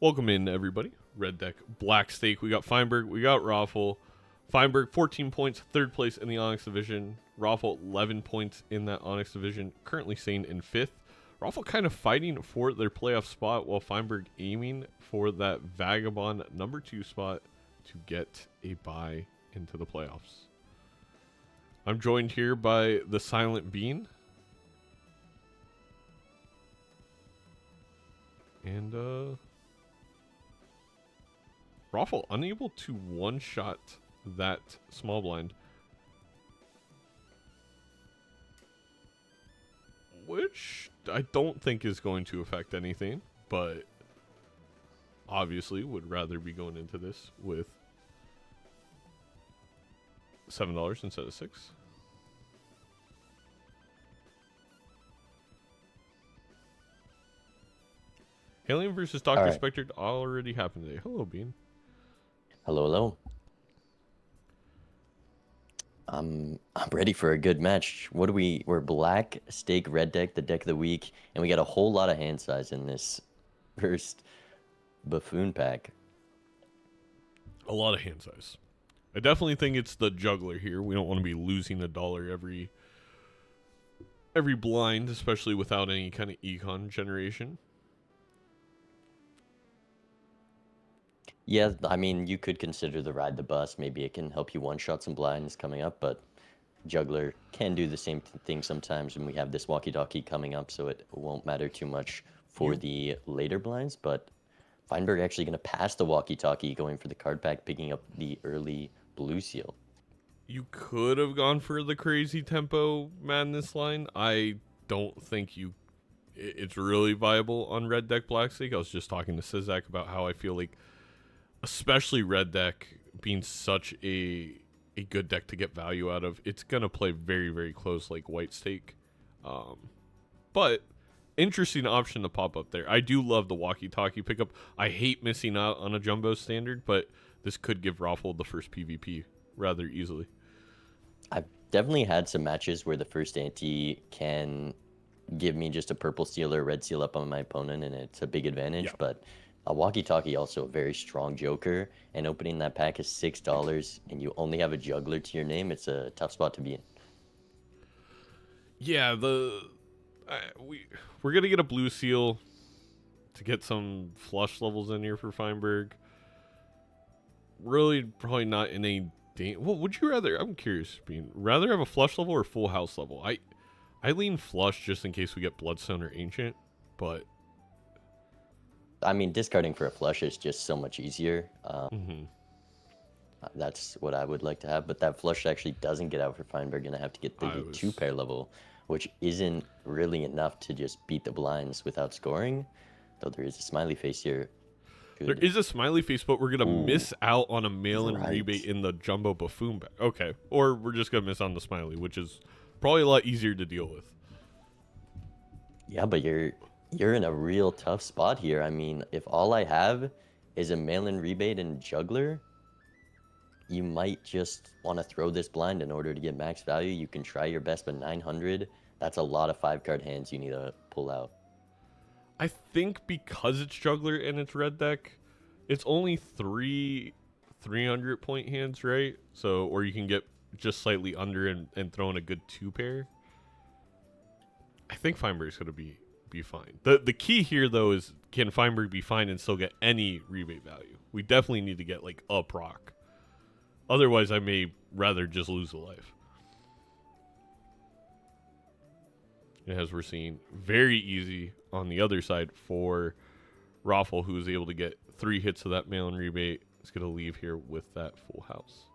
Welcome in, everybody. Red deck, black stake. We got Feinberg, we got Roffle. Feinberg, 14 points, third place in the Onyx division. Roffle, 11 points in that Onyx division, currently seen in fifth. Roffle kind of fighting for their playoff spot, while Feinberg aiming for that vagabond number 2 spot to get a bye into the playoffs. I'm joined here by the Silent Bean. And, Roffle unable to one-shot that small blind. Which I don't think is going to affect anything, but obviously would rather be going into this with $7 instead of $6. Alien versus Dr. Right. Spectre already happened today. Hello, Bean. Hello, hello. I'm ready for a good match. We're black, stake, red deck, the deck of the week, and we got a whole lot of hand size in this first buffoon pack. A lot of hand size. I definitely think it's the juggler here. We don't want to be losing $1 every blind, especially without any kind of econ generation. Yeah, I mean, you could consider the ride the bus. Maybe it can help you one-shot some blinds coming up, but juggler can do the same thing sometimes when we have this walkie-talkie coming up, so it won't matter too much for the later blinds, but Feinberg actually going to pass the walkie-talkie, going for the card pack, picking up the early blue seal. You could have gone for the crazy tempo madness line. I don't think it's really viable on red deck black stake. I was just talking to Sizak about how I feel like, especially red deck being such a good deck to get value out of, it's gonna play very, very close like white stake. But interesting option to pop up there. I do love the walkie-talkie pickup. I hate missing out on a jumbo standard, but this could give Roffle the first PvP rather easily. I've definitely had some matches where the first ante can give me just a purple seal or red seal up on my opponent, and it's a big advantage, Yeah. but a walkie-talkie also a very strong joker, and opening that pack is $6, and you only have a juggler to your name. It's a tough spot to be in. Yeah, we're gonna get a blue seal to get some flush levels in here for Feinberg. Really, probably not in a What would you rather? I'm curious, Bean. Rather have a flush level or full house level? I lean flush just in case we get Bloodstone or Ancient, but I mean, discarding for a flush is just so much easier. That's what I would like to have, but that flush actually doesn't get out for Feinberg, and I have to get the 2-pair level, which isn't really enough to just beat the blinds without scoring, though there is a smiley face here. There is a smiley face, but we're going to miss out on a mail-in rebate in the Jumbo Buffoon bag. Okay, or we're just going to miss on the smiley, which is probably a lot easier to deal with. Yeah, but you're in a real tough spot here. I mean, if all I have is a mail-in rebate and juggler, you might just want to throw this blind in order to get max value. You can try your best, but 900, that's a lot of 5-card hands you need to pull out. I think because it's juggler and it's red deck, it's only 300-point hands, right? So, or you can get just slightly under and throw in a good 2-pair. I think Feinberg's going to be fine. The key here, though, is can Feinberg be fine and still get any rebate value? We definitely need to get, like, a proc. Otherwise, I may rather just lose a life. As we're seeing, very easy on the other side for Roffle, who is able to get 3 hits of that mail-in rebate. Is going to leave here with that full house.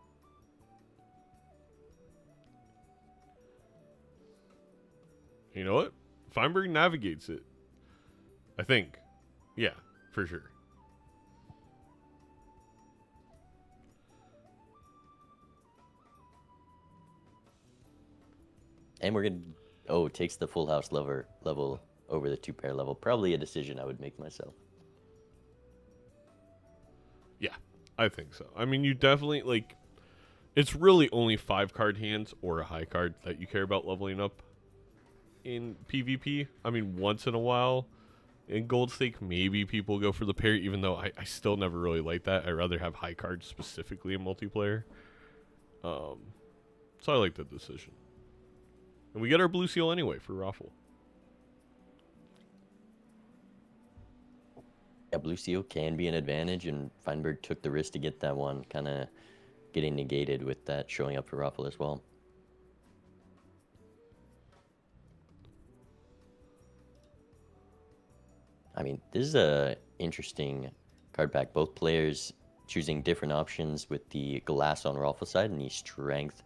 You know what? Feinberg navigates it. I think. Yeah, for sure. And we're going to... Oh, takes the full house level over the 2-pair level. Probably a decision I would make myself. Yeah, I think so. I mean, you definitely, like, it's really only 5-card hands or a high card that you care about leveling up in PvP. I mean, once in a while, In gold stake, maybe people go for the parry, even though I still never really like that. I rather have high cards specifically in multiplayer. So I like the decision. And we get our blue seal anyway for Roffle. Yeah, blue seal can be an advantage, and Feinberg took the risk to get that one, kind of getting negated with that showing up for Roffle as well. I mean, this is a interesting card pack. Both players choosing different options with the glass on Roffle side and the strength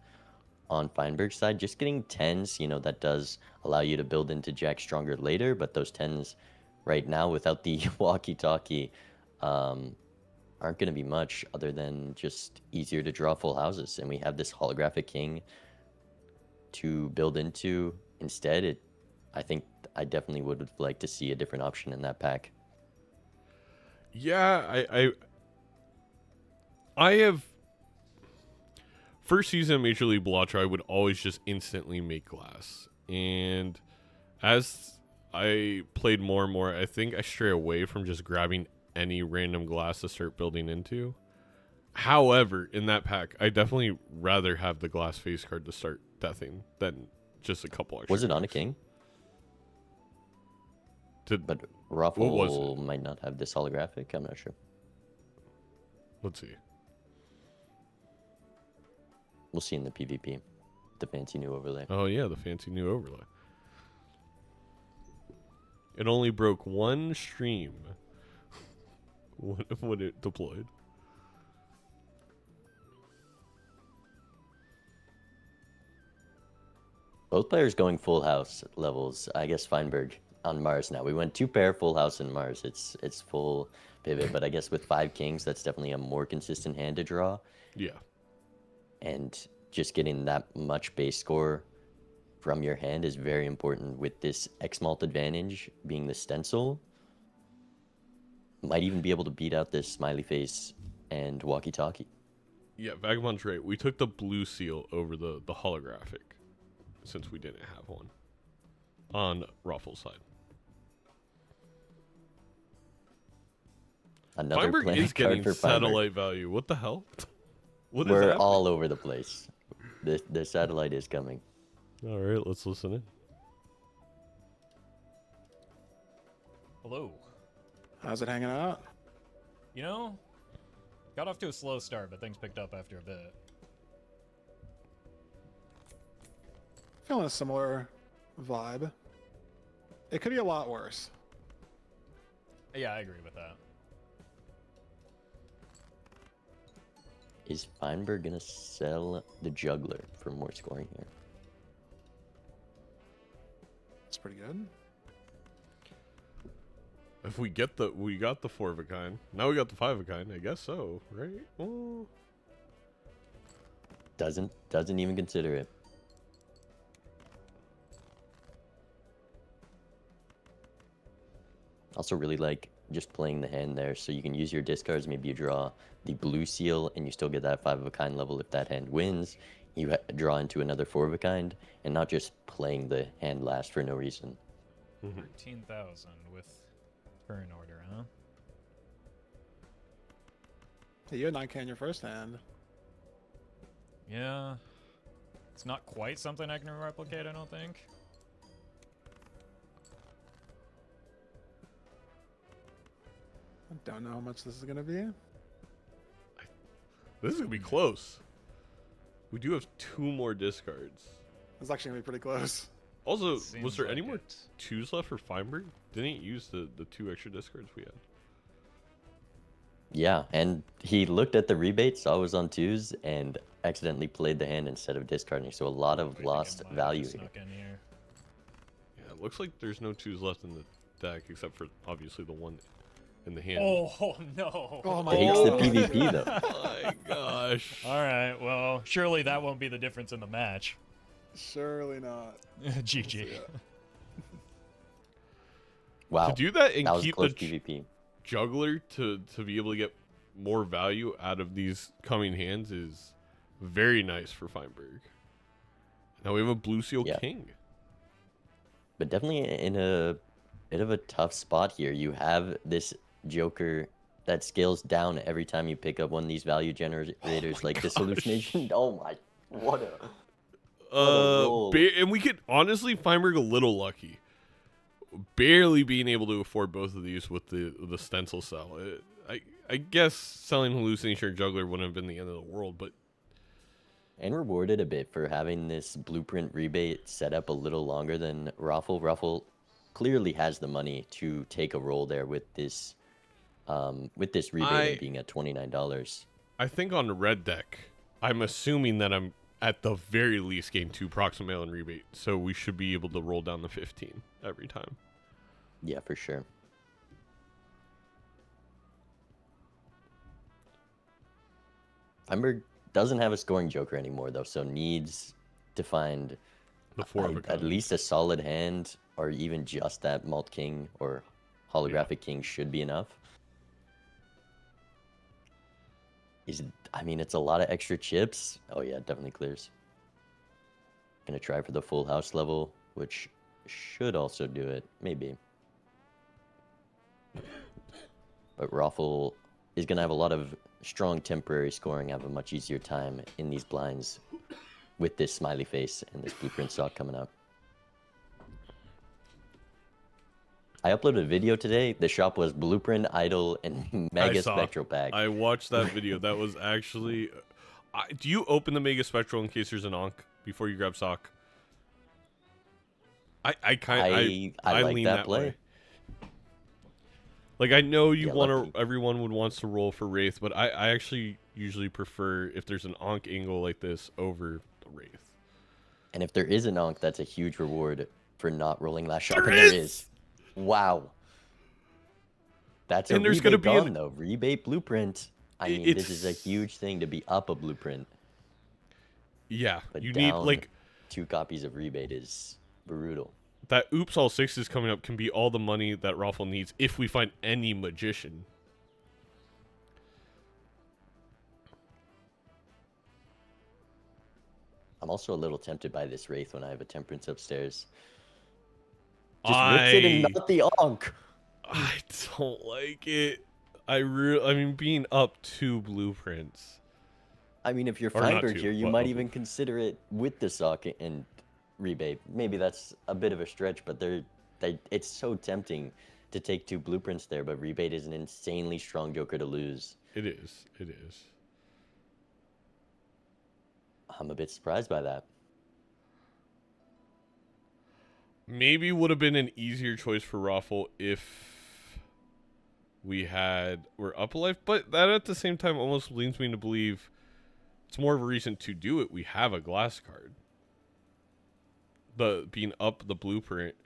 on Feinberg's side. Just getting 10s, you know, that does allow you to build into Jack stronger later, but those 10s right now without the walkie-talkie aren't going to be much other than just easier to draw full houses. And we have this holographic king to build into instead. I think I definitely would like to see a different option in that pack. Yeah, I have first season of Major League Balatro, I would always just instantly make glass. And as I played more and more, I think I stray away from just grabbing any random glass to start building into. However, in that pack, I definitely rather have the glass face card to start deathing than just a couple extra. Was it on a king? But Roffle might not have this holographic. I'm not sure. Let's see. We'll see in the PvP. The fancy new overlay. Oh, yeah, the fancy new overlay. It only broke one stream when it deployed. Both players going full house levels. I guess Feinberg on Mars now. We went 2 pair full house in Mars. It's full pivot, but I guess with 5 kings, that's definitely a more consistent hand to draw. Yeah. And just getting that much base score from your hand is very important with this X-Malt advantage being the stencil. Might even be able to beat out this smiley face and walkie-talkie. Yeah, Vagabond's right. We took the blue seal over the holographic since we didn't have one on Roffle's side. Another Feinberg is getting for satellite value. What the hell? We're all over the place. The satellite is coming. All right, let's listen in. Hello. How's it hanging out? You know, got off to a slow start, but things picked up after a bit. Feeling a similar vibe. It could be a lot worse. Yeah, I agree with that. Is Feinberg gonna sell the juggler for more scoring here? It's pretty good. If we got the 4 of a kind. Now we got the 5 of a kind. I guess so, right? Oh. Doesn't even consider it. Also really like just playing the hand there, so you can use your discards. Maybe you draw the blue seal and you still get that 5 of a kind level. If that hand wins, you draw into another 4 of a kind, and not just playing the hand last for no reason. 13,000 with turn order, huh? Hey, you had 9k in your first hand. Yeah. It's not quite something I can replicate, I don't think. I don't know how much this is going to be. This is going to be close. We do have 2 more discards. It's actually going to be pretty close. Also, was Seems there like any more it. 2s left for Feinberg? Didn't he use the 2 extra discards we had? Yeah, and he looked at the rebate, saw it was on 2s, and accidentally played the hand instead of discarding. So a lot of I think lost it might have value here. snuck in here. Yeah, it looks like there's no 2s left in the deck except for obviously the one in the hand. Oh no! Oh my Hates the God. PvP though. My gosh. All right, well, surely that won't be the difference in the match. Surely not. GG. Yeah. Wow, To do that and that was keep close the PvP. juggler to be able to get more value out of these coming hands is very nice for Feinberg. Now we have a blue seal Yeah. king. But definitely in a bit of a tough spot here. You have this Joker that scales down every time you pick up one of these value generators, like this hallucination. Oh my, what a roll. And we could honestly Feinberg a little lucky, barely being able to afford both of these with the stencil cell. I guess selling hallucination or juggler wouldn't have been the end of the world, but And rewarded a bit for having this blueprint rebate set up a little longer than Roffle. Roffle clearly has the money to take a roll there with this rebate being at $29. I think on the red deck, I'm assuming that I'm at the very least getting 2 proximal and rebate, so we should be able to roll down the 15 every time. Yeah, for sure. Feinberg doesn't have a scoring joker anymore though, so needs to find The 4 of a at kind. least a solid hand, or even just that Malt King or Holographic King should be enough. I mean, it's a lot of extra chips. Oh yeah, it definitely clears. Gonna try for the full house level, which should also do it, maybe. But Roffle is gonna have a lot of strong temporary scoring, have a much easier time in these blinds with this smiley face and this blueprint stock coming up. I uploaded a video today. The shop was Blueprint, Idol, and Mega Spectral Pack. I watched that video. That was actually... do you open the Mega Spectral in case there's an Ankh before you grab sock? I like lean that play. way. Like, I know you Yeah, want lucky. to... Everyone would wants to roll for Wraith, but I actually usually prefer if there's an Ankh angle like this over the Wraith. And if there is an Ankh, that's a huge reward for not rolling last shot. There And is! there is. Wow. That's a And there's rebate gonna be gone, an- though. Rebate blueprint. I mean, this is a huge thing to be up a blueprint. Yeah, But you need, down like... 2 copies of rebate is brutal. That Oops All Sixes coming up can be all the money that Roffle needs if we find any magician. I'm also a little tempted by this Wraith when I have a Temperance upstairs. Just rips it and not the Ankh. I don't like it. I mean, being up 2 blueprints. I mean, if you're Or not Feinberg 2, here, you but might a even consider it with the sock and rebate. Maybe that's a bit of a stretch, but it's so tempting to take 2 blueprints there, but rebate is an insanely strong joker to lose. It is. It is. I'm a bit surprised by that. Maybe would have been an easier choice for Roffle if we're up a life, but that at the same time almost leads me to believe it's more of a reason to do it. We have a glass card. Being up the blueprint.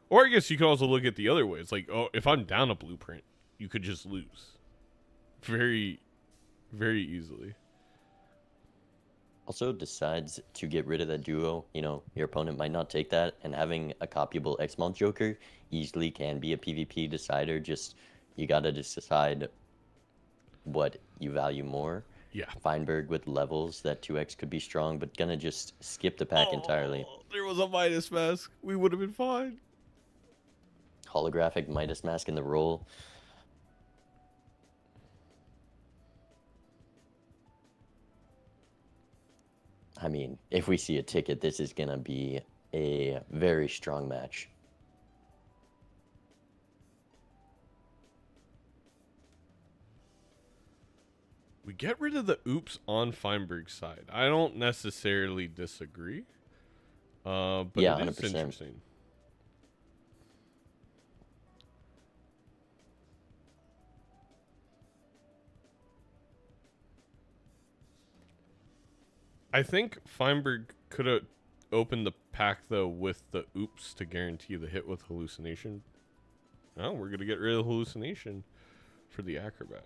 Or I guess you could also look at the other way. It's like, oh, if I'm down a blueprint, you could just lose. Very, very easily. Also decides to get rid of that duo. You know, your opponent might not take that, and having a copyable X-Mount Joker easily can be a PvP decider. Just, you gotta decide what you value more. Yeah. Feinberg with levels that 2x could be strong, but gonna just skip the pack entirely. There was a Midas mask. We would have been fine. Holographic Midas Mask in the roll. I mean, if we see a ticket, this is gonna be a very strong match. We get rid of the oops on Feinberg's side. I don't necessarily disagree. But Yeah, it is 100%. interesting. I think Feinberg could have opened the pack, though, with the oops to guarantee the hit with hallucination. Oh, we're going to get rid of hallucination for the acrobat.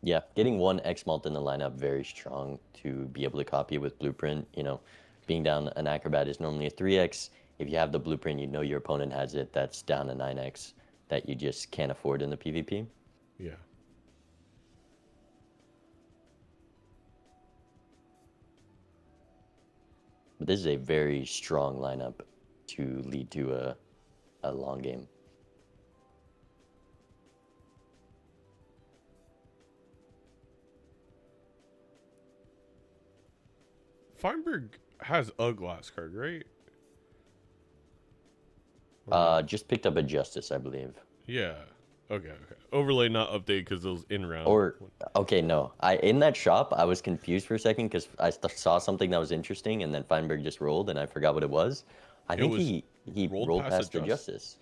Yeah, getting 1 X-Malt in the lineup, very strong to be able to copy with Blueprint. You know, being down an Acrobat is normally a 3x. If you have the Blueprint, you know your opponent has it. That's down a 9x that you just can't afford in the PvP. Yeah. But this is a very strong lineup to lead to a a long game. Feinberg has a glass card, right? Just picked up a Justice, I believe. Yeah. Okay. Overlay not updated because it was in round. Or okay, no. In that shop, I was confused for a second because I saw something that was interesting, and then Feinberg just rolled, and I forgot what it was. I think was he rolled past the Justice.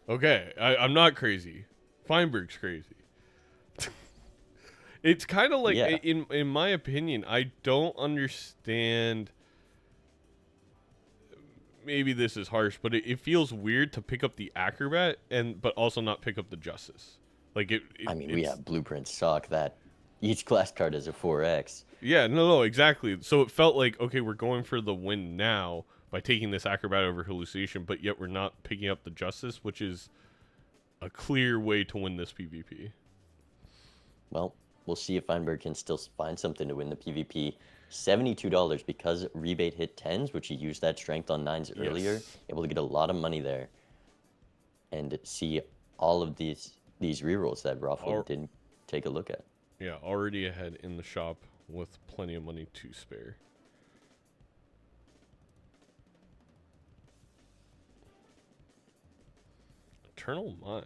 Okay, I'm not crazy. Feinberg's crazy. It's kind of like, Yeah. in my opinion, I don't understand. Maybe this is harsh, but it feels weird to pick up the Acrobat but also not pick up the Justice. Like I mean, we have blueprints sock that each class card is a 4x. Yeah, no, exactly. So it felt like, okay, we're going for the win now by taking this Acrobat over Hallucination, but yet we're not picking up the Justice, which is a clear way to win this PvP. Well, we'll see if Feinberg can still find something to win the PvP. $72 because rebate hit 10s, which he used that strength on 9s earlier. Yes. Able to get a lot of money there. And see all of these rerolls that Roffle didn't take a look at. Yeah, already ahead in the shop with plenty of money to spare. Eternal Mime.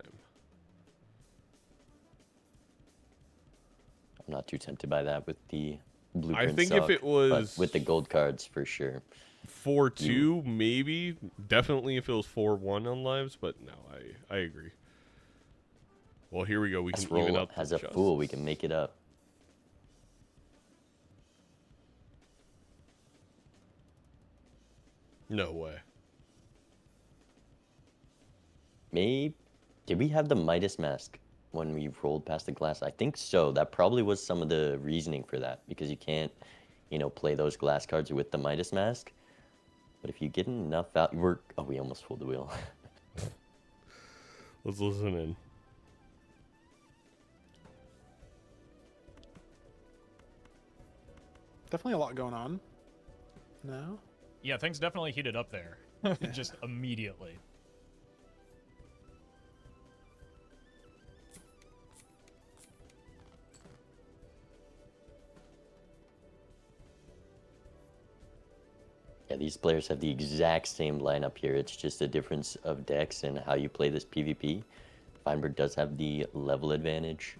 I'm not too tempted by that with the blueprint. I think if it was with the gold cards for sure. 4-2, maybe. Definitely if it was 4-1 on lives, but no, I agree. Well, here we go. We This can even roll up has the a fool. We can make it up. No way. Maybe. Did we have the Midas mask when we rolled past the glass? I think so. That probably was some of the reasoning for that, because you can't, play those glass cards with the Midas mask. But if you get enough value, we almost pulled the wheel. Let's listen in. Definitely a lot going on. No? Yeah, things definitely heated up there. Just immediately. Yeah, these players have the exact same lineup here. It's just a difference of decks and how you play this PvP. Feinberg does have the level advantage.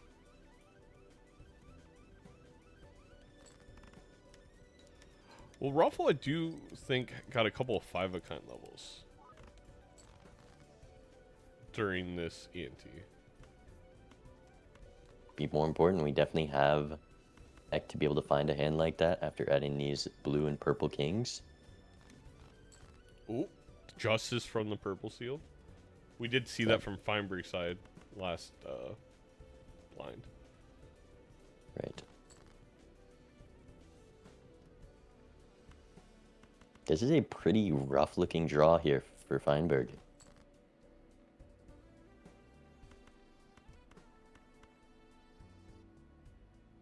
Well, Roffle, I do think, got a couple of 5-of-kind levels during this ENT. Be more important, we definitely have deck to be able to find a hand like that after adding these blue and purple kings. Ooh, Justice from the purple seal. We did see that from Feinberg's side last blind. Right. This is a pretty rough looking draw here for Feinberg.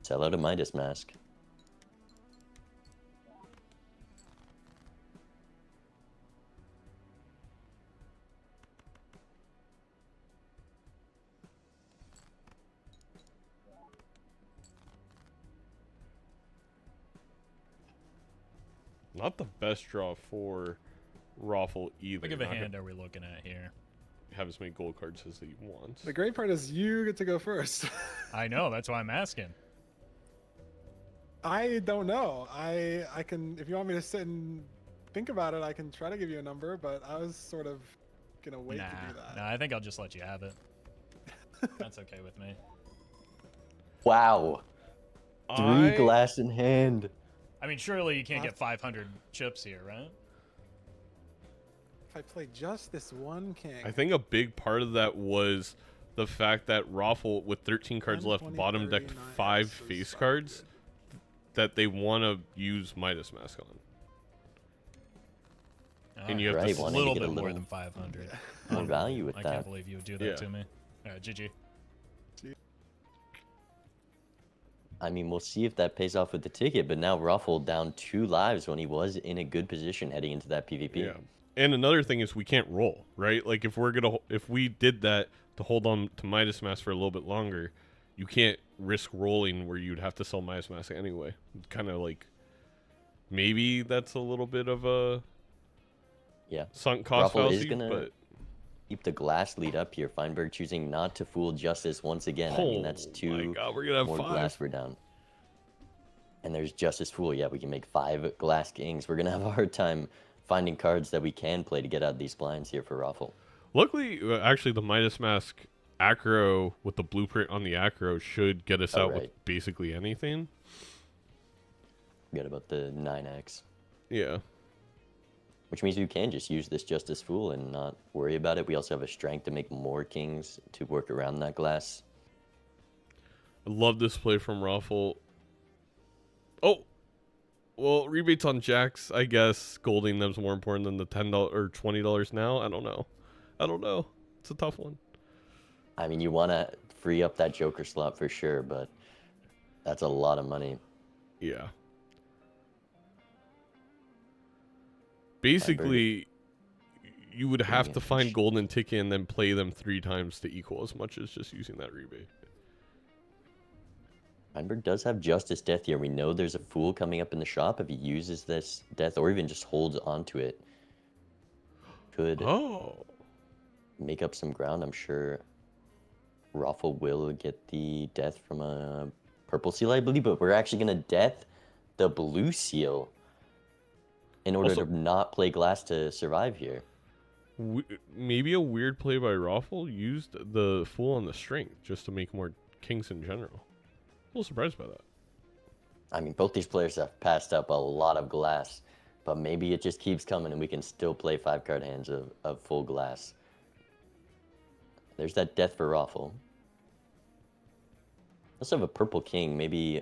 Sell out a Midas mask. Not the best draw for Roffle either. What kind of a Not hand are we looking at here? have as many gold cards as he wants. The great part is you get to go first. I know, that's why I'm asking. I don't know. I can, if you want me to sit and think about it, I can try to give you a number, but I was sort of gonna wait to do that. Nah, I think I'll just let you have it. That's okay with me. Wow. Three glass in hand. I mean, surely you can't get 500 chips here, right? If I play just this one king. I think a big part of that was the fact that Roffle, with 13 cards 10, left, 20, bottom decked 39, 5 so face solid. cards that they want to use Midas Mask on. And you have Right, to a wanting to little get bit a more little than 500. more value with I that. can't believe you would do that Yeah. to me. Alright, GG. I mean, we'll see if that pays off with the ticket, but now Roffle down 2 lives when he was in a good position heading into that PvP. Yeah. and another thing is we can't roll, right? Like if we did that to hold on to Midas Mask for a little bit longer, you can't risk rolling where you'd have to sell Midas Mask anyway. Kind of like maybe that's a little bit of a sunk cost Roffle is fallacy, gonna but keep the glass lead up here. Feinberg choosing not to fool Justice once again. I mean, that's oh my 2 God, we're gonna have more 5. glass we're down. And there's Justice Fool. Yeah, we can make 5 glass kings. We're gonna have a hard time finding cards that we can play to get out of these blinds here for Roffle. Luckily, actually, the Midas Mask acro with the blueprint on the acro should get us out with basically anything. Forget about the 9x. Yeah. Which means we can just use this Justice Fool and not worry about it. We also have a strength to make more kings to work around that glass. I love this play from Roffle. Oh! Well, rebates on jacks, I guess. Golding them's more important than the $10 or $20 now. I don't know. It's a tough one. I mean, you want to free up that Joker slot for sure, but that's a lot of money. Yeah. Basically, you would have to find golden ticket and then play them 3 times to equal as much as just using that rebate. Feinberg does have Justice Death here. We know there's a Fool coming up in the shop. If he uses this Death or even just holds onto it, could make up some ground. I'm sure Roffle will get the Death from a purple seal, I believe, but we're actually going to Death the blue seal in order to not play glass to survive here. Maybe a weird play by Roffle used the Fool on the strength just to make more kings in general. A little surprised by that. I mean, both these players have passed up a lot of glass, but maybe it just keeps coming and we can still play 5-card hands of full glass. There's that Death for Roffle. Also have a purple king. Maybe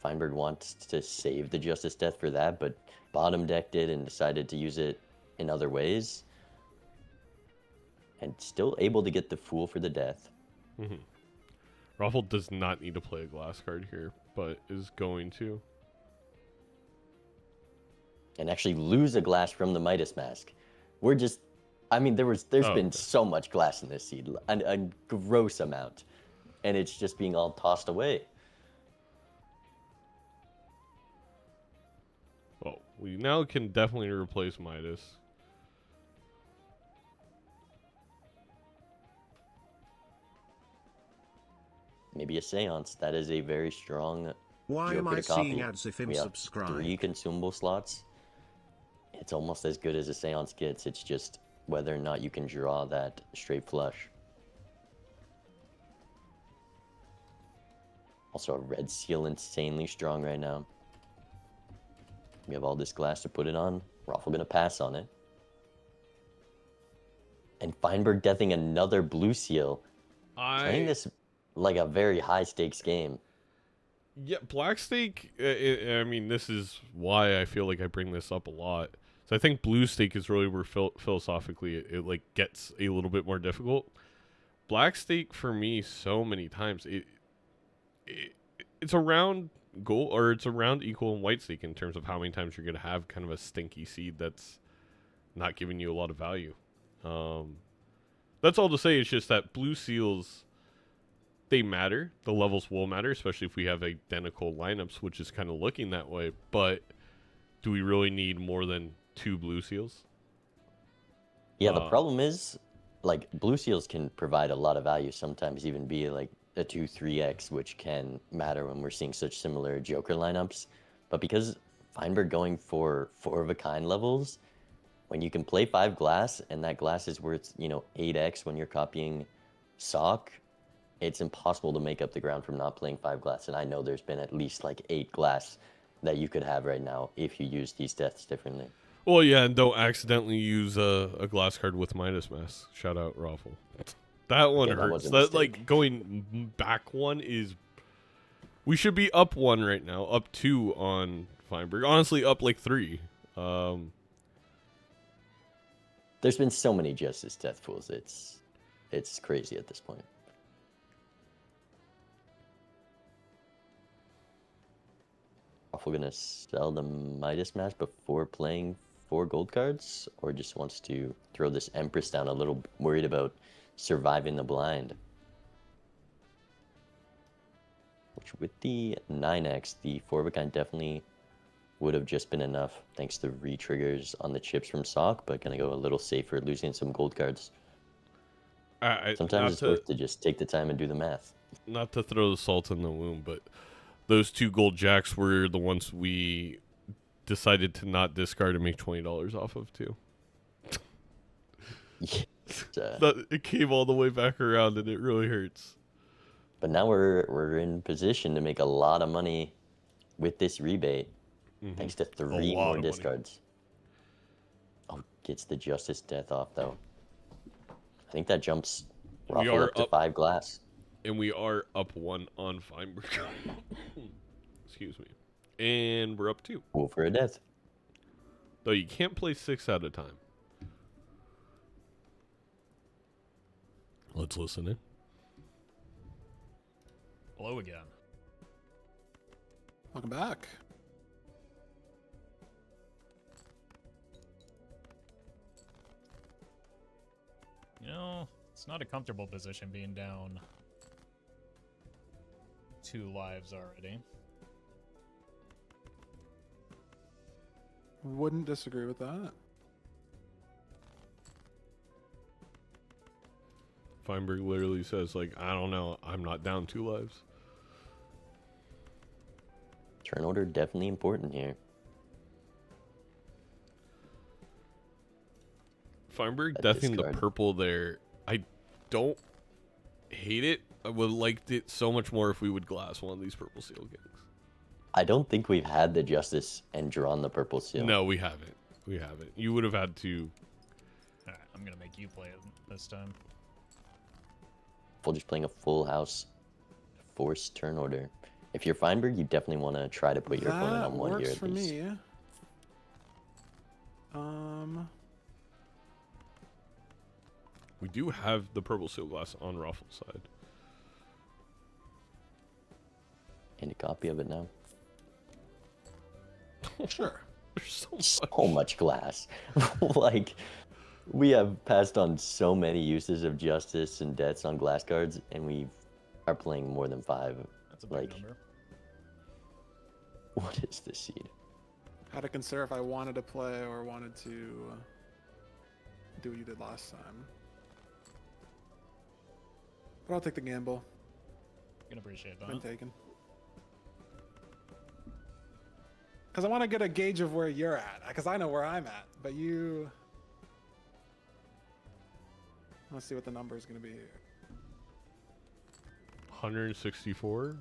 Feinberg wants to save the Justice Death for that, but bottom decked it and decided to use it in other ways. And still able to get the Fool for the Death. Mm-hmm. Roffle does not need to play a glass card here, but is going to. And actually lose a glass from the Midas Mask. We're just... I mean, there's been so much glass in this seed. A gross amount. And it's just being all tossed away. Well, we now can definitely replace Midas. Maybe a Seance. That is a very strong Why am I seeing ads if I'm subscribed? 3 consumable slots. It's almost as good as a Seance gets. It's just whether or not you can draw that straight flush. Also, a red seal insanely strong right now. We have all this glass to put it on. Roffle gonna pass on it. And Feinberg deathing another blue seal. Playing this like a very high stakes game. Yeah, Black Stake, I mean, this is why I feel like I bring this up a lot. So I think Blue Stake is really where philosophically it like gets a little bit more difficult. Black Stake for me so many times it's around goal, or it's around equal in White Stake in terms of how many times you're going to have kind of a stinky seed that's not giving you a lot of value. That's all to say. It's just that blue seals, they matter. The levels will matter, especially if we have identical lineups, which is kind of looking that way. But do we really need more than 2 blue seals? Yeah, the problem is, like, blue seals can provide a lot of value, sometimes even be like a 2-3x, which can matter when we're seeing such similar Joker lineups. But because Feinberg going for 4-of-a-kind levels, when you can play 5 glass, and that glass is worth, 8x when you're copying Sock, it's impossible to make up the ground from not playing 5 glass. And I know there's been at least like 8 glass that you could have right now if you use these deaths differently. Well, yeah, and don't accidentally use a glass card with Midas Mask. Shout out Roffle. That one hurts. That like going back one is. We should be up 1 right now, up 2 on Feinberg. Honestly, up like 3. There's been so many Justice Death Fools. It's crazy at this point. We're gonna sell the Midas Mask before playing 4 gold cards, or just wants to throw this Empress down, a little worried about surviving the blind. Which with the 9x, the 4 of a kind definitely would have just been enough thanks to re-triggers on the chips from Sock, but gonna go a little safer, losing some gold cards. Sometimes it's worth to just take the time and do the math. Not to throw the salt in the wound, but those 2 gold jacks were the ones we decided to not discard and make $20 off of too. It came all the way back around and it really hurts. But now we're in position to make a lot of money with this rebate, thanks to 3 more discards. Oh, gets the Justice Death off though. I think that jumps Roffle up to 5 glass. And we are up 1 on Feinberg. Excuse me. And we're up 2. Cool for a death. Though you can't play 6 at a time. Let's listen in. Hello again. Welcome back. You know, it's not a comfortable position being down 2 lives already. Wouldn't disagree with that. Feinberg literally says, like, I don't know, I'm not down 2 lives. Turn order definitely important here. Feinberg deathing the purple there. I don't hate it. I would have liked it so much more if we would glass one of these purple seal kings. I don't think we've had the Justice and drawn the purple seal. No, we haven't. We haven't. You would have had to. Alright, I'm gonna make you play it this time. Just playing a full house forced turn order. If you're Feinberg, you definitely want to try to put your opponent on 1 here at least. That works for me. We do have the purple seal glass on Roffle's side. And a copy of it now. Sure. There's so much glass. Like, we have passed on so many uses of Justice and deaths on glass cards, and we are playing more than 5. That's a big number. What is this seed? Had to consider if I wanted to play or wanted to do what you did last time. But I'll take the gamble. I can appreciate that. Been taken. Because I want to get a gauge of where you're at. Because I know where I'm at. But you... Let's see what the number is going to be here. 164.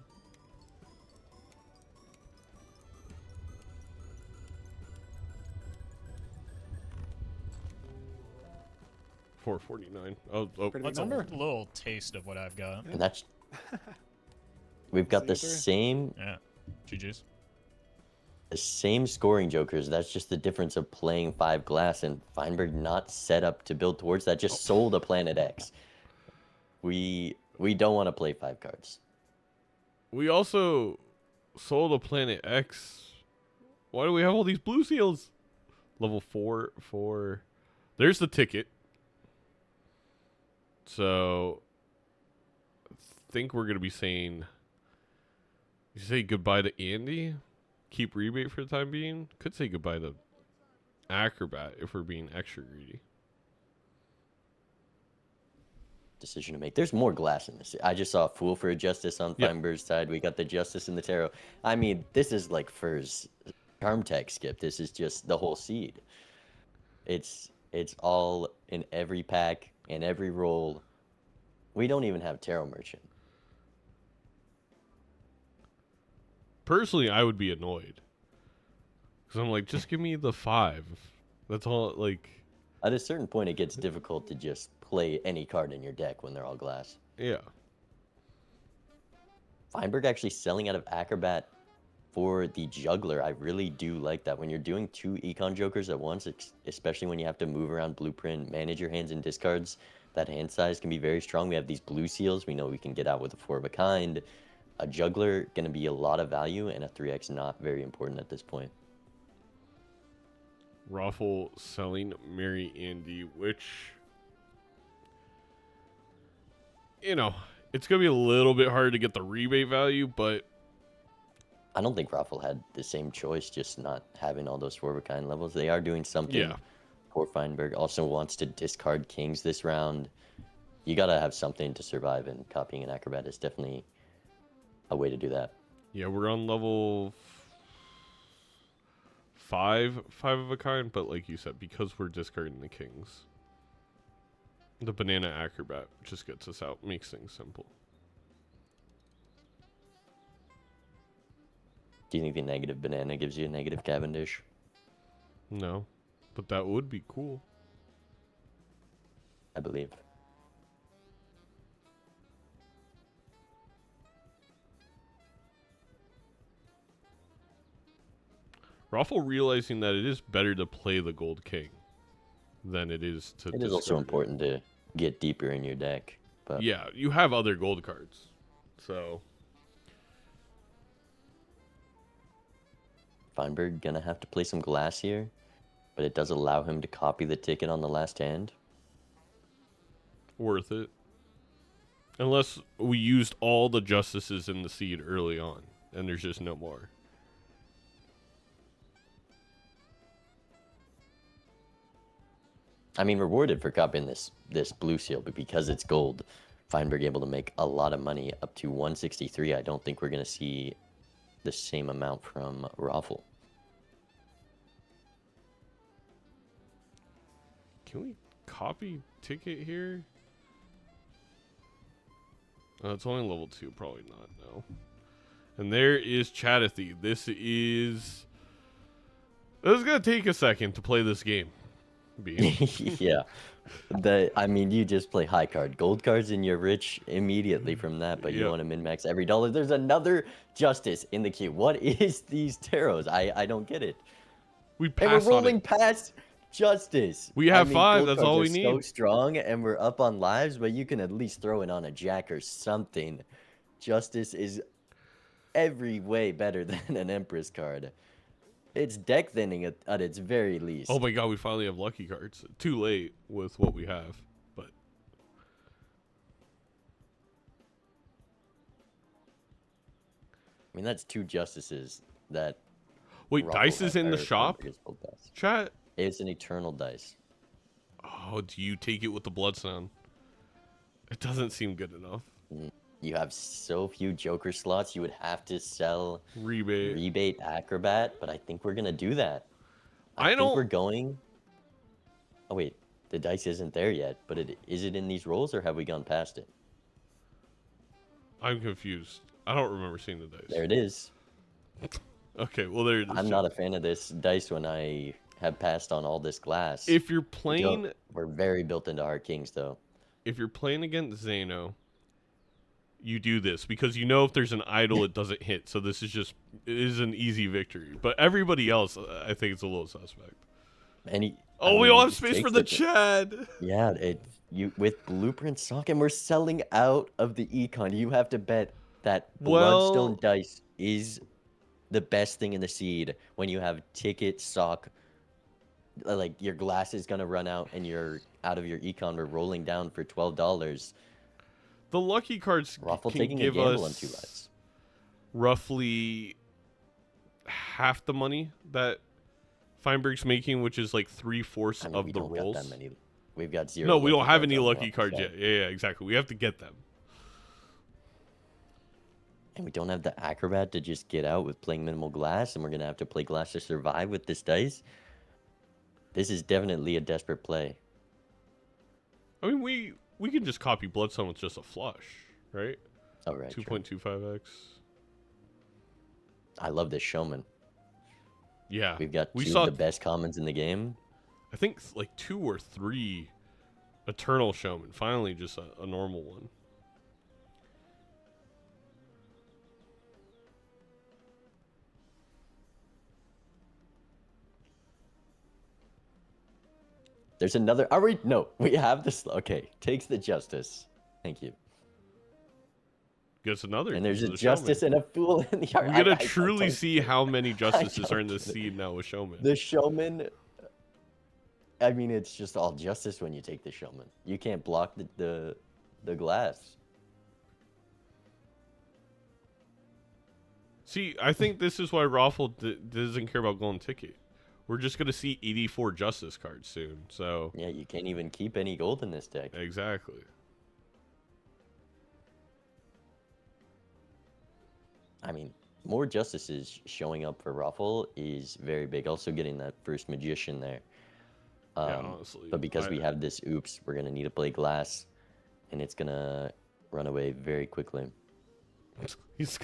$449. Oh, that's a little taste of what I've got. And that's... We've got the same... Yeah. GG's. The same scoring jokers. That's just the difference of playing 5 glass and Feinberg not set up to build towards that. Just sold a Planet X. We don't want to play 5 cards. We also sold a Planet X. Why do we have all these blue seals? Level 4. There's the ticket. So I think we're going to be saying... You say goodbye to Andy? Keep rebate for the time being? Could say goodbye to Acrobat if we're being extra greedy. Decision to make. There's more glass in this. I just saw a Fool for a Justice on Feinberg's side. We got the Justice in the Tarot. I mean, this is like Fur's Charm Tech skip. This is just the whole seed. It's all in every pack and every roll. We don't even have Tarot Merchant. Personally, I would be annoyed. Because I'm like, just give me the 5. That's all, like... At a certain point, it gets difficult to just play any card in your deck when they're all glass. Yeah. Feinberg actually selling out of Acrobat for the Juggler. I really do like that. When you're doing 2 Econ Jokers at once, especially when you have to move around Blueprint, manage your hands and discards, that hand size can be very strong. We have these blue seals. We know we can get out with a 4 of a kind. A Juggler going to be a lot of value, and a 3x not very important at this point. Roffle selling Mary Andy, which, you know, it's going to be a little bit hard to get the rebate value, but I don't think Roffle had the same choice, just not having all those 4-of-a-kind levels. They are doing something. yeah. Poor Feinberg also wants to discard kings this round. You got to have something to survive, and copying an acrobat is definitely a way to do that. Yeah, we're on level 5 of a kind, but like you said, because we're discarding the kings, the banana acrobat just gets us out, makes things simple. Do you think the negative banana gives you a negative Cavendish? No, but that would be cool. I believe. Roffle realizing that it is better to play the gold king than it is to It is also important to get deeper in your deck. But yeah, you have other gold cards. So Feinberg gonna have to play some glass here, but it does allow him to copy the ticket on the last hand. worth it. Unless we used all the justices in the seed early on and there's just no more. I mean, rewarded for copying this blue seal, but because it's gold, Feinberg able to make a lot of money, up to 163. I don't think we're going to see the same amount from Roffle. Can we copy ticket here? It's only level 2, probably not, no. And there is Chatathy. This is gonna take a second to play this game. Yeah. I mean, you just play high card. Gold cards and you're rich immediately from that, but you want to min-max every dollar. There's another Justice in the queue. What is these tarots? I don't get it. We And passed we're on rolling it. past Justice. We have I mean, 5, gold that's cards all we are so need. strong, and we're up on lives, but you can at least throw it on a jack or something. Justice is every way better than an Empress card. It's deck thinning at its very least. Oh my god, we finally have lucky cards. Too late with what we have, but I mean, that's 2 Justices that... wait, Roffle dice is in the or shop? Feinberg has pulled past. Chat. It's an eternal dice. Oh, do you take it with the blood sound? It doesn't seem good enough. You have so few Joker slots, you would have to sell Rebate. Acrobat, but I think we're going to do that. I think don't- we're going... Oh, wait. The dice isn't there yet, but is it in these rolls, or have we gone past it? I'm confused. I don't remember seeing the dice. There it is. Okay, well there it is. I'm not a fan of this dice when I have passed on all this glass. If you're playing, We're very built into our kings, though. if you're playing against Zeno, you do this because you know if there's an idol, it doesn't hit. So this is it is an easy victory. But everybody else, I think it's a little suspect. And We all have space for the Chad. Yeah, with Blueprint Sock, and we're selling out of the econ. You have to bet that Bloodstone dice is the best thing in the seed when you have ticket sock. Like, your glass is gonna run out and you're out of your econ. We're rolling down for $12. The lucky cards Roffle can taking give a gamble us on 2 lives. roughly half the money that Feinberg's making, which is like 3/4 of we the don't rolls. got that many. We've got 0. No, we don't lucky have cards any on lucky Roffle's cards side. yet. Yeah, exactly. We have to get them. And we don't have the Acrobat to just get out with playing minimal glass, and we're gonna have to play glass to survive with this dice. This is definitely a desperate play. I mean, we can just copy Bloodstone with just a flush, right? All right. 2.25x. I love this Showman. Yeah. We've got we two saw of the best commons in the game. I think like 2 or 3 Eternal Showman. Finally, just a normal one. There's another. Are we? No, we have this. Okay, takes the Justice. Thank you. Gets another. And there's gets a the Justice Showman. and a Fool in the yard. We're gonna I truly don't see how many Justices are in don't the get it. seed now with Showman. The Showman I mean, it's just all justice when you take the showman. You can't block the glass. See, I think this is why Roffle doesn't care about golden ticket. We're just gonna see 84 justice cards soon. So Yeah, you can't even keep any gold in this deck. exactly. I mean, more justices showing up for Roffle is very big. Also getting that first magician there. Yeah, honestly. But because we have this oops, we're going to need to play glass. And it's going to run away very quickly. He's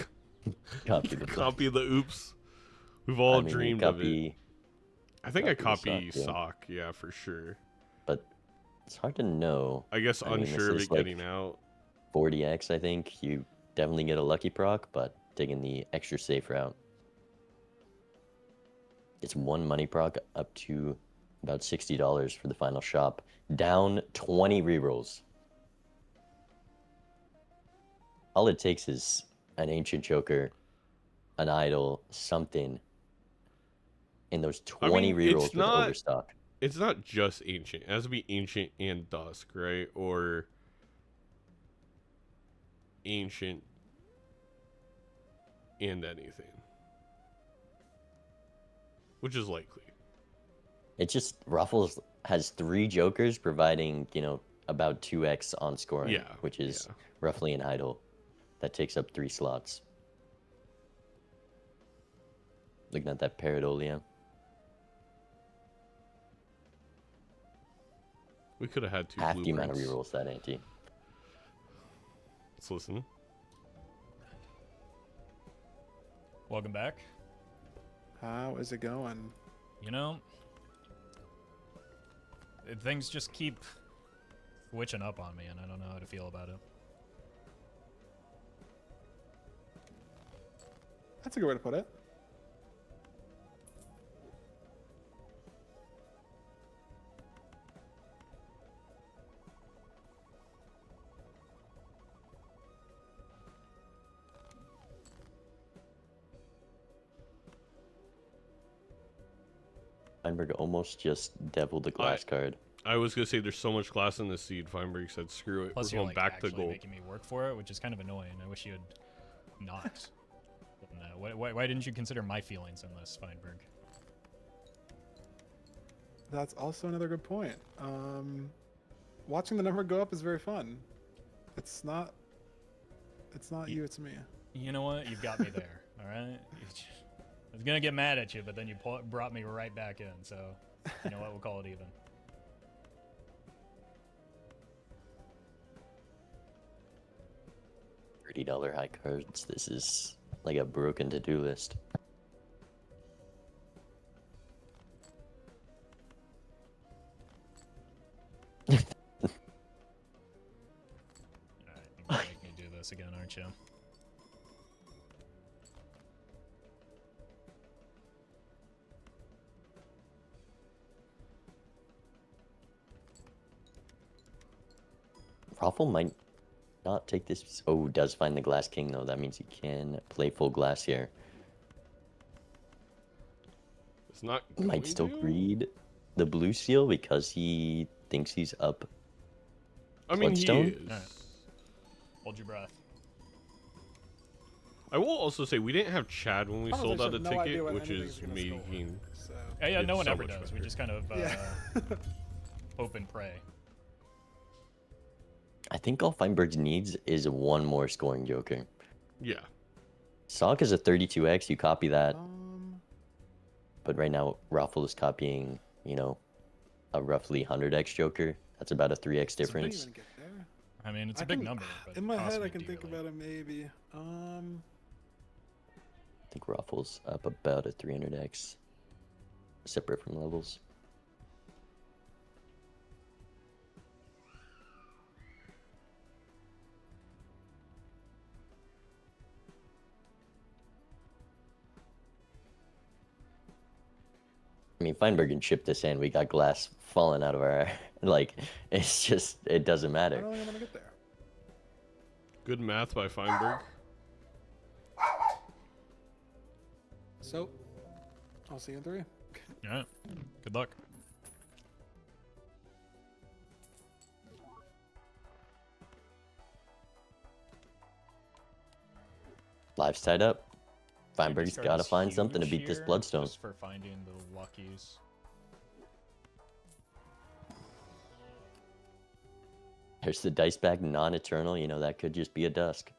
Copy the oops. We've all dreamed of it. I think I copy copy the sock, sock, yeah, for sure. But it's hard to know. I guess unsure of it getting out. 40x, I think. You definitely get a lucky proc, but taking the extra safe route. It's 1 money proc up to about $60 for the final shop. Down 20 rerolls. All it takes is an Ancient Joker, an Idol, something. And those 20 rerolls with Overstock. It's not just Ancient. It has to be Ancient and Dusk, right? Or Ancient and anything. Which is likely. It just, Ruffles has 3 Jokers providing, you know, about 2x on scoring. Yeah, which is roughly an Idol. That takes up 3 slots. Looking at that Paradolia. We could have had 2 half the amount of blueprints. rerolls that ante. Let's listen. Welcome back. How is it going? You know, things just keep switching up on me, and I don't know how to feel about it. That's a good way to put it. Feinberg almost just deviled the glass card. I was gonna say there's so much glass in the seed. Feinberg said, "Screw it, Plus, we're you're going like back to actually gold." making me work for it, which is kind of annoying. I wish you had not. Why didn't you consider my feelings in this, Feinberg? That's also another good point. Watching the number go up is very fun. It's not you, it's me. You know what? You've got me there. All right. I was gonna get mad at you, but then you brought me right back in. So, you know what? We'll call it even. $30 high cards. This is like a broken to-do list. Alright, you're gonna make me do this again, aren't you? Roffle might not take this. Oh, does find the Glass King though. That means he can play full glass here. It's not. Might still greed the blue seal because he thinks he's up. I mean, he Bloodstone? is. Alright. Hold your breath. I will also say we didn't have Chad when we Honestly, sold out I a have no idea ticket, what which anything's is gonna score, making. so. Yeah, no It's one so ever much does. We better. just kind of Yeah. hope and pray. I think all Feinberg needs is 1 more scoring Joker. Yeah. Sock is a 32x. You copy that. Um, But right now, Roffle is copying, you know, a roughly 100x Joker. That's about a 3x so we didn't difference. even get there. I mean, it's I a big can- number. But In it my costs head, I me can think dearly. about it maybe. I think Roffle's up about a 300x. Separate from levels. I mean, Feinberg can chip this in. We got glass falling out of our... Like, it's just... It doesn't I matter. don't think I'm gonna get there. Good math by Feinberg. So, I'll see you in 3. Alright. Good luck. Life's tied up. Feinberg's This card got to is find something to huge beat this here, Bloodstone. Just for finding the luckies. There's the dice bag non-eternal. You know, that could just be a dusk.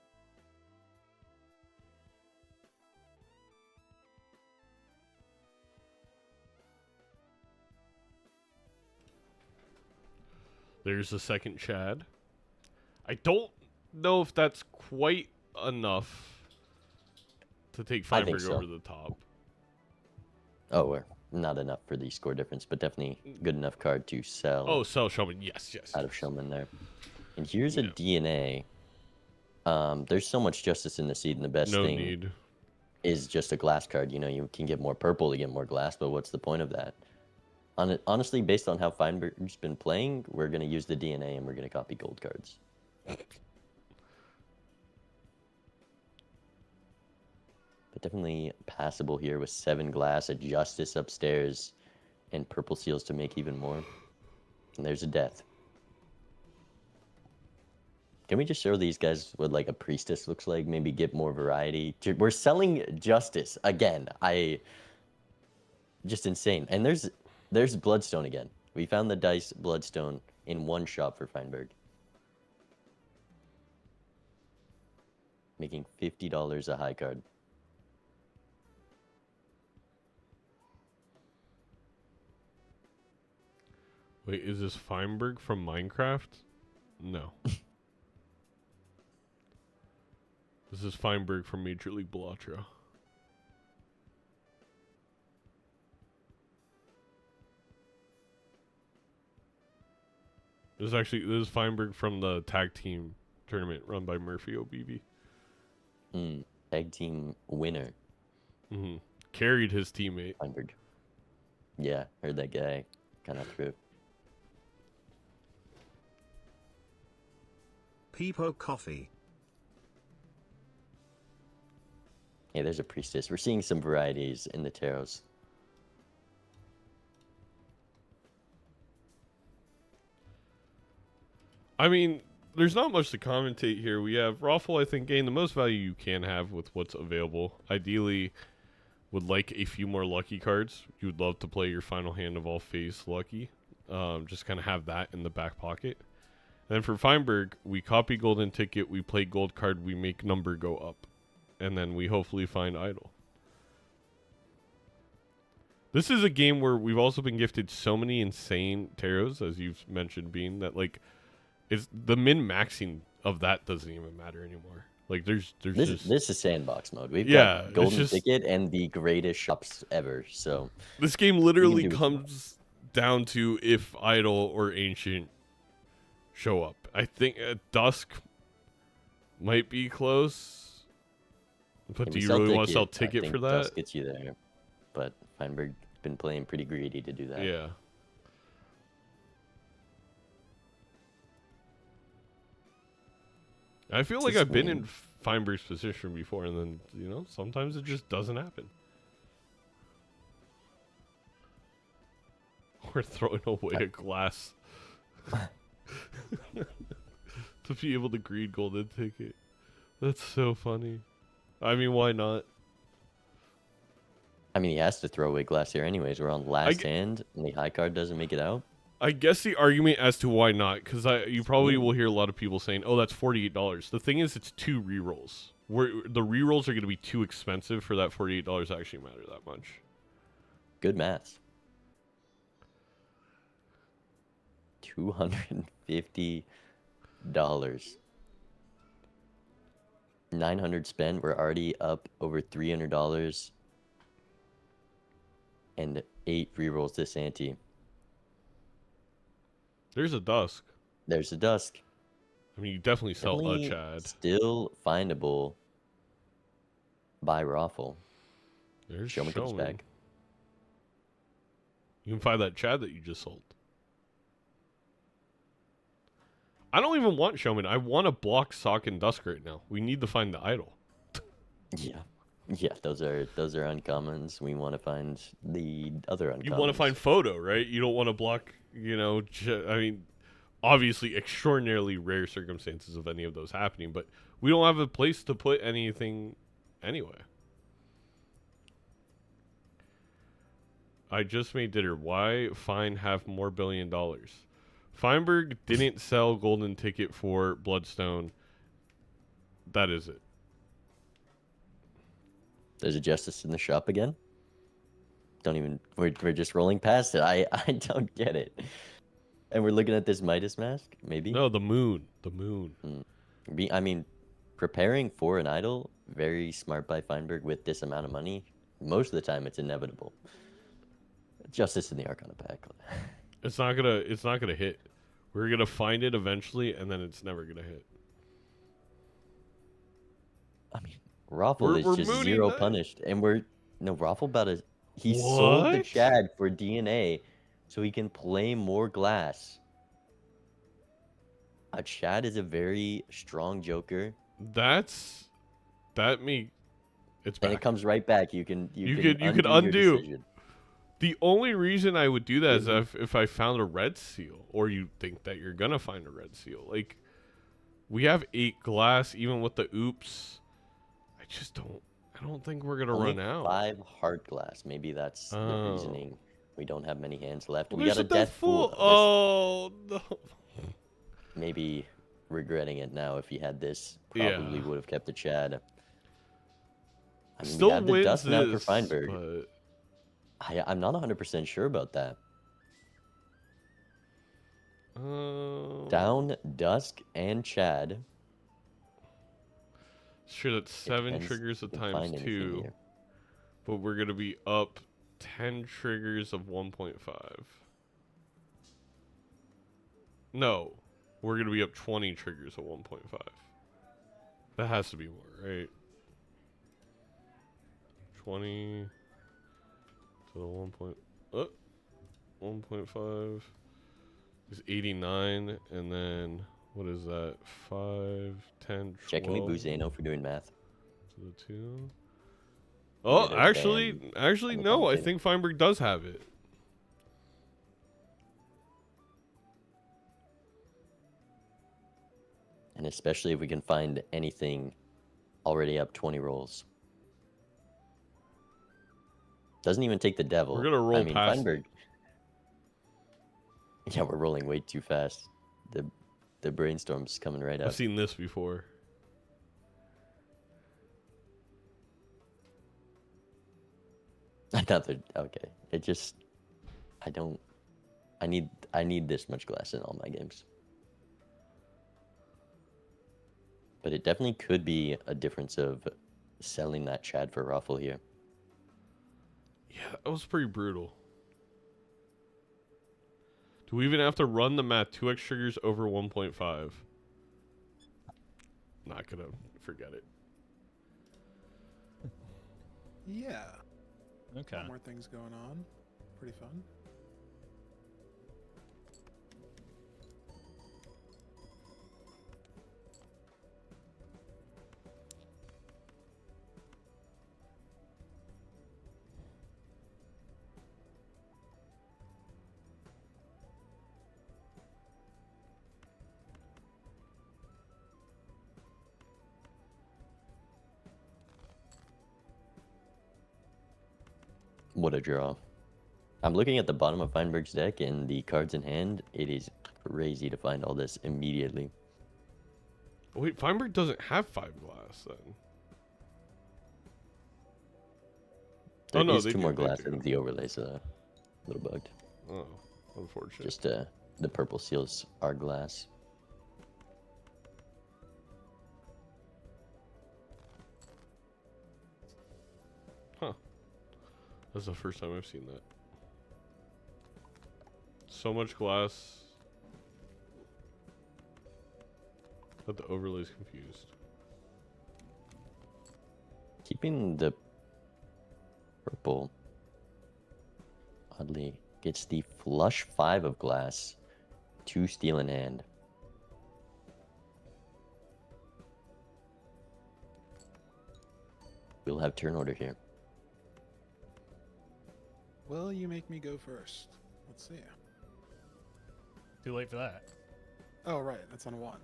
There's the second Chad. I don't know if that's quite enough to take I think Feinberg so. over the top. Oh, well, not enough for the score difference, but definitely good enough card to sell. Oh, sell Showman. Yes, yes. Out of Showman there. And here's a Yeah. DNA. There's so much justice in the seed, and the best No thing need. is just a glass card. You know, you can get more purple to get more glass, but what's the point of that? Honestly, based on how Feinberg's been playing, we're going to use the DNA and we're going to copy gold cards. But definitely passable here with 7 glass, a Justice upstairs, and purple seals to make even more. And there's a death. Can we just show these guys what like a priestess looks like? Maybe get more variety. We're selling Justice again. Just insane. And there's Bloodstone again. We found the dice Bloodstone in one shop for Feinberg. Making $50 a high card. Wait, is this Feinberg from Minecraft? No. This is Feinberg from Major League Balatro. This is Feinberg from the tag team tournament run by Murphy OBB. Tag team winner. Carried his teammate. Feinberg. Yeah, heard that guy kind of threw. Peepo Coffee. Hey, there's a priestess. We're seeing some varieties in the tarots. I mean, there's not much to commentate here. We have Roffle, I think, gain the most value you can have with what's available. Ideally, would like a few more lucky cards. You would love to play your final hand of all phase lucky. Just kind of have that in the back pocket. And then for Feinberg, we copy golden ticket, we play gold card, we make number go up. And then we hopefully find idol. This is a game where we've also been gifted so many insane tarots, as you've mentioned, Bean, that like it's the min-maxing of that doesn't even matter anymore. Like there's This is sandbox mode. We've Yeah, got it's golden just- ticket and the greatest shops ever. So this game literally do it. comes down to if idol or ancient show up. I think Dusk might be close. But if do we you sell really want to sell I ticket think for that? Dusk gets you there, but Feinberg's been playing pretty greedy to do that. Yeah. I feel like Just I've been win. in Feinberg's position before, and then, you know, sometimes it just doesn't happen. We're throwing away a glass to be able to greed golden ticket. That's so funny. I mean, why not? I mean, he has to throw away glass here anyways. We're on last hand, and the high card doesn't make it out. I guess the argument as to why not, because you probably will hear a lot of people saying, "Oh, that's $48." The thing is, it's 2 rerolls. Where the rerolls are going to be too expensive for that $48 to actually matter that much. Good maths. $250. 900 spent. We're already up over $300. And 8 rerolls this ante. There's a Dusk. There's a Dusk. I mean, you definitely sell Definitely a Chad. Still findable by Roffle. There's Showman comes back. You can find that Chad that you just sold. I don't even want Showman. I want to block Sock and Dusk right now. We need to find the idol. Yeah. Yeah, those are uncommons. We want to find the other uncommons. You want to find Photo, right? You don't want to block, you know, I mean, obviously extraordinarily rare circumstances of any of those happening, but we don't have a place to put anything anyway. I just made dinner. Why Fine have more $1 billion? Feinberg didn't sell golden ticket for Bloodstone. That is it. There's a justice in the shop again. Don't even. We're just rolling past it. I don't get it. And we're looking at this Midas mask. Maybe. No, the moon. The moon. I mean, preparing for an idol. Very smart by Feinberg with this amount of money. Most of the time, it's inevitable. Justice in the Arcana pack. It's not gonna hit. We're gonna find it eventually, and then it's never gonna hit. I mean, Roffle is just mooning zero that. punished, and Roffle about to. He What? sold the Chad for DNA, so he can play more glass. A Chad is a very strong Joker, It's back. and it comes right back. You can could your undo. decision. The only reason I would do that is if I found a red seal, or you think that you're gonna find a red seal. Like, we have 8 glass, even with the oops. I don't think we're gonna Only run out. 5 hard glass. Maybe that's the Oh. reasoning. We don't have many hands left. Well, We got a there's death pool. Oh no. Maybe regretting it now. If he had this, Yeah. probably would have kept the Chad. I mean, we Still have the wins dust now for this, Feinberg. but I'm not 100% sure about that. Down, Dusk, and Chad. sure, that's 7 Depends triggers if of we can find times anything 2, here. but we're gonna be up 10 triggers of 1.5. No, we're gonna be up 20 triggers of 1.5. That has to be more, right? 20 to the 1.5 is 89, and then what is that? 5, 10, 12 Checking me, Buzano, for doing math. to the 2. Oh, there's actually, ban actually, on the no. I commentator. think Feinberg does have it. And especially if we can find anything already up 20 rolls. Doesn't even take the devil. We're gonna roll I mean, past Feinberg. Yeah, we're rolling way too fast. The brainstorm's coming right I've up. seen this before. Another okay. It just I need this much glass in all my games. But it definitely could be a difference of selling that Chad for Roffle here. Yeah, that was pretty brutal. Do we even have to run the math? 2x triggers over 1.5. Not gonna forget it. Yeah. Okay. More things going on. Pretty fun. What a draw. I'm looking at the bottom of Feinberg's deck and the cards in hand. It is crazy to find all this immediately. Wait, Feinberg doesn't have 5 glass then. There no, is they 2 do, more they glass. do. I think the overlay's a little bugged. Oh, unfortunate. Just the purple seals are glass. Huh. That's the first time I've seen that. So much glass that the overlay's confused. Keeping the purple oddly gets the flush 5 of glass, 2 steel in hand. We'll have turn order here. Will you make me go first? Let's see. Too late for that. Oh, right. That's on 1.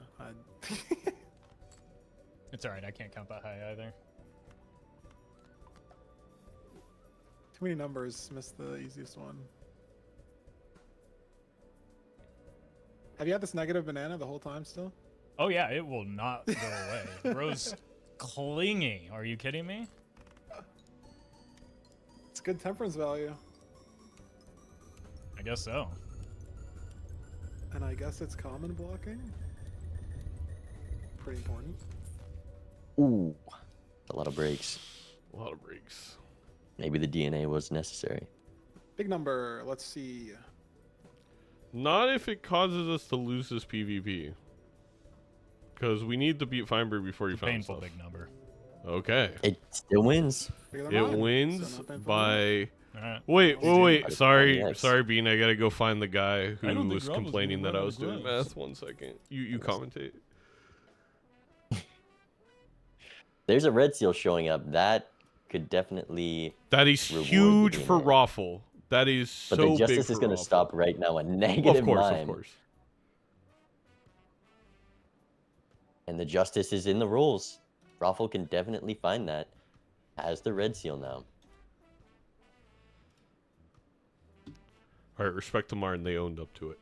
It's alright, I can't count that high either. Too many numbers. Missed the easiest one. Have you had this negative banana the whole time still? Oh yeah, it will not go away. Bro's clinging. Are you kidding me? It's good temperance value. I guess so. And I guess it's common blocking. Pretty important. Ooh, a lot of breaks. A lot of breaks. Maybe the DNA was necessary. Big number. Let's see. Not if it causes us to lose this PvP. Because we need to beat Feinberg before he found Painful stuff. big number. Okay. It still wins. Bigger than It mine, wins so not painful. by... All right. Wait. Yes. Sorry, Bean. I gotta go find the guy who I don't think was Rob was complaining gonna that I run was the doing glass. math. 1 second. You commentate. There's a red seal showing up. That could definitely... That is Reward the huge for DNA. Roffle. That is so But big the justice for is going to Roffle. stop right now. A negative Of course, mime. of course. And the justice is in the rules. Roffle can definitely find that. Has the red seal now. All right, respect to Martin. They owned up to it.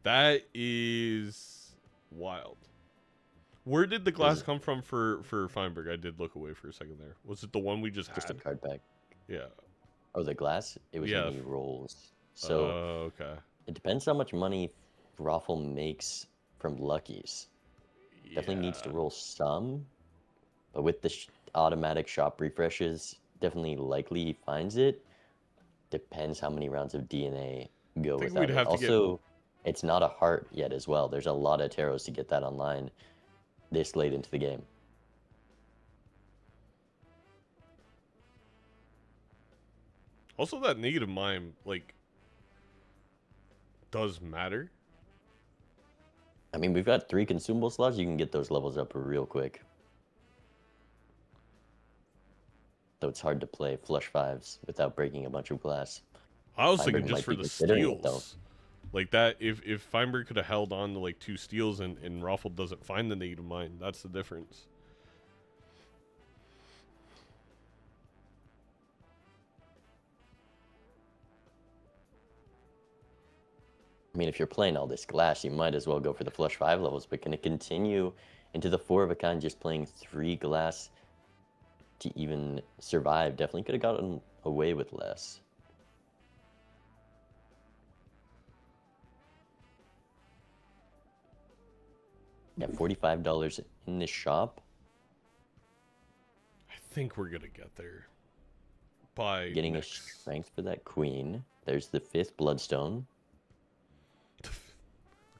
That is wild. Where did the glass come from for Feinberg? I did look away for a second there. Was it the one we just Just a had? card back. Yeah. Oh, the glass? It was Yeah. in the rolls. So Okay. it depends how much money Roffle makes from luckies. Definitely needs to Yeah. roll some. But with the automatic shop refreshes, definitely likely he finds it. Depends how many rounds of DNA go think without we'd it. have to get- Also, it's not a heart yet as well. There's a lot of tarots to get that online this late into the game. Also, that negative mime, like, does matter. I mean, we've got 3 consumable slots. You can get those levels up real quick. Though it's hard to play flush 5s without breaking a bunch of glass. I was Feinberg thinking just might for be the considering it, though. steals. Like that, if Feinberg could have held on to like 2 steals and Roffle doesn't find the negative mine, that's the difference. I mean, if you're playing all this glass, you might as well go for the flush 5 levels, but can it continue into the 4 of a kind just playing 3 glass to even survive? Definitely could have gotten away with less. Yeah, $45 in this shop. I think we're gonna get there. By Getting a next... strength for that queen. There's the 5th bloodstone.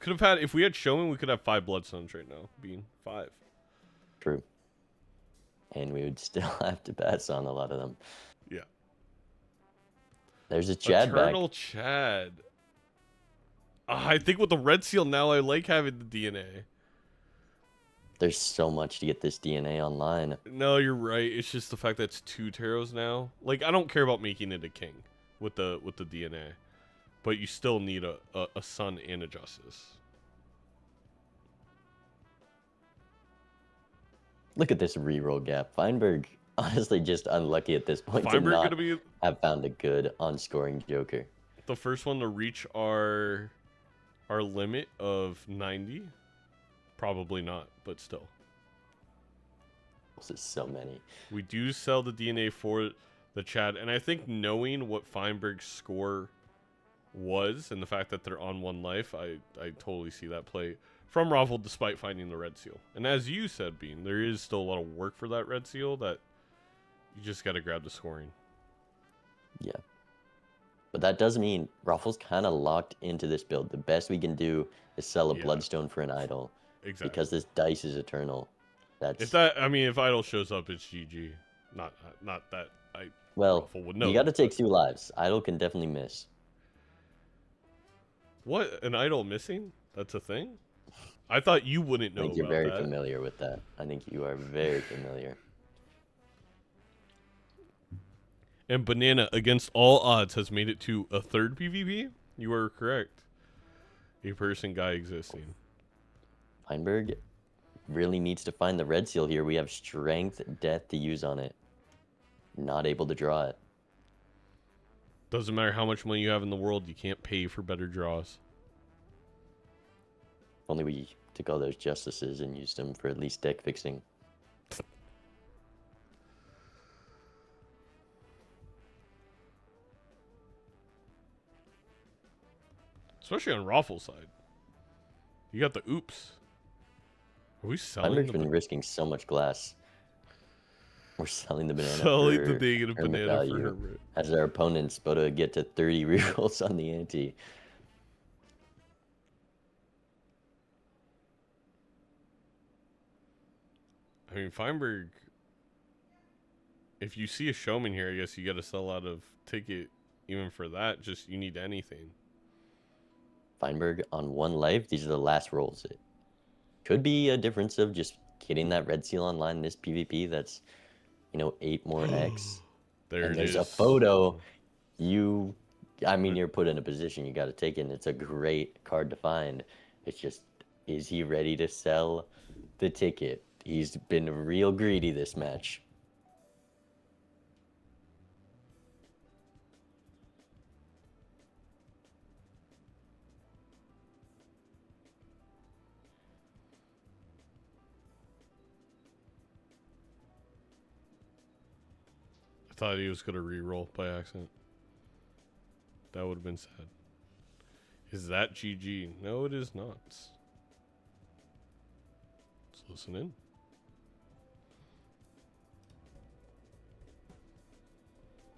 Could have had, if we had showing, we could have 5 bloodstones right now. Being 5. True. And we would still have to pass on a lot of them. Yeah. There's a Chad back. Eternal Chad. I think with the red seal now, I like having the DNA. There's so much to get this DNA online. No, you're right. It's just the fact that it's 2 taros now. Like, I don't care about making it a king with the DNA, but you still need a son and a justice. Look at this reroll gap. Feinberg, honestly, just unlucky at this point Feinberg to not gonna be have found a good on-scoring joker. the first one to reach our limit of 90. Probably not, but still. This is so many. We do sell the DNA for the Chad, and I think knowing what Feinberg's score was and the fact that they're on 1 life, I totally see that play from Roffle despite finding the red seal. And as you said, Bean, there is still a lot of work for that red seal that you just got to grab the scoring. Yeah. But that does mean Roffle's kind of locked into this build. The best we can do is sell a Yeah. bloodstone for an idol. Exactly. Because this dice is eternal. That's If that, I mean, if Idol shows up, it's GG. Not that well, Roffle would know. you got to that, take but- 2 lives. Idol can definitely miss. What, an Idol missing? That's a thing? I thought you wouldn't I know think you're about very that. familiar with that. I think you are very familiar. And Banana, against all odds, has made it to a 3rd PvP. You are correct. A person guy existing. Feinberg really needs to find the red seal here. We have strength, death to use on it. Not able to draw it. Doesn't matter how much money you have in the world, you can't pay for better draws. Only we took all those justices and used them for at least deck fixing. Especially on Roffle's side. You got the oops. Are we selling Feinberg's the been risking so much glass. We're selling the banana selling for the negative hermit banana value, for hermit. as our opponent's about to get to 30 rerolls on the ante. I mean, Feinberg, if you see a showman here, I guess you got to sell out of ticket even for that. Just you need anything. Feinberg on 1 life. These are the last rolls. It could be a difference of just getting that red seal online this PvP. That's, 8 more X. There And it there's is. a photo. You're put in a position you got to take it. And it's a great card to find. It's just, is he ready to sell the ticket? He's been real greedy this match. I thought he was going to re-roll by accident. That would have been sad. Is that GG? No, it is not. Let's listen in.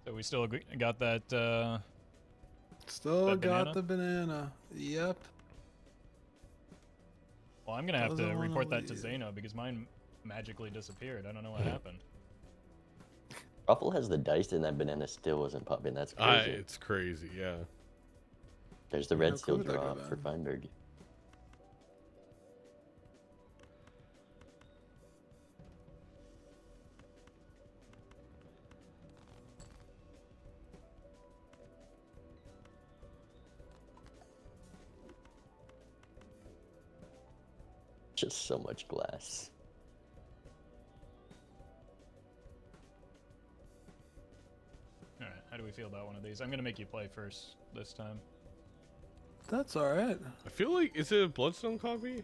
So we still got that. Still That got banana? the banana. Yep. Well, I'm gonna have to Doesn't wanna report that to leave. Zeno because mine magically disappeared. I don't know what happened. Roffle has the dice and that banana still wasn't popping. That's crazy. It's crazy, yeah. There's the How red cool seal would that draw go for then? Feinberg. Just so much glass. All right, how do we feel about one of these? I'm gonna make you play first this time. That's all right. I feel like, is it a Bloodstone copy?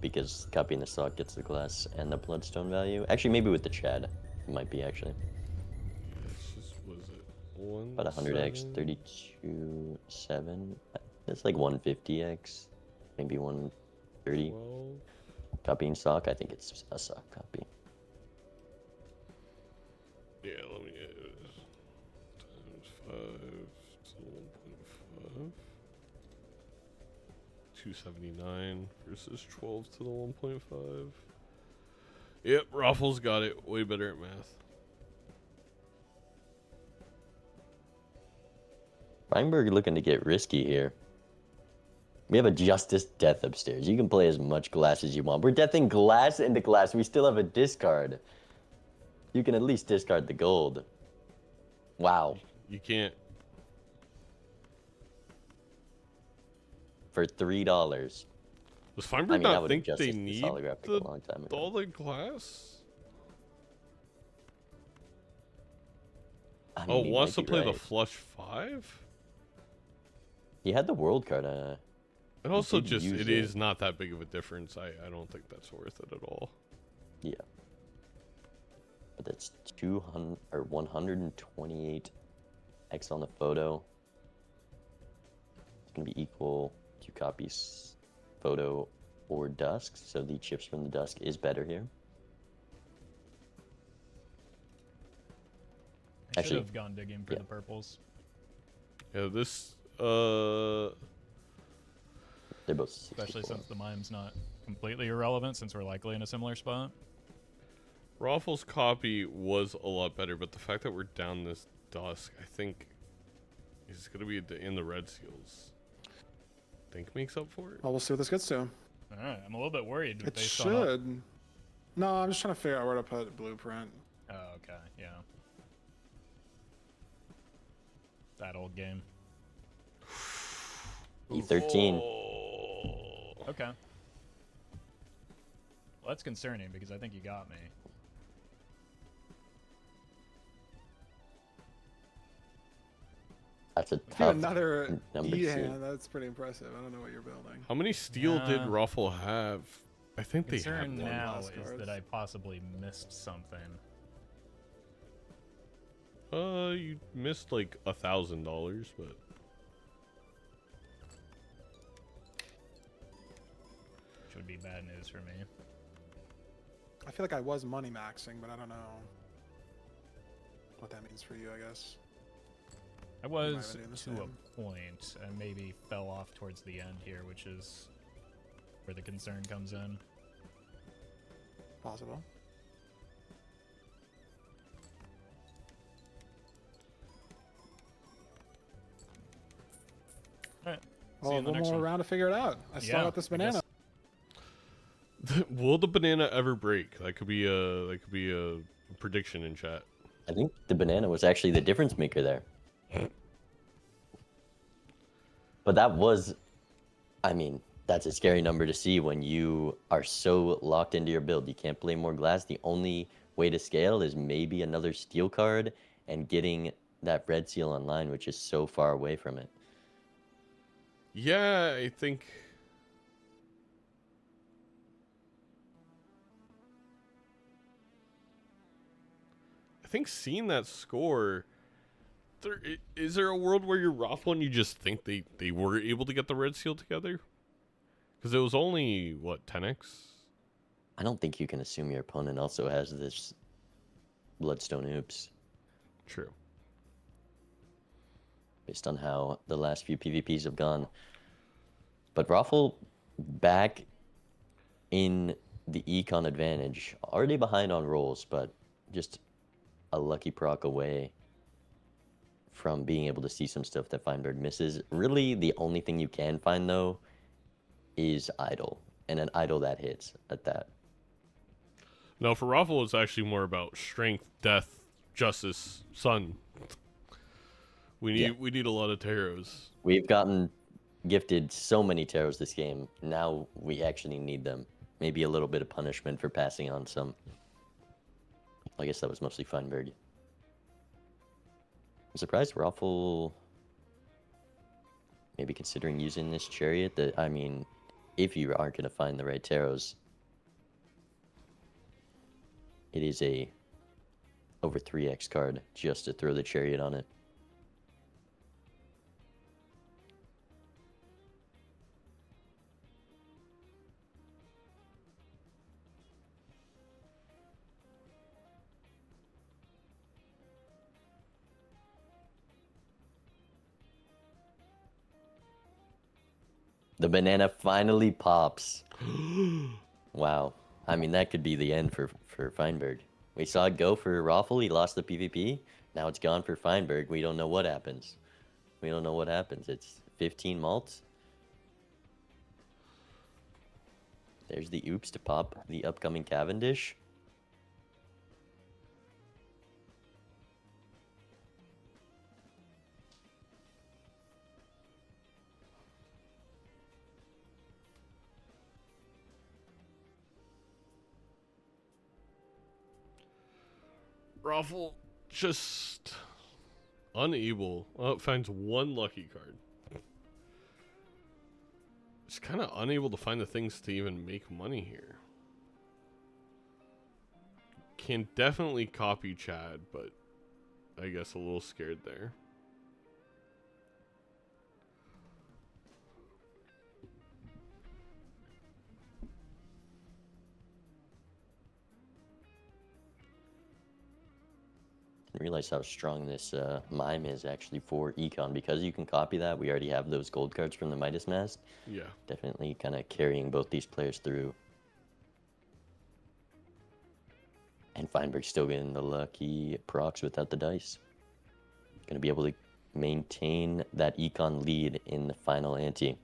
Because copying the stock gets the glass and the bloodstone value. Actually, maybe with the Chad. It might be actually. It's just, was it one? About 100x, 32, 7. That's like 150x. Maybe 130. 12. Copying stock, I think it's a stock copy. Yeah, let me get it. Times 5 to the 1.5. 279 versus 12 to the 1.5. Yep, Roffle's got it. Way better at math. Feinberg looking to get risky here. We have a Justice Death upstairs. You can play as much glass as you want. We're deathing glass into glass. We still have a discard. You can at least discard the gold. Wow. You can't. For $3. Does Feinberg I not would've think they justice this need holographic a long time ago. all the glass? I Oh, mean, he wants to might be play the right. flush 5? He had the world card. And also did just, use it it. is not that big of a difference. I don't think that's worth it at all. Yeah. But that's 200 or 128 X on the photo. It's gonna be equal to copies photo or dusk. So the chips from the dusk is better here. I Actually, should have gone digging for yeah. the purples. Yeah, this, They're both Especially 64. since the mime's not completely irrelevant, since we're likely in a similar spot. Roffle's copy was a lot better, but the fact that we're down this dusk, I think, is going to be in the red seals. Think makes up for it? Well, we'll see what this gets to. All right, I'm a little bit worried. It based on all- should. No, I'm just trying to figure out where to put blueprint. Oh, okay, yeah. That old game. E13. Oh, Okay. Well, that's concerning because I think you got me. That's a If you tough another number E to see. hand, that's pretty impressive. I don't know what you're building. How many steel did Uh, Roffle have? I think they had Concern one. now last is cards. that I possibly missed something. You missed like $1,000, but Which would be bad news for me. I feel like I was money maxing, but I don't know what that means for you, I guess. I might have was been doing the to same. a point and maybe fell off towards the end here, which is where the concern comes in. Possible. All right. See Well, you in the one next more one. round to figure it out. I still Yeah, got this I guess- banana. will the banana ever break? That could be a prediction in chat. I think the banana was actually the difference maker there. But that was, I mean, that's a scary number to see when you are so locked into your build. You can't play more glass. The only way to scale is maybe another steel card and getting that red seal online, which is so far away from it. Yeah, I think. I think seeing that score, is there a world where you're Roffle and you just think they were able to get the red seal together? Because it was only what 10x. I don't think you can assume your opponent also has this bloodstone oops True. based on how the last few PvPs have gone. But Roffle back in the econ advantage, already behind on rolls, but just a lucky proc away from being able to see some stuff that Feinberg misses. Really, the only thing you can find, though, is idle, and an idle that hits at that. No, for Roffle, it's actually more about strength, death, justice, sun. We need a lot of tarots. We've gotten gifted so many tarots this game. Now we actually need them. Maybe a little bit of punishment for passing on some. I guess that was mostly Feinberg. I'm surprised Roffle maybe considering using this chariot. That, I mean, if you aren't going to find the right tarots, it is a over 3x card just to throw the chariot on it. The banana finally pops. Wow. I mean, that could be the end for Feinberg. We saw it go for Roffle. He lost the PvP. Now it's gone for Feinberg. We don't know what happens. We don't know what happens. It's 15 malts. There's the oops to pop the upcoming Cavendish. Roffle just unable. Well, it finds one lucky card. It's kind of unable to find the things to even make money here. Can definitely copy Chad, but I guess a little scared there. Didn't realize how strong this mime is actually for econ, because you can copy that. We already have those gold cards from the Midas Mask. Yeah. Definitely kind of carrying both these players through. And Feinberg's still getting the lucky procs without the dice. Going to be able to maintain that econ lead in the final ante.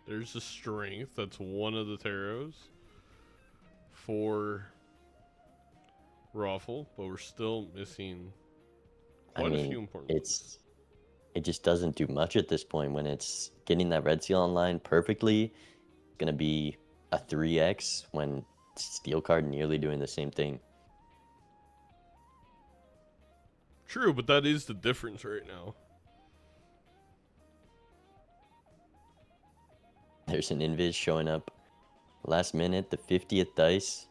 There's a strength. That's one of the taros for Roffle, but we're still missing quite a few important ones. It just doesn't do much at this point. When it's getting that red seal online perfectly, gonna be a 3x when steel card nearly doing the same thing. True, but that is the difference right now. There's an invis showing up last minute, the 50th dice,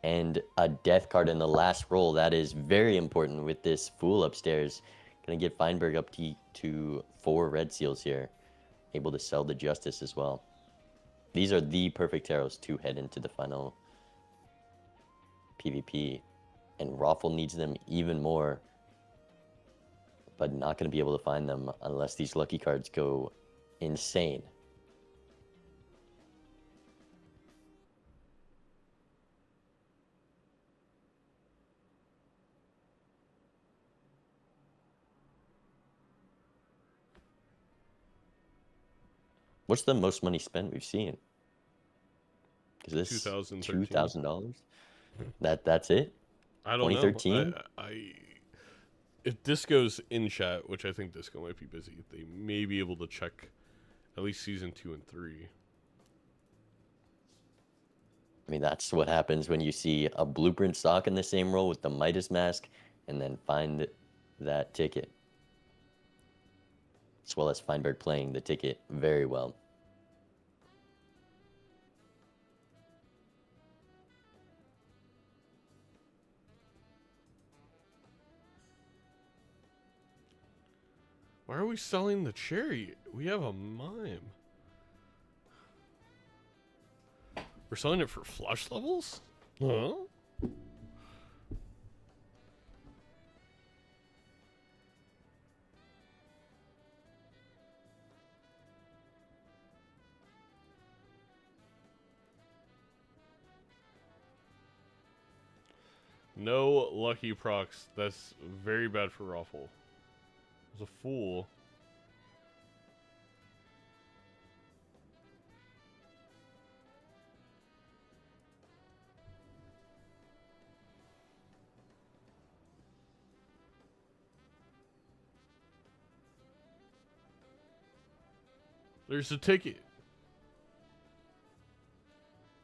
and a death card in the last roll. That is very important with this fool upstairs. Gonna get Feinberg up to 4 red seals here. Able to sell the justice as well. These are the perfect taros to head into the final PvP. And Roffle needs them even more, but not going to be able to find them unless these lucky cards go insane. What's the most money spent we've seen? Is this $2,000? That's it? I don't 2013? know. If Disco's in chat, which I think Disco might be busy, they may be able to check at least season 2 and 3. I mean, that's what happens when you see a blueprint stock in the same roll with the Midas mask and then find that ticket. As well as Feinberg playing the ticket very well. Why are we selling the chariot? We have a mime. We're selling it for flush levels? Huh? No lucky procs. That's very bad for Roffle. Was a fool. There's a ticket.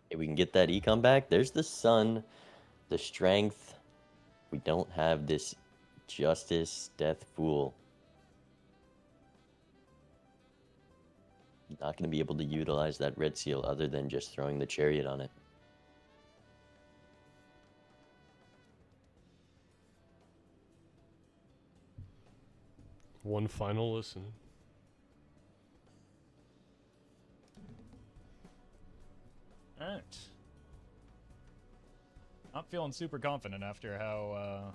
If we can get that econ back, there's the sun, the strength. We don't have this justice, death, fool. Not going to be able to utilize that red seal other than just throwing the chariot on it. One final listen. All right. Not feeling super confident after how.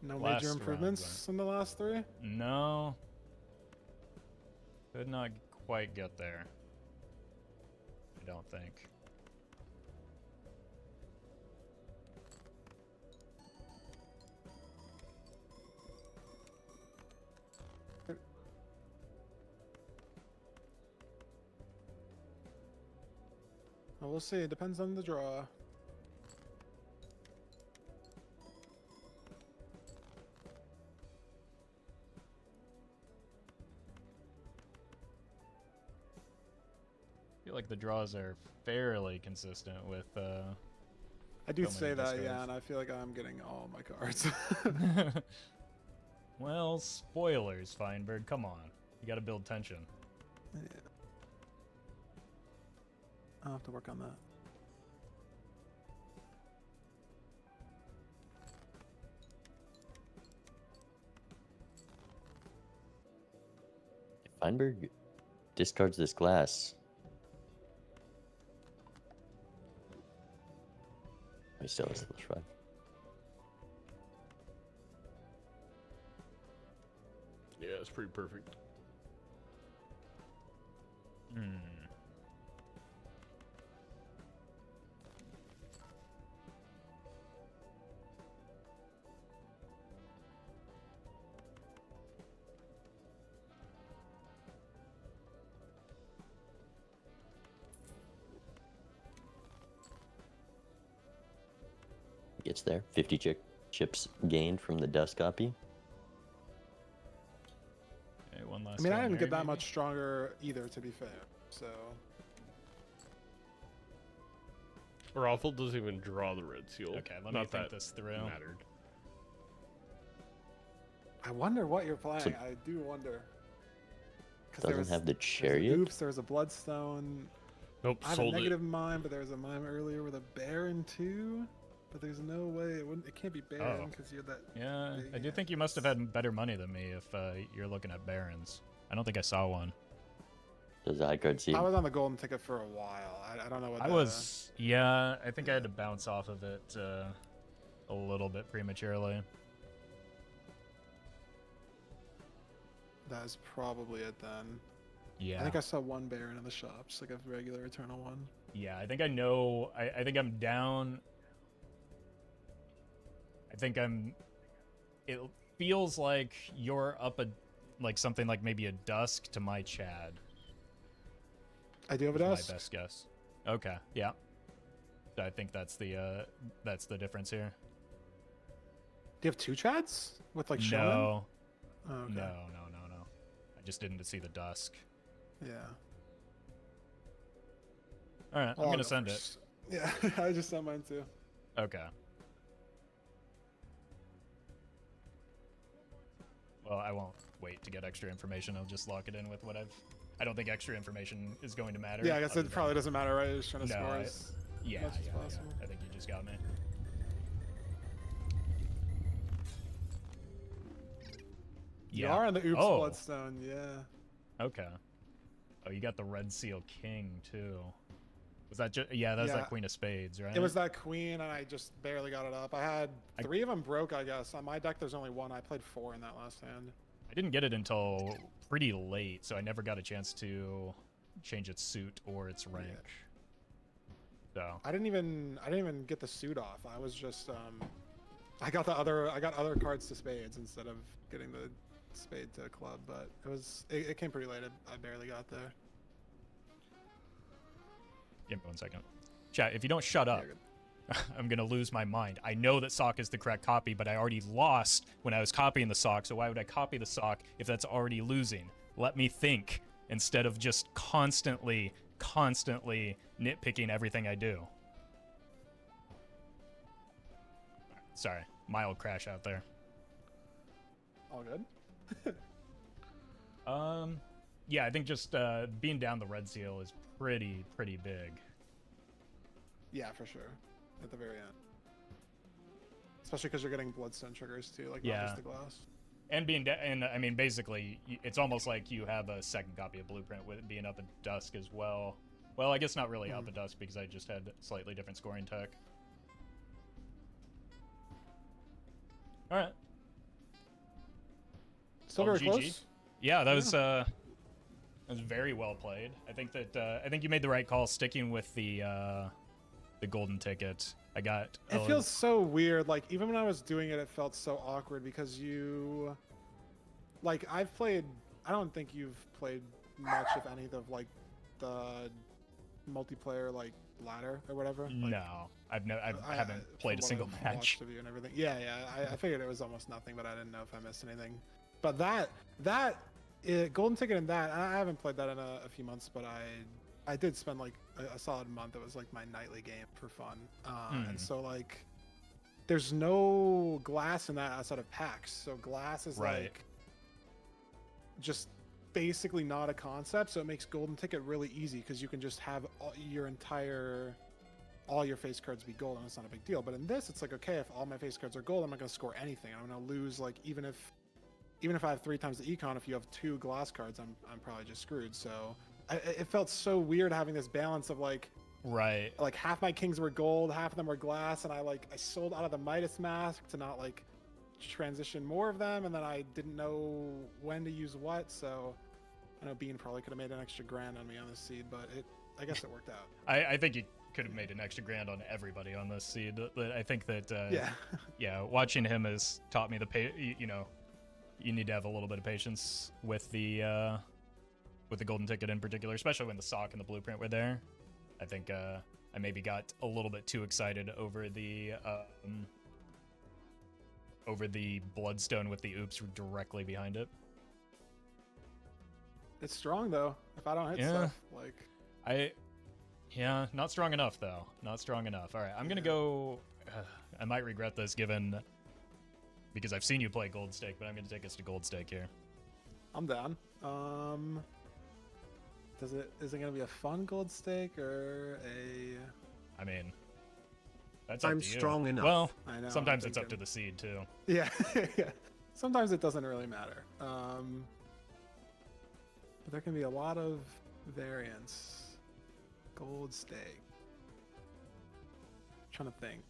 No Last major round, improvements in the last 3? No. Could not quite get there. I don't think. Well, we'll see. It depends on the draw. I feel like the draws are fairly consistent with. I do so say many that, discards. yeah, and I feel like I'm getting all my cards. Well, spoilers, Feinberg. Come on, you got to build tension. Yeah. I'll have to work on that. If Feinberg discards this glass, he still has the shrug. Yeah, it's pretty perfect. Hmm. Gets there. 50 chips gained from the dust copy. Okay, one last I mean, I Hail didn't get Mary, that maybe? much stronger either, to be fair. So Roffle doesn't even draw the red seal. Okay, let me Not think that this through. mattered. I wonder what you're playing. So- I do wonder. 'Cause Doesn't have the there's a chariot. Oops, there's a bloodstone. Nope, I have a sold negative it. mime, but there was a mime earlier with a Baron too. But there's no way it wouldn't. It can't be Baron Oh. because you're that. Yeah, I do Yeah. think you must have had better money than me if you're looking at Barons. I don't think I saw one. Does the high card see? I was on the golden ticket for a while. I don't know what. Yeah, I think I had to bounce off of it a little bit prematurely. That is probably it then. Yeah. I think I saw one Baron in the shop, just like a regular Eternal one. Yeah, I think I know. I think I'm down. I think I'm. It feels like you're up like something like maybe a dusk to my Chad. I do have a is dust. My best guess. Okay. Yeah. I think that's the difference here. Do you have two Chads with like Shonen? No. Oh, okay. No. I just didn't see the dusk. Yeah. All right, Well, I'm I'll gonna go send first. Yeah, I just sent mine too. it. Okay. Well, I won't wait to get extra information. I'll just lock it in with what I don't think extra information is going to matter. Yeah, I guess other it probably than- doesn't matter, right? Just trying to No, score I- as Yeah, much as yeah. possible. I think you just got me. You are on the Oops Oh. Bloodstone, yeah. Okay. Oh, you got the Red Seal King too. Was that just? Yeah, that was Yeah. that Queen of Spades, right? It was that queen, and I just barely got it up. I had three of them broke, I guess. On my deck, there's only one. I played four in that last hand. I didn't get it until pretty late, so I never got a chance to change its suit or its rank. So I didn't even get the suit off. I was just I got other cards to spades instead of getting the spade to club, but it came pretty late. I barely got there. give me 1 second. Chat, if you don't shut up, I'm gonna lose my mind. I know that sock is the correct copy, but I already lost when I was copying the sock, so why would I copy the sock if that's already losing? Let me think instead of just constantly nitpicking everything I do. Sorry, mild crash out there. All good. Yeah, I think just being down the red seal is pretty big. Yeah, for sure. At the very end. Especially because you're getting bloodstone triggers too, like Yeah. not just the glass. And and I mean, basically, it's almost like you have a second copy of Blueprint with it being up at dusk as well. Well, I guess not really up at dusk because I just had slightly different scoring tech. All right. Still Oh, very GG. close. Yeah, that was very well played. I think that I think you made the right call sticking with the golden ticket. I got. It feels so weird. Like even when I was doing it, it felt so awkward because you, like I've played. I don't think you've played much, if any, of like the multiplayer like ladder or whatever. Like, No, I haven't played a from single what I've match. watched of you and everything. Yeah. I figured it was almost nothing, but I didn't know if I missed anything. But golden ticket and that I haven't played that in a few months, but I did spend like a solid month. It was like my nightly game for fun, and so like there's no glass in that outside of packs. So glass is Right. like just basically not a concept. So it makes golden ticket really easy because you can just have all your face cards be gold, and it's not a big deal. But in this, it's like, okay, if all my face cards are gold, I'm not going to score anything. I'm going to lose, like, even if I have 3 times the econ, if you have 2 glass cards, I'm probably just screwed. So it felt so weird having this balance of like half my kings were gold, half of them were glass, and I sold out of the Midas mask to not like transition more of them, and then I didn't know when to use what. So I know Bean probably could have made an extra grand on me on this seed, but I guess it worked out. I think you could have made an extra grand on everybody on this seed. But I think that Yeah. watching him has taught me you need to have a little bit of patience with the golden ticket in particular, especially when the sock and the blueprint were there. I think I maybe got a little bit too excited over the Bloodstone with the oops directly behind it. It's strong though. If I don't hit Yeah. stuff, like Yeah, not strong enough though. Not strong enough. All right, I'm gonna go. I might regret this because I've seen you play Gold Stake, but I'm gonna take us to Gold Stake here. I'm down. Is it gonna be a fun Gold Stake or a? I mean, that's up I'm to you. strong enough. Well, I know, sometimes I'm it's up to thinking- the seed too. Yeah, yeah. Sometimes it doesn't really matter. But there can be a lot of variants. Gold Stake. I'm trying to think.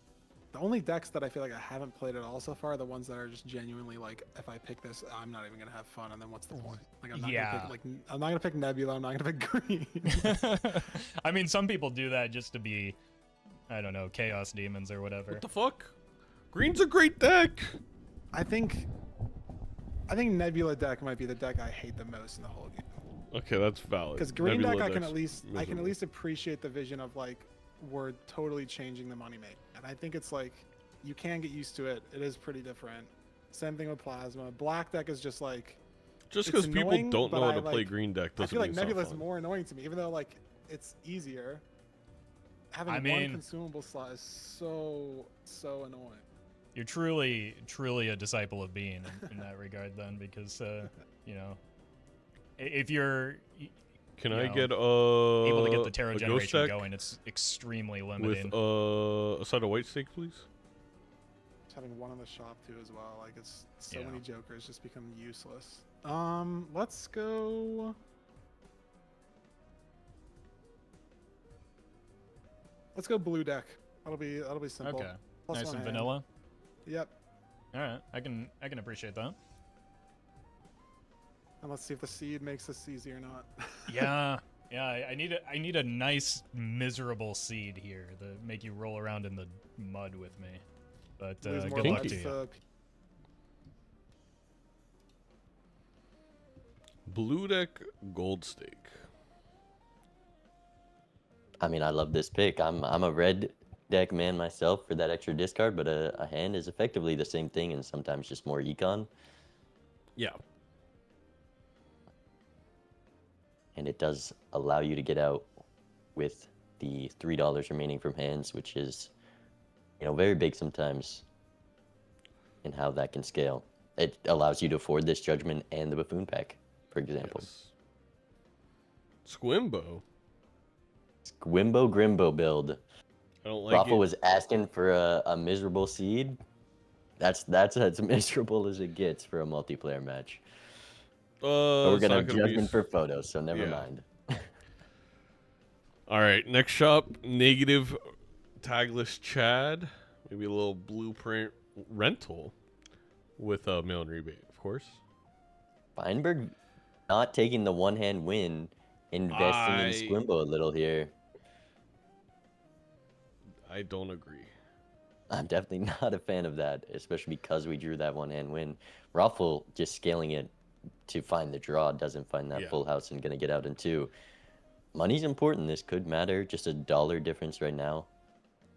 The only decks that I feel like I haven't played at all so far are the ones that are just genuinely like, if I pick this, I'm not even gonna have fun, and then what's the point? Like, I'm not gonna pick, I'm not gonna pick Nebula. I'm not gonna pick Green. I mean, some people do that just to be, I don't know, Chaos Demons or whatever. What the fuck? Green's a great deck. I think Nebula deck might be the deck I hate the most in the whole game. Okay, that's valid. Because Green Nebula deck, I can deck's at miserable. least appreciate the vision of like, we're totally changing the money make, and I think it's like, you can get used to it. It is pretty different. Same thing with Plasma. Black deck is just like, Just it's because people annoying, don't know but how to I, play like, green deck I doesn't feel like mean it's not Nebula's fun. more annoying to me, even though like it's easier. Having I one mean- consumable slot is so annoying. You're truly a disciple of Bean in that regard, then, because you know, if you're Can you I know, get able to get the Terra a ghost generation deck going, it's extremely with limiting. a side of white stake, please? Just having one in the shop too as well. Like, it's so Yeah. many jokers just become useless. Let's go. Let's go blue deck. That'll be simple. Okay, Plus nice one and hand. vanilla. Yep. All right, I can appreciate that. And let's see if the seed makes this easy or not. Yeah, I need a nice miserable seed here to make you roll around in the mud with me. But Lose more good luck lives to you. Blue deck, gold stake. I mean, I love this pick. I'm a red deck man myself for that extra discard, but a hand is effectively the same thing and sometimes just more econ. Yeah. And it does allow you to get out with the $3 remaining from hands, which is, you know, very big sometimes in how that can scale. It allows you to afford this Judgment and the Buffoon pack, for example. Yes. Squimbo. Squimbo Grimbo build. I don't like Roffle it. was asking for a miserable seed. That's as miserable as it gets for a multiplayer match. But we're It's gonna not have gonna be Judgment for photos, so never Yeah. mind. All right, next shop, negative tagless Chad. Maybe a little blueprint rental with a mail and rebate, of course. Feinberg not taking the one-hand win, investing in Squimbo a little here. I don't agree. I'm definitely not a fan of that, especially because we drew that one-hand win. Roffle just scaling it to find the draw, doesn't find that Yeah. full house and gonna get out in two. Money's important. This could matter. Just a $1 difference right now.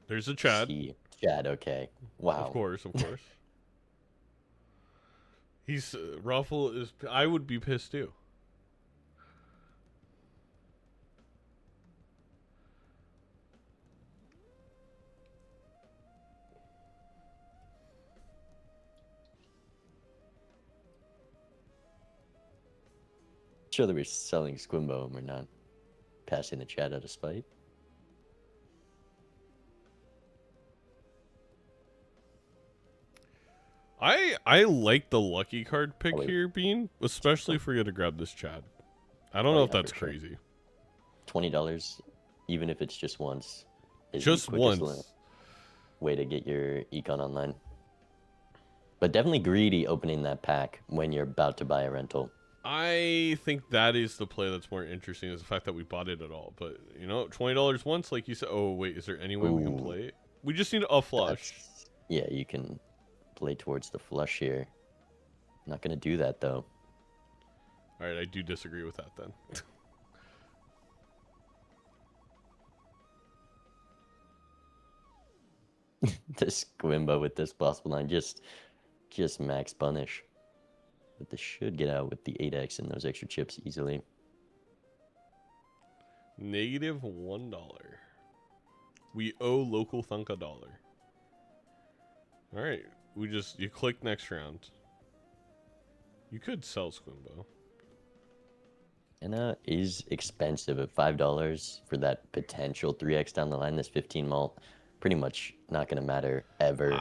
There's a Chad. See, Chad, okay. Wow. Of course. He's Roffle is. I would be pissed too. Sure that we're selling Squimbo and we're not passing the Chad out of spite. I like the lucky card pick Oh, wait. here, Bean, especially if we're gonna grab this Chad. I don't Oh, know yeah, if that's for sure. crazy. $20, even if it's just once, is Just the quickest once. way to get your econ online. But definitely greedy opening that pack when you're about to buy a rental. I think that is the play that's more interesting is the fact that we bought it at all. But you know, $20 once, like you said. Oh wait, is there any way we can Ooh. play it? We just need a flush. Yeah, you can play towards the flush here. Not gonna do that though. All right, I do disagree with that then. This Squimbo with this possible line, just max punish. But this should get out with the 8x and those extra chips easily. -$1. We owe local thunk $1. All right, you click next round. You could sell Squimbo. Anna is expensive at $5 for that potential 3x down the line. This 15 malt, pretty much not going to matter ever.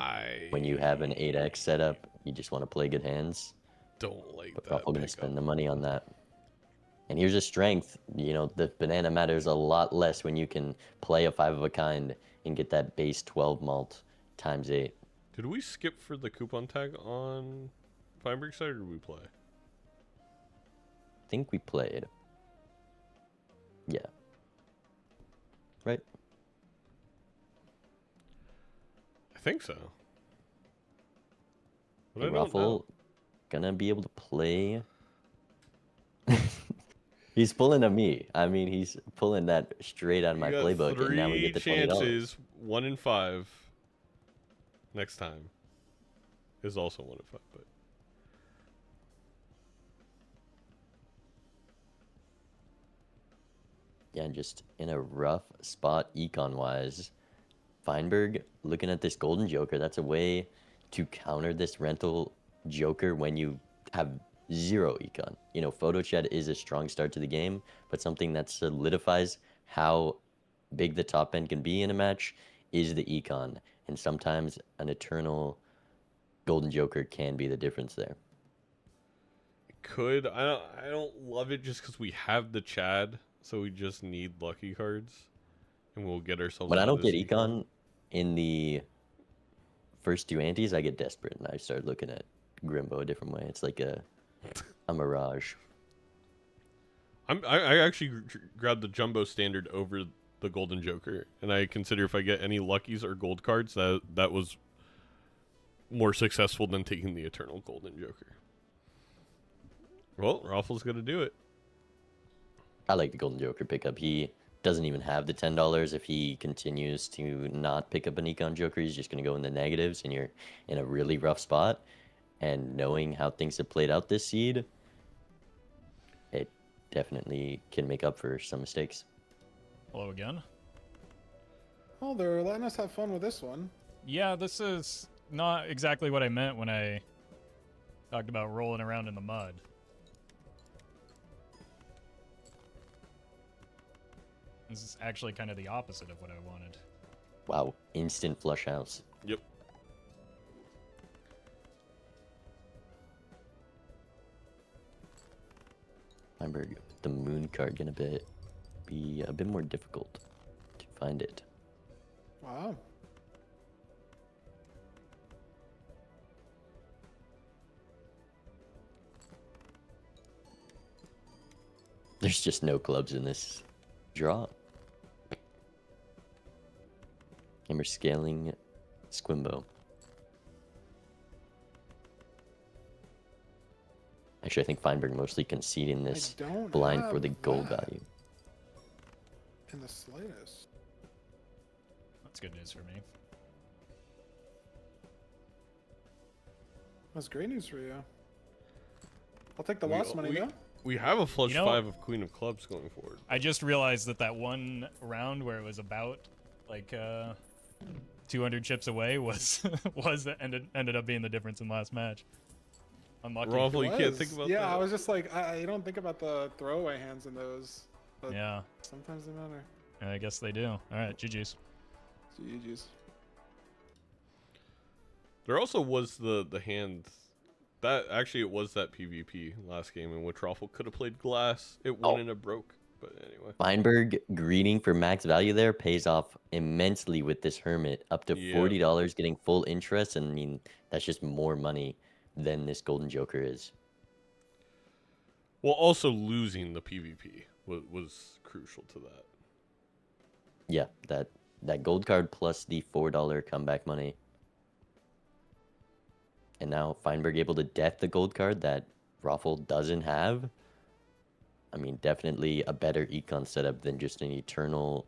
When you have an 8x setup, you just want to play good hands. Don't like but that. Roffle going to spend the money on that. And here's a strength. You know, the banana matters a lot less when you can play a 5 of a kind and get that base 12 malt times 8. Did we skip for the coupon tag on Feinberg side, or did we play? I think we played. Yeah. Right? I think so. But Hey, I don't know. Roffle gonna be able to play. He's pulling a me. I mean, he's pulling that straight out of my You got playbook, and now we get the $20. chances. 1 in 5. Next time is also 1 in 5, but. Yeah, just in a rough spot econ-wise. Feinberg, looking at this golden joker, that's a way to counter this rental joker when you have 0 econ. You know, photo chat is a strong start to the game, but something that solidifies how big the top end can be in a match is the econ. And sometimes an eternal golden joker can be the difference there. Could. I don't love it just because we have the Chad. So we just need lucky cards, and we'll get ourselves. When I don't get econ in the first 2 antes, I get desperate and I start looking at Grimbo a different way. It's like a mirage. I actually grabbed the jumbo standard over the golden joker, and I consider if I get any luckies or gold cards, that was more successful than taking the eternal golden joker. Well, Roffle's gonna do it. I like the golden joker pickup. He doesn't even have the $10. If he continues to not pick up an econ joker, he's just going to go in the negatives, and you're in a really rough spot. And knowing how things have played out this seed, it definitely can make up for some mistakes. Hello again. Oh, they're letting us have fun with this one. Yeah, this is not exactly what I meant when I talked about rolling around in the mud. This is actually kind of the opposite of what I wanted. Wow, instant flush house. Yep. Feinberg, the moon card gonna be a bit more difficult to find it. Wow. There's just no clubs in this draw. And we're scaling Squimbo. Actually, I think Feinberg mostly conceding this blind for the gold value. In the slightest. That's good news for me. That's great news for you. I'll take the lost money, though. We have a flush 5 of Queen of Clubs going forward. I just realized that one round where it was about like 200 chips away was that ended up being the difference in last match. Unlucky. Roffle, you can't think about that. Yeah, I was just like, I don't think about the throwaway hands in those. But yeah. Sometimes they matter. I guess they do. All right, GG's. GG's. There also was the hand. That actually, it was that PvP last game in which Roffle could have played glass. It won and it broke. But anyway. Feinberg greeting for max value there pays off immensely with this Hermit. Up to $40 getting full interest. And I mean, that's just more money than this Golden Joker is. Well, also losing the PvP was crucial to that. Yeah, that gold card plus the $4 comeback money. And now Feinberg able to death the gold card that Roffle doesn't have. I mean, definitely a better econ setup than just an eternal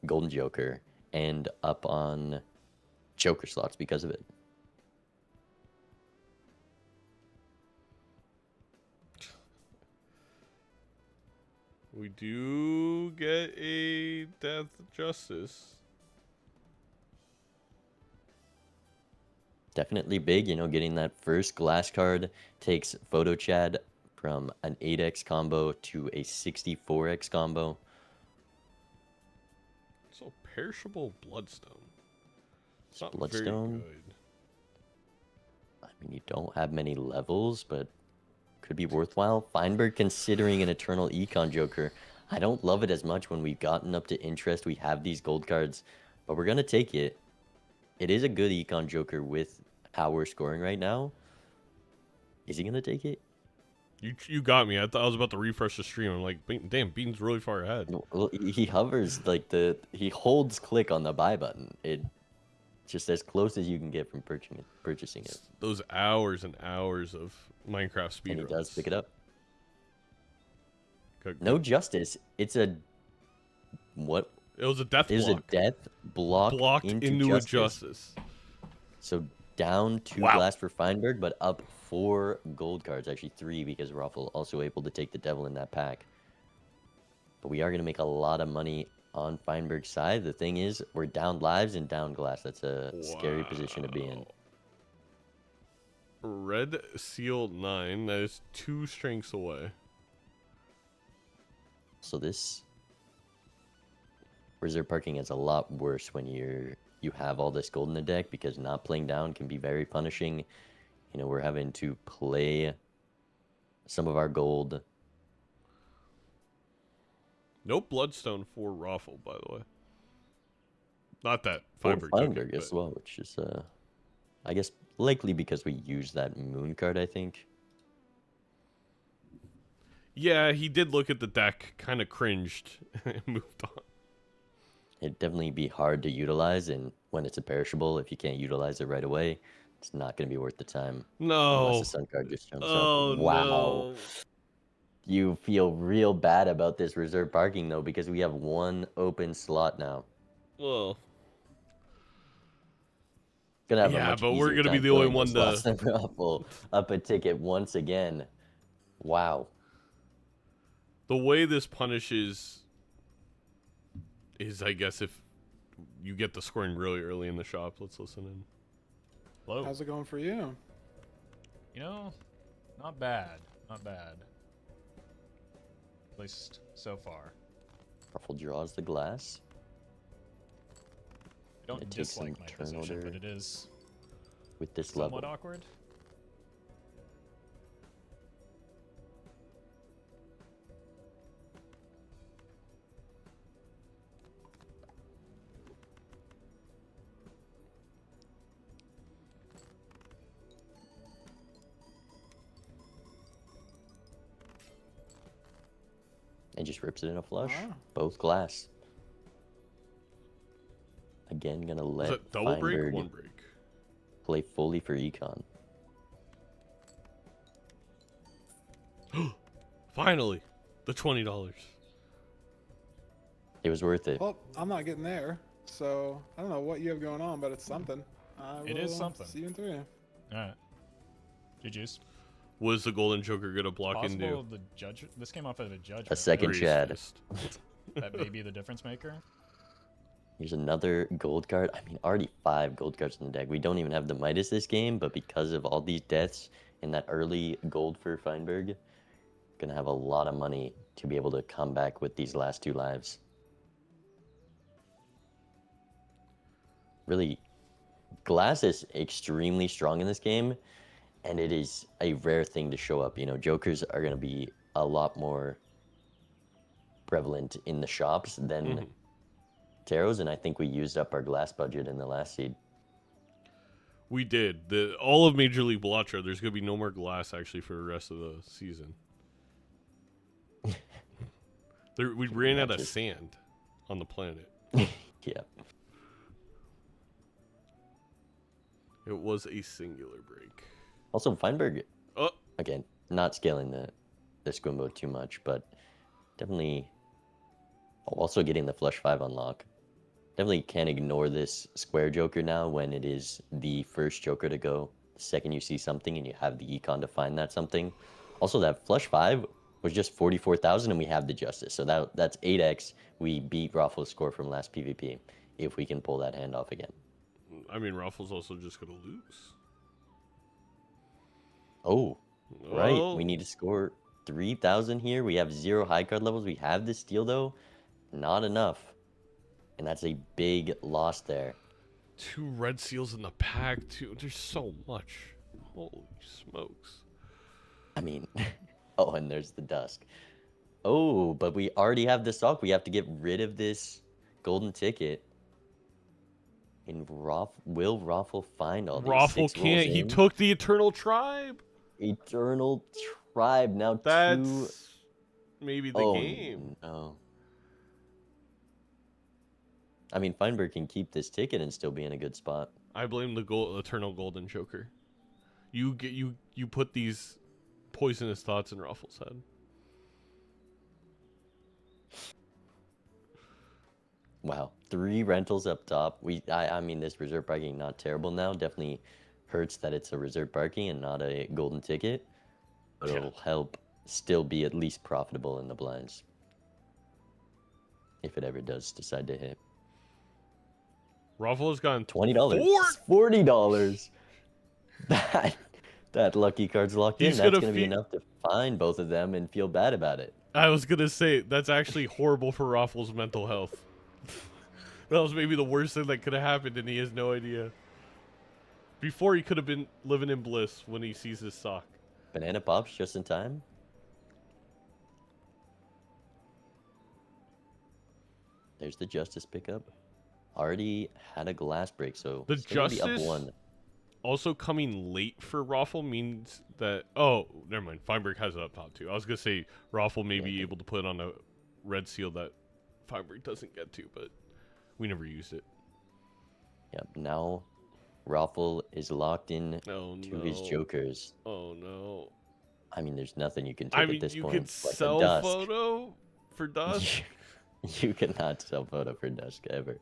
golden joker. And up on Joker slots because of it. We do get a Death Justice. Definitely big, you know, getting that first glass card takes Photo Chad from an 8x combo to a 64x combo. So perishable Bloodstone. It's not Bloodstone? very good. I mean, you don't have many levels, but could be worthwhile. Feinberg considering an Eternal Econ Joker. I don't love it as much when we've gotten up to interest. We have these gold cards, but we're going to take it. It is a good Econ Joker with how we're scoring right now. Is he going to take it? You got me. I thought I was about to refresh the stream. I'm like, damn, Bean's really far ahead. Well, he hovers like he holds click on the buy button. It just as close as you can get from purchasing it. Those hours and hours of Minecraft speed. And he does pick it up. Good. No justice. It's a what? It was a death block. It was a death block blocked into a justice. So down 2 glass for Feinberg, but up 4 gold cards. Actually 3 because Roffle also able to take the devil in that pack. But we are going to make a lot of money on Feinberg's side. The thing is, we're down lives and down glass. That's a scary position to be in. Red Seal 9. That is 2 strengths away. So this reserve parking is a lot worse when you have all this gold in the deck, because not playing down can be very punishing. You know, we're having to play some of our gold. No Bloodstone for Roffle, by the way. Not that Feinberg Feinberg took it, as well, which is I guess likely because we used that moon card, I think. Yeah, he did look at the deck, kind of cringed, and moved on. It'd definitely be hard to utilize, and when it's a perishable, if you can't utilize it right away, it's not going to be worth the time. No. Unless the sun card just jumps Oh, up. Wow. no. You feel real bad about this reserve parking, though, because we have 1 open slot now. Well. Gonna have Yeah, but we're going to be the only one to... Up a ticket once again. Wow. The way this punishes is, I guess, if you get the scoring really early in the shop. Let's listen in. Hello. How's it going for you? You know, not bad. Not bad. At least so far. Ruffle draws the glass. I don't dislike my position, but it is with this somewhat level awkward. and just rips it in a flush. Wow. Both glass. Again, gonna Is let it double break or Feinberg one break? play fully for econ. Finally, the $20. It was worth it. Well, I'm not getting there, so I don't know what you have going on, but it's something. It is something. See you in 3. All right. GG's. Was the Golden Joker gonna block Possible into? the judge. This came off of a judgment. A second Raise Chad. fist. That may be the difference maker. Here's another gold card. I mean, already 5 gold cards in the deck. We don't even have the Midas this game, but because of all these deaths and that early gold for Feinberg, gonna have a lot of money to be able to come back with these last 2 lives. Really, glass is extremely strong in this game, and it is a rare thing to show up. You know, jokers are gonna be a lot more prevalent in the shops than tarots, and I think we used up our glass budget in the last seed. We did. All of Major League Balatro, there's going to be no more glass, actually, for the rest of the season. We ran out of sand on the planet. Yeah. It was a singular break. Also, Feinberg, Oh, again, not scaling the Squimbo too much, but definitely also getting the flush 5 unlock. definitely can't ignore this square joker now when it is the first joker to go. The second you see something and you have the econ to find that something. Also, that flush 5 was just 44,000 and we have the justice. So that's 8x. We beat Roffle's score from last PvP if we can pull that hand off again. I mean, Roffle's also just going to lose. Oh, right. Well, We need to score 3,000 here. We have 0 high card levels. We have the steal, though. Not enough. And that's a big loss there. 2 red seals in the pack, too. There's so much. Holy smokes. I mean, oh, and there's the dusk. Oh, but we already have the stock. We have to get rid of this golden ticket. And will Roffle find all these? Roffle can't. He took the Eternal Tribe. Eternal Tribe. Now That's maybe the oh, game. No. I mean, Feinberg can keep this ticket and still be in a good spot. I blame the Eternal Golden Joker. You put these poisonous thoughts in Roffle's head. Wow, 3 rentals up top. I mean, this reserve parking not terrible now. Definitely hurts that it's a reserve parking and not a golden ticket, but it'll help still be at least profitable in the blinds if it ever does decide to hit. Roffle has gone $20, $40. That lucky card's locked in. That's gonna be enough to find both of them and feel bad about it. I was gonna say that's actually horrible for Roffle's mental health. That was maybe the worst thing that could have happened, and he has no idea. Before, he could have been living in bliss when he sees his sock. Banana pops just in time. There's the justice pickup. Already had a glass break, so the justice up 1. Also coming late for Roffle means that... Oh, never mind. Feinberg has it up top, too. I was going to say Roffle may be able to put on a red seal that Feinberg doesn't get to, but we never used it. Yep, now Roffle is locked in to his jokers. Oh, no. I mean, there's nothing you can take at this point. You could sell photo for Dusk? You cannot sell photo for Dusk ever.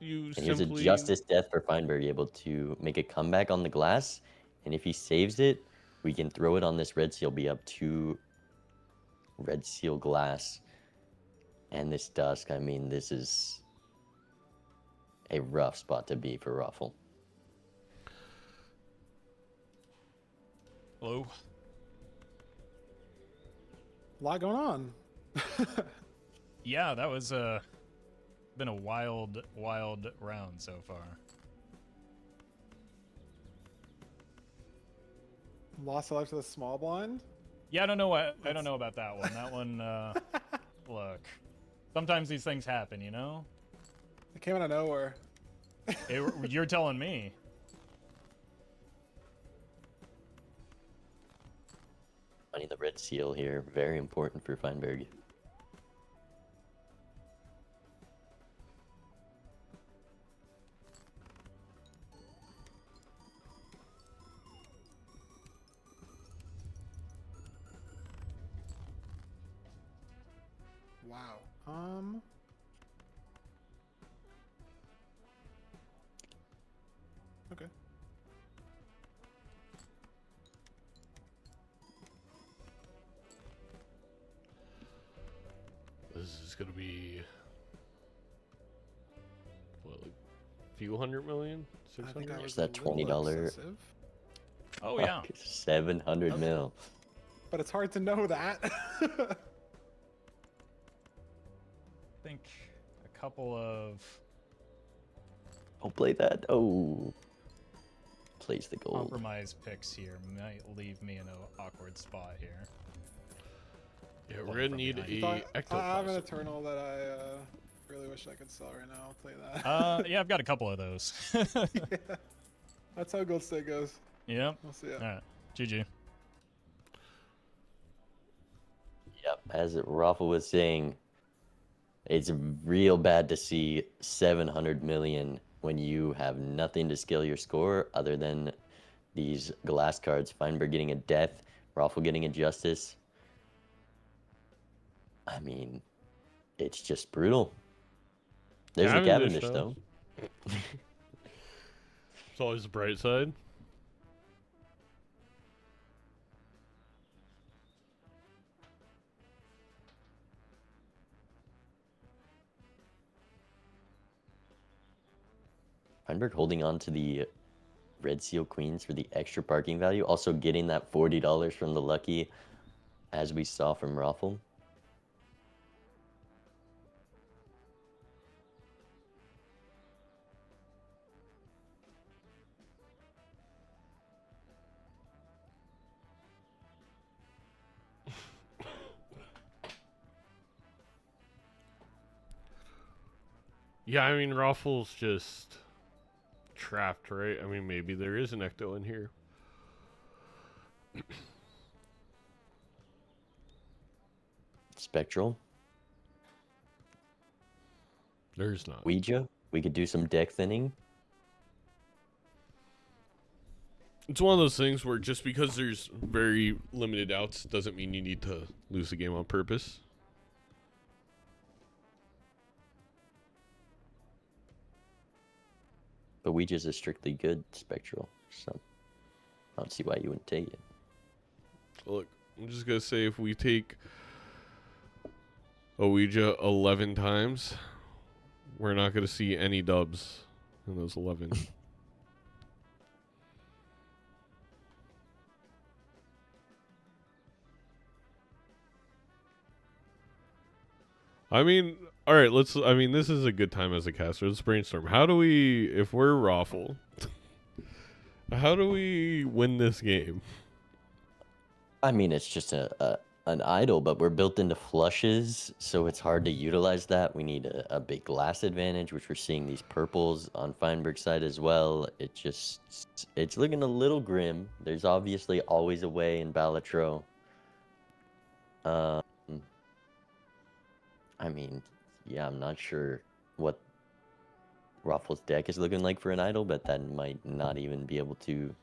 Here's a justice death for Feinberg, able to make a comeback on the glass, and if he saves it, we can throw it on this red seal, be up 2 red seal glass. And this Dusk, I mean, this is a rough spot to be for Roffle. Hello? A lot going on. Yeah, that was been a wild round so far. Lost a life to the small blind? Yeah, I don't know about that one. That one look. Sometimes these things happen, you know? It came out of nowhere. You're telling me. Finding the red seal here, very important for Feinberg. Wow. Okay. This is gonna be what, like a few hundred million? 600? There's that $20. Oh yeah. 700 mil. But it's hard to know that. I think a couple of... Oh, play that. Oh. Plays the gold. Compromise picks here might leave me in an awkward spot here. Yeah, we're gonna need a I have an Eternal that I really wish I could sell right now. I'll tell you that. Yeah, I've got a couple of those. Yeah. That's how Gold State goes. Yeah. We'll see ya. All right. GG. Yep, as Roffle was saying, it's real bad to see 700 million when you have nothing to scale your score other than these glass cards. Feinberg getting a death, Roffle getting a justice. I mean, It's just brutal. There's the Cavendish, though. It's always the bright side. Feinberg holding on to the Red Seal Queens for the extra parking value. Also getting that $40 from the Lucky, as we saw from Roffle. Yeah, I mean, Roffle's just trapped, right? I mean, maybe there is an Ecto in here. Spectral. There's not. Ouija. We could do some deck thinning. It's one of those things where just because there's very limited outs doesn't mean you need to lose the game on purpose. But Ouija's a strictly good Spectral, so I don't see why you wouldn't take it. Look, I'm just going to say if we take a Ouija 11 times, we're not going to see any dubs in those 11. I mean, all right, this is a good time as a caster. Let's brainstorm. How do we, if we're Roffle, how do we win this game? I mean, it's just an idol, but we're built into flushes, so it's hard to utilize that. We need a big glass advantage, which we're seeing these purples on Feinberg's side as well. It's looking a little grim. There's obviously always a way in Balatro. I mean, yeah, I'm not sure what Roffle's deck is looking like for an idol, but that might not even be able to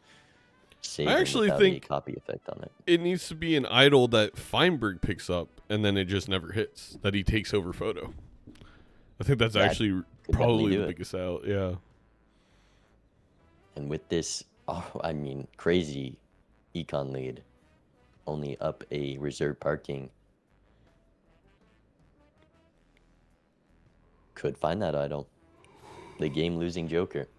save I him actually without think a copy effect on it. It needs to be an idol that Feinberg picks up and then it just never hits, that he takes over photo. I think that's actually probably the biggest out, yeah. And with this, crazy econ lead, only up a reserve parking, could find that idol. The game losing Joker.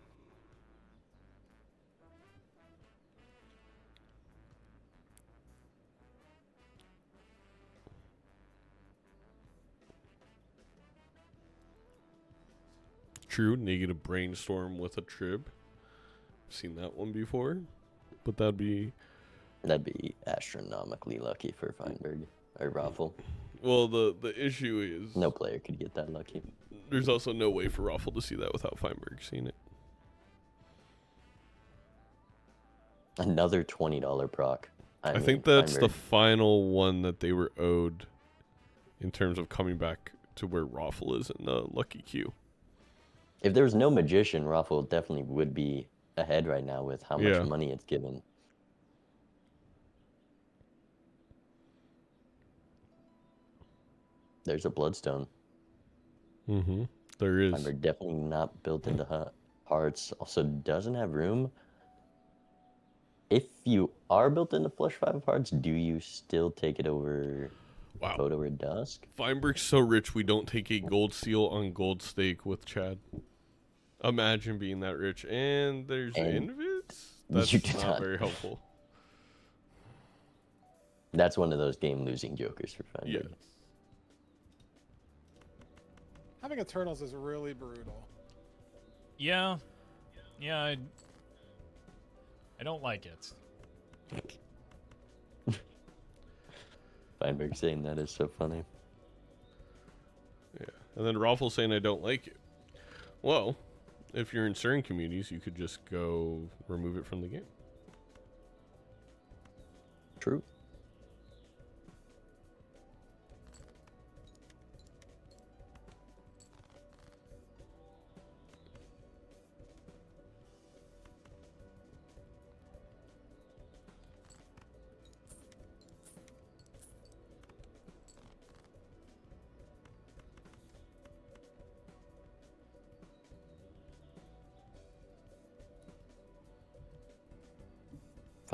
True, negative brainstorm with a trib. I've seen that one before, but that'd be astronomically lucky for Feinberg or Roffle. Well, the issue is no player could get that lucky. There's also no way for Roffle to see that without Feinberg seeing it. Another $20 proc. I think that's Feinberg. The final one that they were owed in terms of coming back to where Roffle is in the lucky queue. If there was no magician, Roffle definitely would be ahead right now with how much money it's given. There's a Bloodstone. Mm-hmm. There is. Feinberg definitely not built into hearts. Also doesn't have room. If you are built into flush 5 of hearts, do you still take it over Photo or Dusk? Feinberg's so rich we don't take a gold seal on gold stake with Chad. Imagine being that rich. And there's Invids? That's not very helpful. That's one of those game losing jokers for Feinberg. Yes. Having Eternals is really brutal. Yeah. Yeah, I don't like it. Feinberg saying that is so funny. Yeah. And then Roffle saying I don't like it. Well, if you're in certain communities, you could just go remove it from the game. True.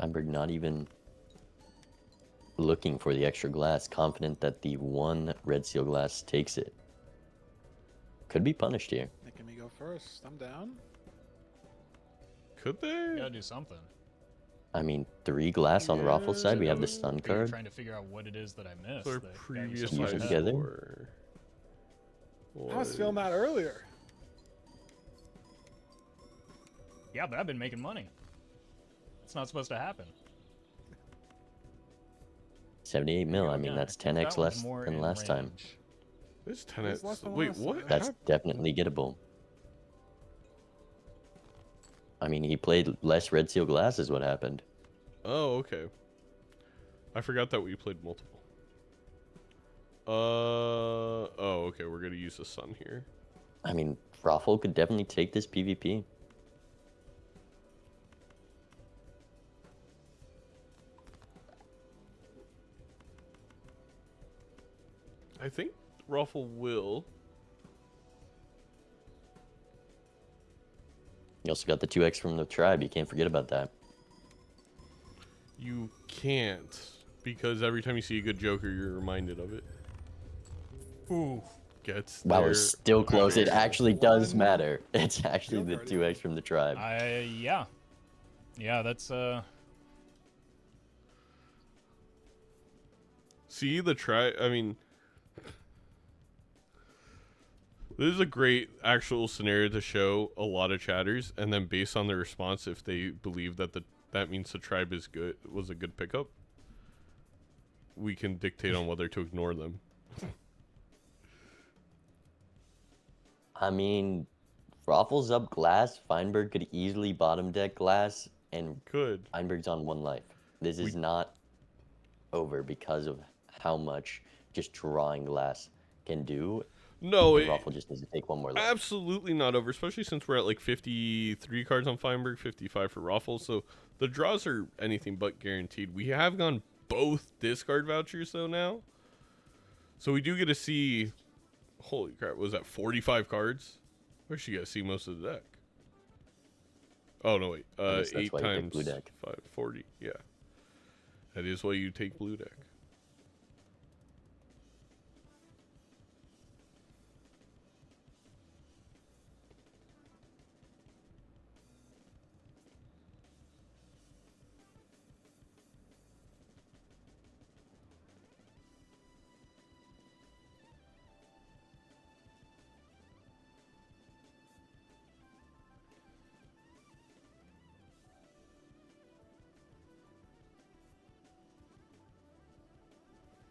Feinberg not even looking for the extra glass, confident that the one red seal glass takes it. Could be punished here. Making me go first. I'm down. Could they? You gotta do something. I mean, 3 glass on Roffle's side. We have the stun But you're card. trying to figure out what it is that I missed. Our that got you previous so use far it ahead. together. I was feeling that earlier. Yeah, but I've been making money. It's not supposed to happen. 78 mil. I Yeah, mean, I that's think 10x that one's less more than in last time. range. This It's 10x. less than Wait, last what? time. That's hap- definitely gettable. I mean, he played less red seal glass is what happened. Oh, okay. I forgot that we played multiple. Oh, okay. We're gonna use the sun here. I mean, Roffle could definitely take this PvP. I think Roffle will. You also got the 2x from the tribe. You can't forget about that. You can't, because every time you see a good Joker, you're reminded of it. Ooh. Gets Wow, there. it's still close. It actually does One matter. It's actually the card. 2x from the tribe. Yeah. Yeah, that's See the try. I mean, this is a great actual scenario to show a lot of chatters, and then based on their response, if they believe that that means the tribe is good, was a good pickup, we can dictate on whether to ignore them. I mean, Roffle's up glass. Feinberg could easily bottom deck glass, and Good. Feinberg's on 1 life. This is not over because of how much just drawing glass can do. No, And Roffle just needs to take 1 more life. absolutely not over, especially since we're at like 53 cards on Feinberg, 55 for Roffle, so the draws are anything but guaranteed. We have gone both discard vouchers, though, now. So we do get to see... Holy crap, was that 45 cards? Where should you guys see most of the deck? Oh, no, wait. guess that's 8 why you pick times blue deck. 5, 40, yeah. That is why you take blue deck.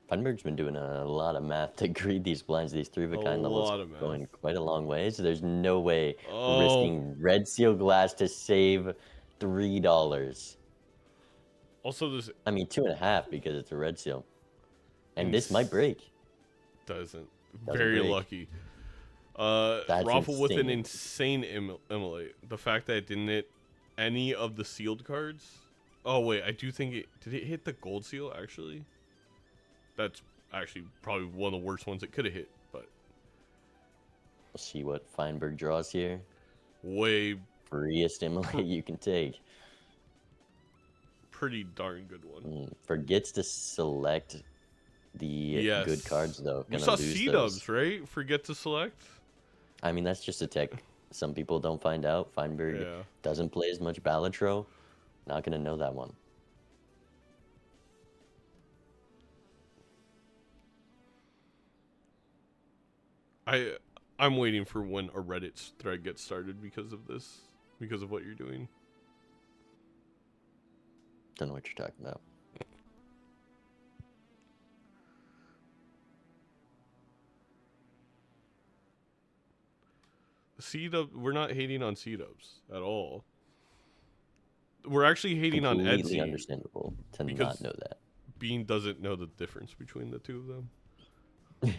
Feinberg's been doing a lot of math to greed these blinds. These 3-of-a-kind A levels lot of math. going quite a long way. So there's no way Oh. risking red seal glass to save $3. Also, this I mean, 2.5 because it's a red seal. And this might break. doesn't. Doesn't Very break. lucky. That's Raffle with an insane. insane immolate. The fact that it didn't hit any of the sealed cards. Oh, wait. I do think it... Did it hit the gold seal, actually? That's actually probably one of the worst ones it could have hit, but We'll see what Feinberg draws here. way Freest immolate you can take. pretty darn good one. Forgets to select the Yes. good cards, though. We Gonna saw lose C-dubs, those. right? Forget to select? I mean, that's just a tech some people don't find out. Feinberg Yeah. doesn't play as much Balatro. Not going to know that one. I'm waiting for when a Reddit thread gets started because of this, because of what you're doing. Don't know what you're talking about. C-dub, we're not hating on C-dubs at all. We're actually hating on Completely Etsy. understandable to because- not know that. Bean doesn't know the difference between the two of them.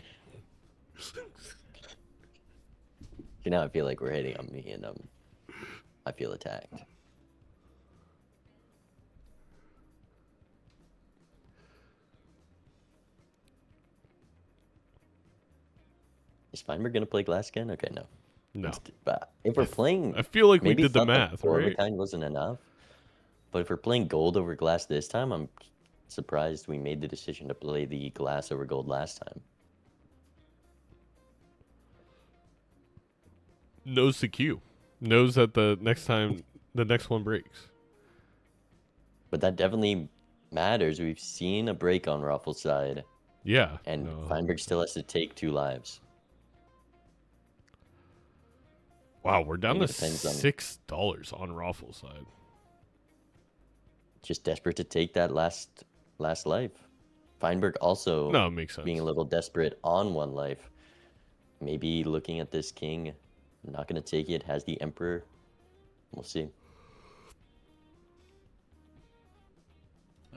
See, now I feel like we're hating on me, and I feel attacked. Is Feinberg gonna play glass again? Okay, no. No. But if we're playing, I feel like we maybe did the thought math, four of a right? kind wasn't enough. But if we're playing gold over glass this time, I'm surprised we made the decision to play the glass over gold last time. Knows the cue. Knows that the next one breaks. But that definitely matters. We've seen a break on Roffle's side. Yeah. And no. Feinberg still has to take 2 lives. Wow, we're down to Depends on- $6 on Roffle's side. Just desperate to take that last life. Feinberg also No, it makes sense. being a little desperate on 1 life. Maybe looking at this king, not going to take it, has the Emperor. We'll see.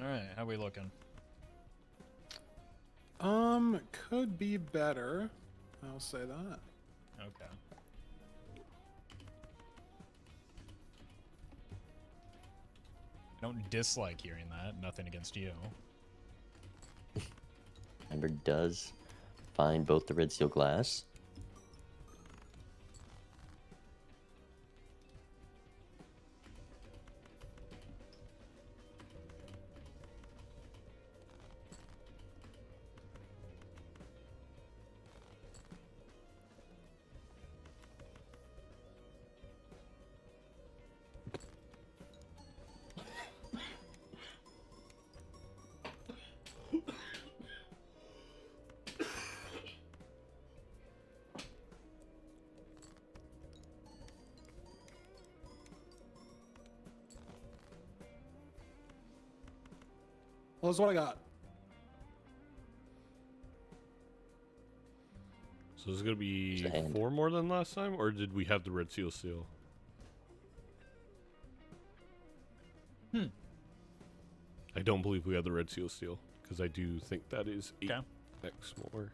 All right, how we looking? Could be better. I'll say that. Okay. I don't dislike hearing that. Nothing against you. Feinberg does find both the red seal glass. Well, that's what I got. So is it going to be It's a hand. 4 more than last time, or did we have the red seal seal? I don't believe we have the red seal seal, because I do think that is 8x more.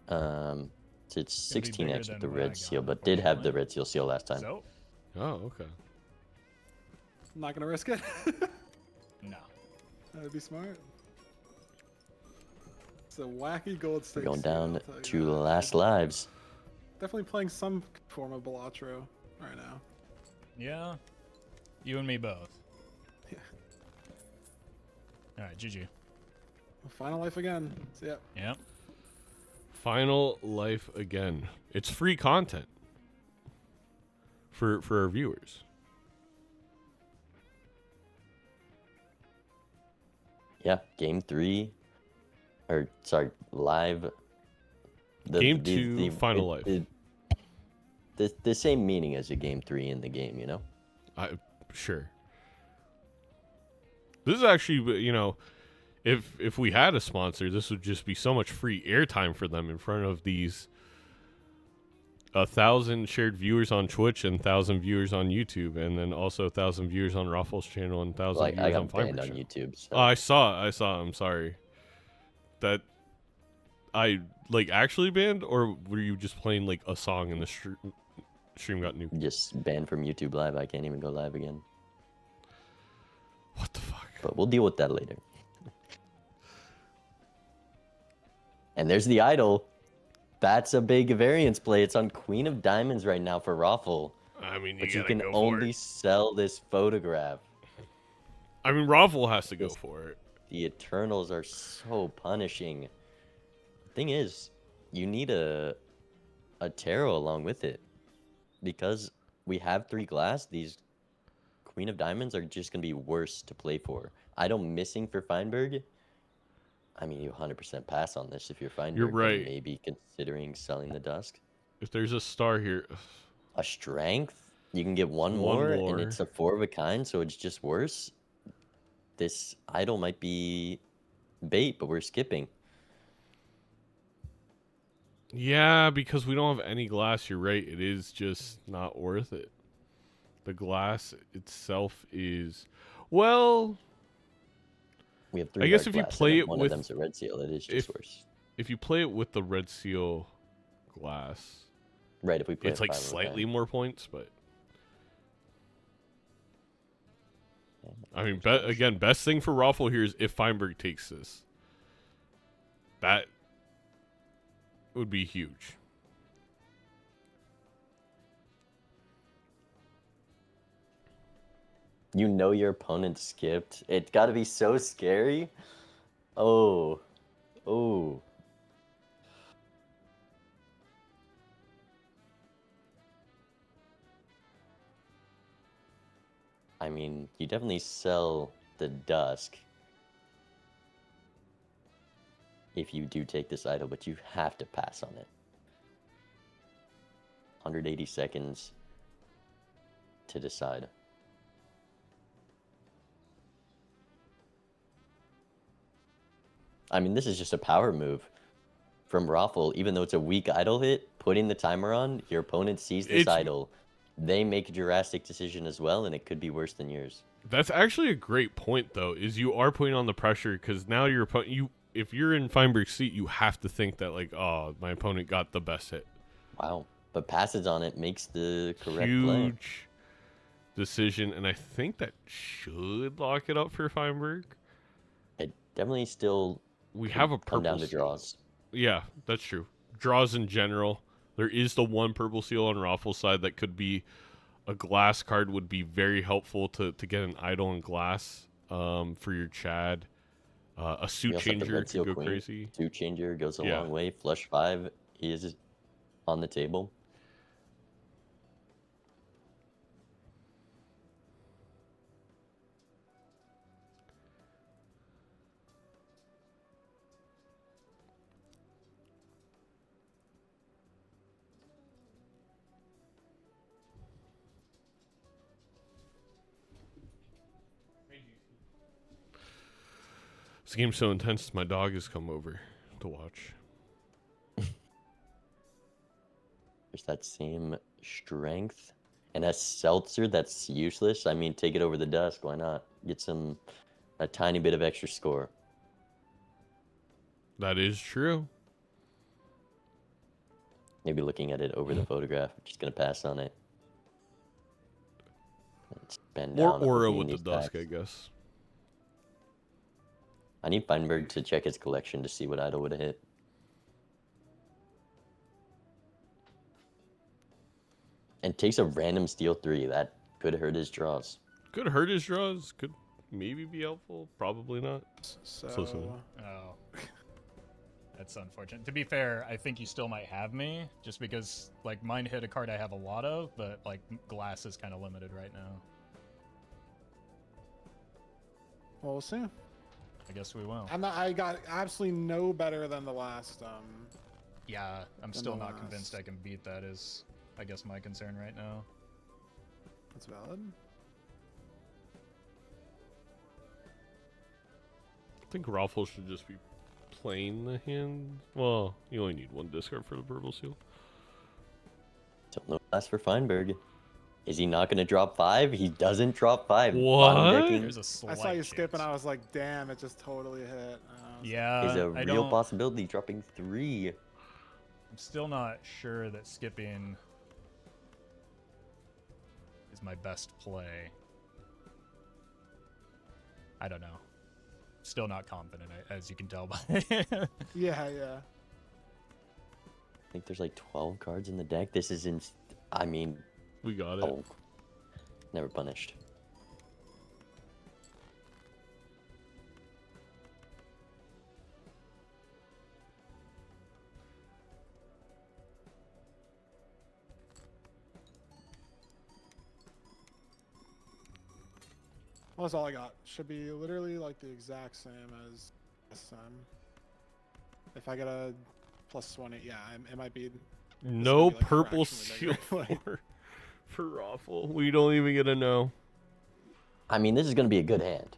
So it's It'll be bigger 16x than with the what I red got seal, but for did the have the line. red seal last time. So? Oh, okay. I'm not gonna risk it. No. That'd be smart. It's a wacky gold We're stakes. going here, down I'll tell you to that. last lives. Definitely playing some form of Balatro right now. Yeah. You and me both. Yeah. All right, GG. Final life again. So, yeah. Yep. Final life again. It's free content for our viewers. Yeah, game 3, or sorry, live. Game 2, final life. The same meaning as a game 3 in the game, you know? Sure. This is actually, you know, if we had a sponsor, this would just be so much free airtime for them in front of these 1,000 shared viewers on Twitch and 1,000 viewers on YouTube, and then also 1,000 viewers on Roffle's channel and 1,000 Like, viewers I on got banned Feinberg's on channel. YouTube. So. Oh, I saw. I'm sorry. That I like actually banned, or were you just playing like a song and the stream got nuked? Just banned from YouTube Live. I can't even go live again. What the fuck? But we'll deal with that later. And there's the idol. That's a big variance play. It's on Queen of Diamonds right now for Roffle. I mean, But you gotta can go for only it. sell this photograph. I mean, Roffle has to go for it. The Eternals are so punishing. Thing is, you need a tarot along with it. Because we have 3 glass, these Queen of Diamonds are just going to be worse to play for. Idol missing for Feinberg. I mean, you 100% pass on this if you're Feinberg. You're and right. Maybe considering selling the Dusk. If there's a star here, A Strength, you can get one One more, more. and it's a 4 of a kind, so it's just worse. This idol might be bait, but we're skipping. yeah, because we don't have any glass. You're right. It is just not worth it. The glass itself is, well, We have 3 I guess dark if you glass, play and it one with- of them's a red seal. It is just worse. if you play it with the red seal glass, Right, if we play it's it like 5 of a slightly kind. more points, but Yeah, I mean, again, best thing for Roffle here is if Feinberg takes this. That would be huge. You know your opponent skipped. It's got to be so scary. Oh. Oh. I mean, you definitely sell the Dusk if you do take this idol, but you have to pass on it. 180 seconds to decide. I mean, this is just a power move from Roffle. Even though it's a weak idol hit, putting the timer on, your opponent sees this idol. They make a drastic decision as well, and it could be worse than yours. That's actually a great point, though, is you are putting on the pressure because now your opponent, if you're in Feinberg's seat, you have to think that, like, oh, my opponent got the best hit. Wow. But passes on it makes the correct Huge play. decision, and I think that should lock it up for Feinberg. It definitely still We have a come down purple to draws. Yeah, that's true. Draws in general. There is the one purple seal on Roffle's side that could be a glass card, would be very helpful to get an idol in glass for your Chad. A suit changer could go crazy. Suit changer goes a long way. Flush 5 is on the table. This game's so intense, my dog has come over to watch. There's that same strength. And a seltzer that's useless. I mean, take it over the Dusk. Why not? Get a tiny bit of extra score. That is true. Maybe looking at it over the photograph. Just going to pass on it. Spend Or down Aura on with the these Dusk, packs. I guess. I need Feinberg to check his collection to see what idol would have hit. And takes a random steal 3. That could hurt his draws. Could hurt his draws. Could maybe be helpful. Probably not. So Oh. That's unfortunate. To be fair, I think you still might have me, just because, like, mine hit a card I have a lot of, but, like, glass is kind of limited right now. well, we'll see. I guess we will. I got absolutely no better than the last. Yeah, I'm still not last. convinced I can beat that is, I guess, my concern right now. That's valid. I think Roffle should just be playing the hand. Well, you only need one discard for the purple seal. Don't know last for Feinberg. Is he not going to drop 5? He doesn't drop 5. What? Bottom decking There's a slight I saw you skip, and chance. I was like, "Damn, it just totally hit." Yeah, is a I real don't- possibility, dropping 3. I'm still not sure that skipping is my best play. I don't know. Still not confident, as you can tell by Yeah. I think there's like 12 cards in the deck. This is I mean, We got it. oh, never punished. Well, that's all I got. Should be literally like the exact same as SM. If I get a +1, yeah, it might be. No be, like, purple fractionally seal bigger. for Roffle. We don't even get to know. I mean, this is going to be a good hand.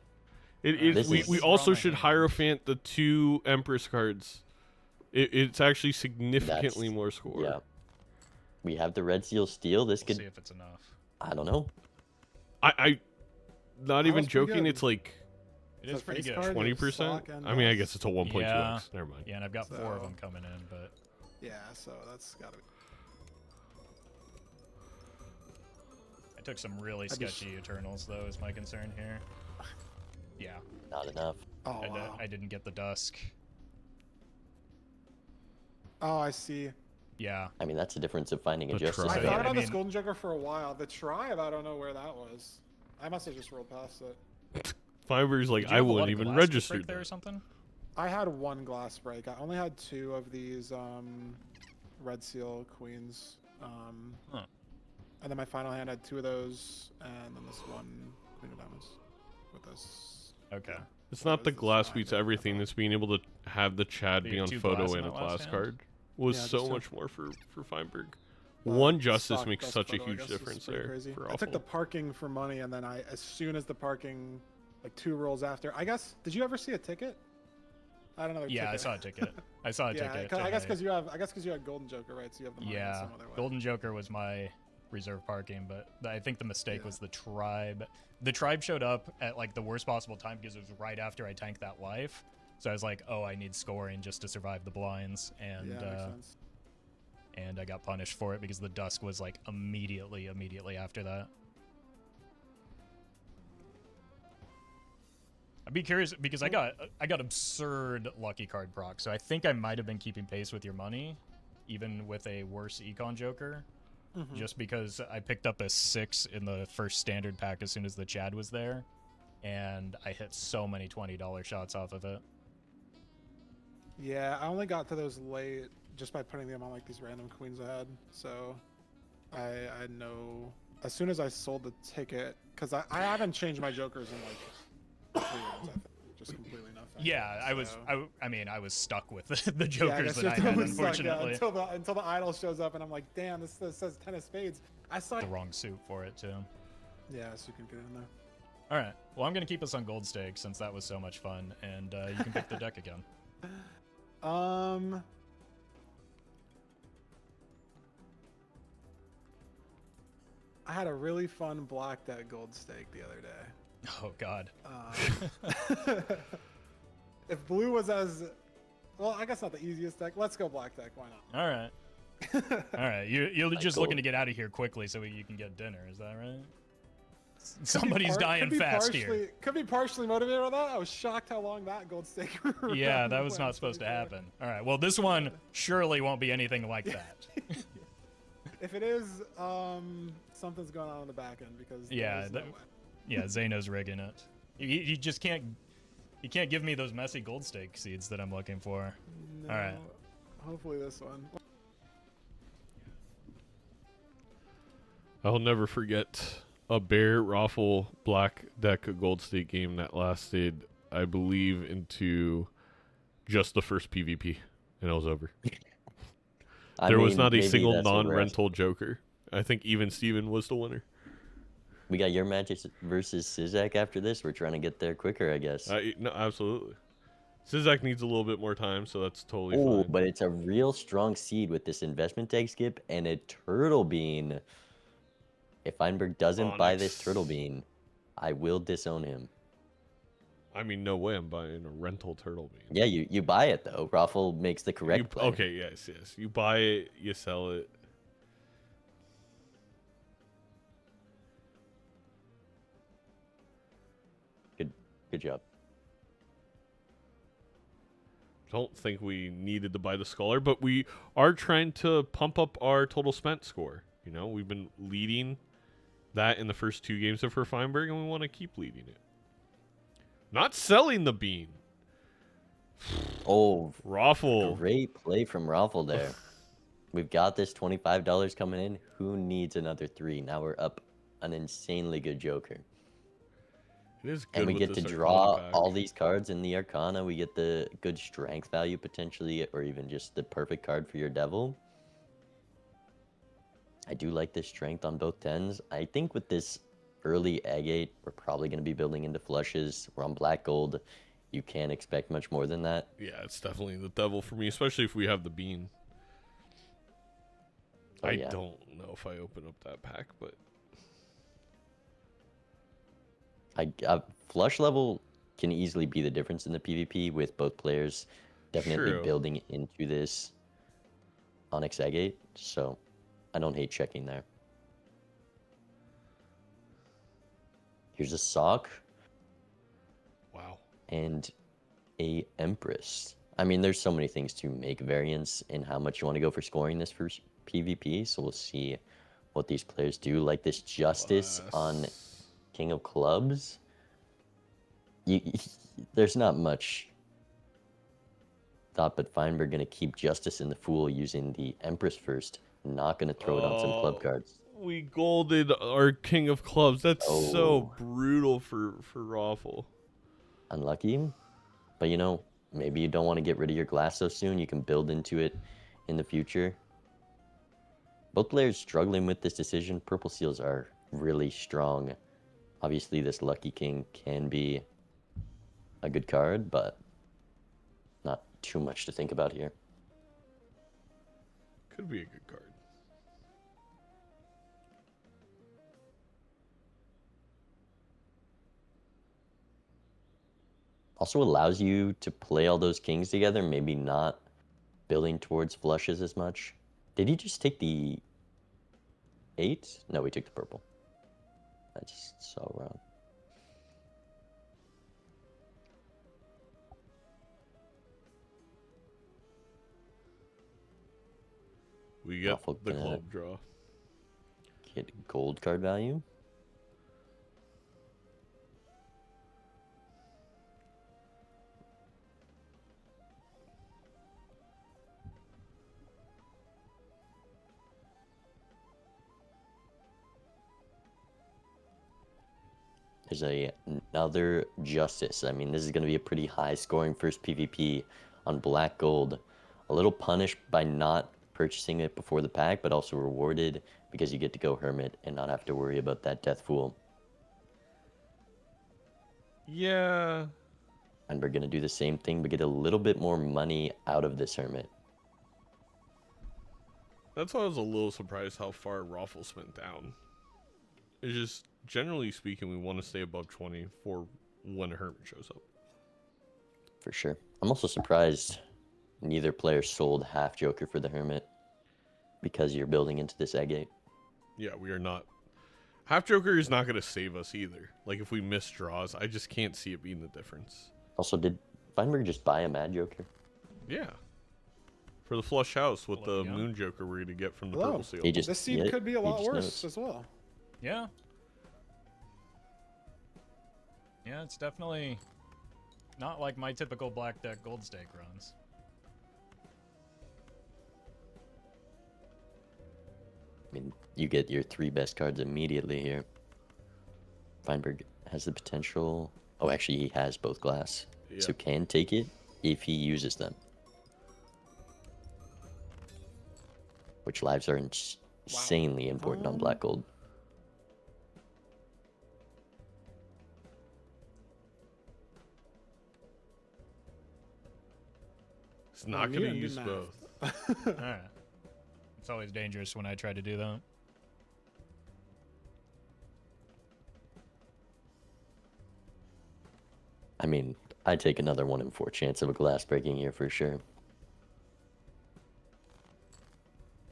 It, This we is- also Drama should hand. Hierophant the 2 Empress cards. It's actually significantly That's- more score. Yeah. We have the red seal steal. This We'll could, see if it's enough. I don't know. I not That even was pretty joking. good. It's like It So is pretty face good. card? 20%. Sock and I mean, I dice. guess it's a 1.2x. Yeah. Never mind. Yeah, and I've got 4 of So- them coming in, but Yeah, so that's gotta be. I took some really I'd be sketchy Eternals, though, is my concern here. Yeah, Not enough. Oh wow. I didn't get the Dusk. Oh, I see. Yeah, I mean, that's the difference of finding a The Justice tribe. I Yeah, thought fan. about I this mean- Golden Jugger for a while. The tribe, I don't know where that was. I must have just rolled past it. Feinberg's like, Did you I have a lot wouldn't of even glass register break there or that. something? I had one glass break. I only had 2 of these red seal queens. Huh. And then my final hand had 2 of those, and then this one queen of diamonds with this. Okay. It's not the this is glass fine, beats but- everything. It's being able to have the Chad So you be had on 2 photo glass in and a that last glass hand? card was Yeah, so just much more for Feinberg. But One justice stock makes best such a photo, I huge guess, is difference pretty there. crazy. For I took the Roffle. parking for money, and then as soon as the parking, like 2 rolls after, I guess. Did you ever see a ticket? I don't know. Yeah, I saw a ticket. I saw a Yeah, ticket. I guess and because you had Golden Joker, right? So you have the money in Yeah, some other way. Golden Joker was my reserve parking, but I think the mistake Yeah. was the tribe. The tribe showed up at like the worst possible time because it was right after I tanked that life. So I was like, oh, I need scoring just to survive the blinds, and Yeah, makes sense. and I got punished for it because the dusk was like immediately after that. I'd be curious because I got absurd lucky card proc, so I think I might have been keeping pace with your money, even with a worse econ joker, just because I picked up a 6 in the first standard pack as soon as the Chad was there, and I hit so many $20 shots off of it. Yeah, I only got to those late just by putting them on like these random queens I had. So I know as soon as I sold the ticket, because I haven't changed my jokers in like 3 rounds, I think. Just completely nothing. Yeah, So- I mean, I was stuck with the Yeah, jokers that I had, unfortunately. Until the idol shows up, and I'm like, damn, this says 10 of spades. I saw. The wrong suit for it, too. Yeah, so you can get in there. All right. Well, I'm going to keep us on gold stake since that was so much fun, and you can pick the deck again. I had a really fun black deck gold stake the other day. Oh, God. If blue was as well, I guess not the easiest deck. Let's go black deck. Why not? All right. All right. You're just gold. looking to get out of here quickly so you can get dinner. Is that right? Somebody's dying fast here. Could be partially motivated by that. I was shocked how long that gold stake. Yeah, that was not supposed to happen. All right. Well, this one surely won't be anything like that. If it is, something's going on in the back end because Yeah, there's no way. Yeah, Zeno's rigging it. You just can't. You can't give me those messy gold stake seeds that I'm looking for. No, All right. Hopefully this one. I'll never forget a Bear Roffle black deck gold stake game that lasted, I believe, into just the first PvP, and it was over. There was not a maybe single that's what we're asking. non-rental joker. I think even Steven was the winner. We got your magic versus Sizak after this. We're trying to get there quicker, I guess. No, absolutely. Sizak needs a little bit more time, so that's totally Oh, fine. but it's a real strong seed with this investment tag skip and a turtle bean. If Feinberg doesn't buy this turtle bean, I will disown him. I mean, no way I'm buying a rental turtle bean. Yeah, you buy it though. Roffle makes the correct play. Okay, yes. You buy it, you sell it. Good job. Don't think we needed to buy the scholar, but we are trying to pump up our total spent score. You know, we've been leading that in the first 2 games of Feinberg, and we want to keep leading it. Not selling the bean. Oh, Roffle. great play from Roffle there. We've got this $25 coming in. Who needs another 3? Now we're up an insanely good joker. It is good And we with get to this draw Arcana pack. all these cards in the Arcana. We get the good strength value potentially, or even just the perfect card for your devil. I do like this strength on both 10s. I think with this early agate, we're probably going to be building into flushes. We're on black gold. You can't expect much more than that. Yeah, it's definitely the devil for me, especially if we have the bean. Oh, I yeah. don't know if I open up that pack, but Flush level can easily be the difference in the PvP with both players definitely True. building into this Onyx agate. So I don't hate checking there. Here's a sock wow. and a Empress. I mean, there's so many things to make variance in how much you want to go for scoring this first PvP. So we'll see what these players do. Like this Justice on King of Clubs, there's not much thought, but Feinberg going to keep Justice in the Fool using the Empress first, not going to throw it on some club cards. We golded our King of Clubs. That's so Oh. brutal for Roffle. Unlucky, but you know, maybe you don't want to get rid of your glass so soon. You can build into it in the future. Both players struggling with this decision. Purple Seals are really strong. Obviously, this Lucky King can be a good card, but not too much to think about here. Could be a good card. Also allows you to play all those kings together, maybe not building towards flushes as much. Did he just take the 8? No, we took the purple. I just saw wrong. We get Roffle the gonna club draw. Get gold card value. There's another Justice. I mean, this is going to be a pretty high scoring first PvP on black gold. A little punished by not purchasing it before the pack, but also rewarded because you get to go Hermit and not have to worry about that Death Fool. Yeah. And we're going to do the same thing, but get a little bit more money out of this Hermit. That's why I was a little surprised how far Roffle went down. It's just, generally speaking, we want to stay above 20 for when a Hermit shows up. For sure. I'm also surprised neither player sold half Joker for the Hermit because you're building into this egg gate. Yeah, we are not. Half Joker is not going to save us either. Like, if we miss draws, I just can't see it being the difference. Also, did Feinberg just buy a Mad Joker? Yeah. For the flush house with Hello, the yeah. Moon Joker we're going to get from the Hello. Purple Seal. He just, This seed yeah, could be a he lot just worse knows. as well. Yeah. Yeah, it's definitely not like my typical black deck gold stake runs. I mean, you get your 3 best cards immediately here. Feinberg has the potential. Oh, actually, he has both glass. Yeah. So can take it if he uses them. Which lives are insanely important on black gold. It's not you going to didn't do use math. both. Alright. It's always dangerous when I try to do that. I mean, I'd take another 1 in 4 chance of a glass breaking here for sure.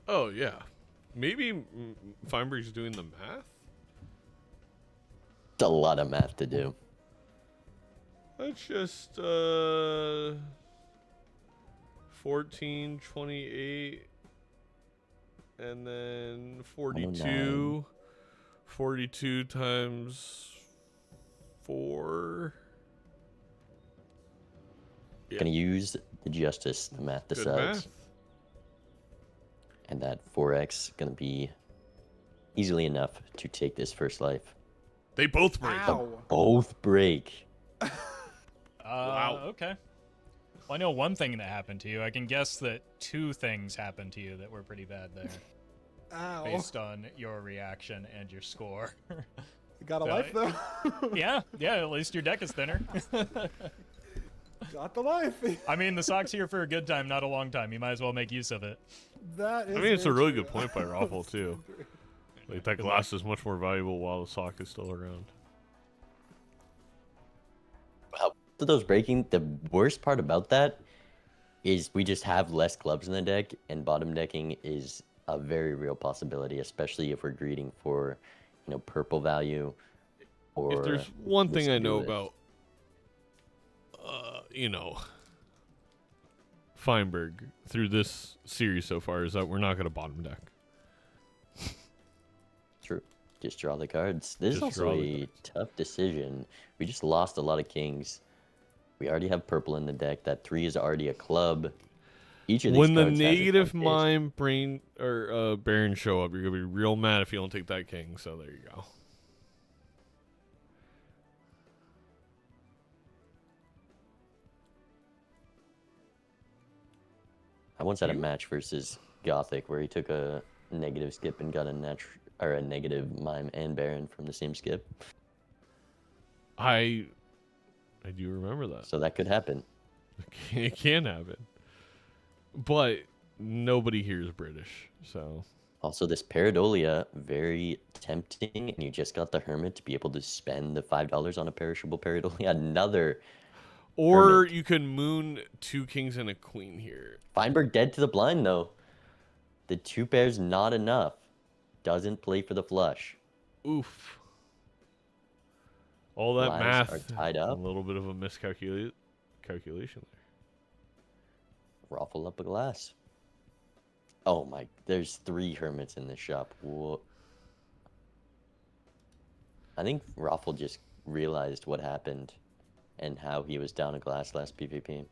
Oh, yeah. Maybe Feinberg's doing the math? It's a lot of math to do. Let's just, 14, 28, and then 42. 109. 42 times 4. Yeah. Gonna use the Justice, the math Good decides. math. And that 4x gonna be easily enough to take this first life. They both break. Ow. Both break. Wow. Okay. Well, I know one thing that happened to you. I can guess that 2 things happened to you that were pretty bad there, Ow. based on your reaction and your score. You got a life though. yeah, at least your deck is thinner. Got the life. I mean, the sock's here for a good time, not a long time. You might as well make use of it. That is. I mean, it's a very really true. good point by Roffle, too. Like, that glass is much more valuable while the sock is still around. Wow. So those breaking, the worst part about that is we just have less clubs in the deck, and bottom decking is a very real possibility, especially if we're greeting for, you know, purple value. Or If there's one thing I know Miscued. about, you know, Feinberg through this series so far is that we're not going to bottom deck. True. Just draw the cards. This is Just also draw the a tough decision. We just lost a lot of kings. We already have purple in the deck. That 3 is already a club. Each of these When the cards has its negative own case. mime brain or Baron show up, you're gonna be real mad if you don't take that king. So there you go. I once had a match versus Gothic where he took a negative skip and got a negative mime and Baron from the same skip. I do remember that. So that could happen. It can happen. But nobody here is British, so. Also, this Pareidolia, very tempting, and you just got the Hermit to be able to spend the $5 on a perishable Pareidolia. Another Or Hermit. you can moon 2 kings and a queen here. Feinberg dead to the blind, though. The 2 pairs not enough. Doesn't play for the flush. Oof. All that Lines math. are tied up. A little bit of a calculation there. Roffle up a glass. Oh my, there's 3 Hermits in this shop. Whoa. I think Roffle just realized what happened and how he was down a glass last PvP.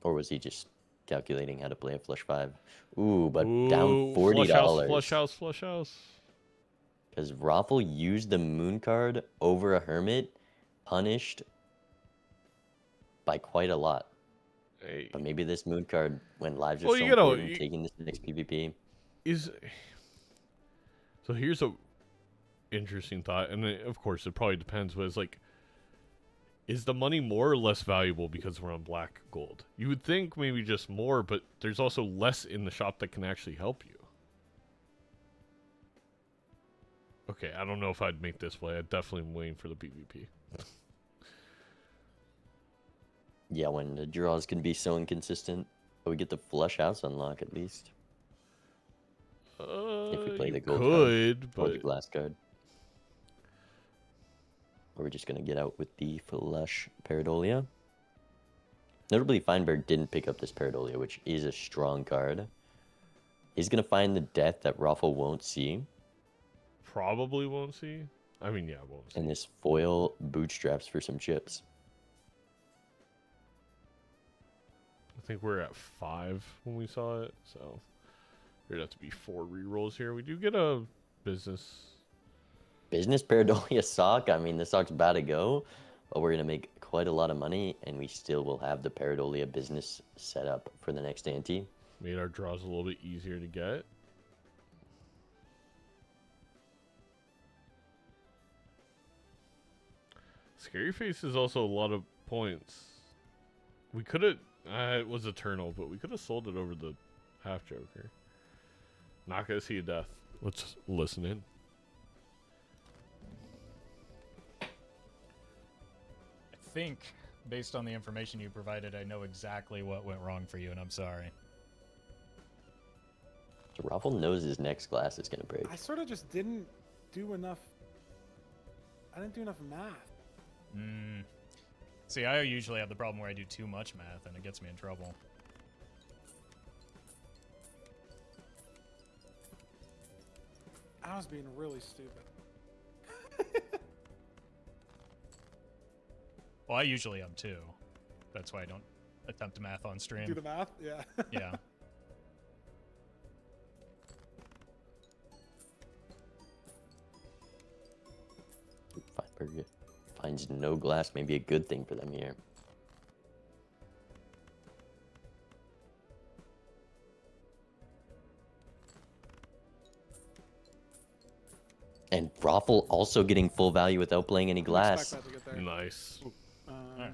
Or was he just calculating how to play a flush 5? Ooh, but down $40. Flush house. Because Roffle used the moon card over a Hermit, punished by quite a lot. Hey. But maybe this moon card, when lives are Well, so you know, important, taking this next PvP. So here's a interesting thought, and of course it probably depends, but it's like, is the money more or less valuable because we're on black gold? You would think maybe just more, but there's also less in the shop that can actually help you. Okay, I don't know if I'd make this play. I definitely am waiting for the PvP. Yeah, when the draws can be so inconsistent, but we get the flush house unlock at least. If we play the gold card or the glass card. Or we're just going to get out with the flush Pareidolia. Notably, Feinberg didn't pick up this Pareidolia, which is a strong card. He's going to find the death that Roffle won't see. Probably won't see. I mean, yeah, won't see. And this foil bootstraps for some chips. I think we're at 5 when we saw it, so there'd have to be 4 rerolls here. We do get a business Pareidolia sock. I mean, the sock's about to go, but we're going to make quite a lot of money, and we still will have the Pareidolia business set up for the next ante. Made our draws a little bit easier to get. Scary Face is also a lot of points. We could have... it was Eternal, but we could have sold it over the half Joker. Not gonna see a death. Let's listen in. I think, based on the information you provided, I know exactly what went wrong for you, and I'm sorry. So Roffle knows his next glass is going to break. I sort of just didn't do enough. I didn't do enough math. See, I usually have the problem where I do too much math, and it gets me in trouble. I was being really stupid. Well, I usually am too. That's why I don't attempt math on stream. Do the math? Yeah. Yeah. Feinberg finds no glass, maybe a good thing for them here. And Roffle also getting full value without playing any glass. Expect that to get there. Nice. Alright.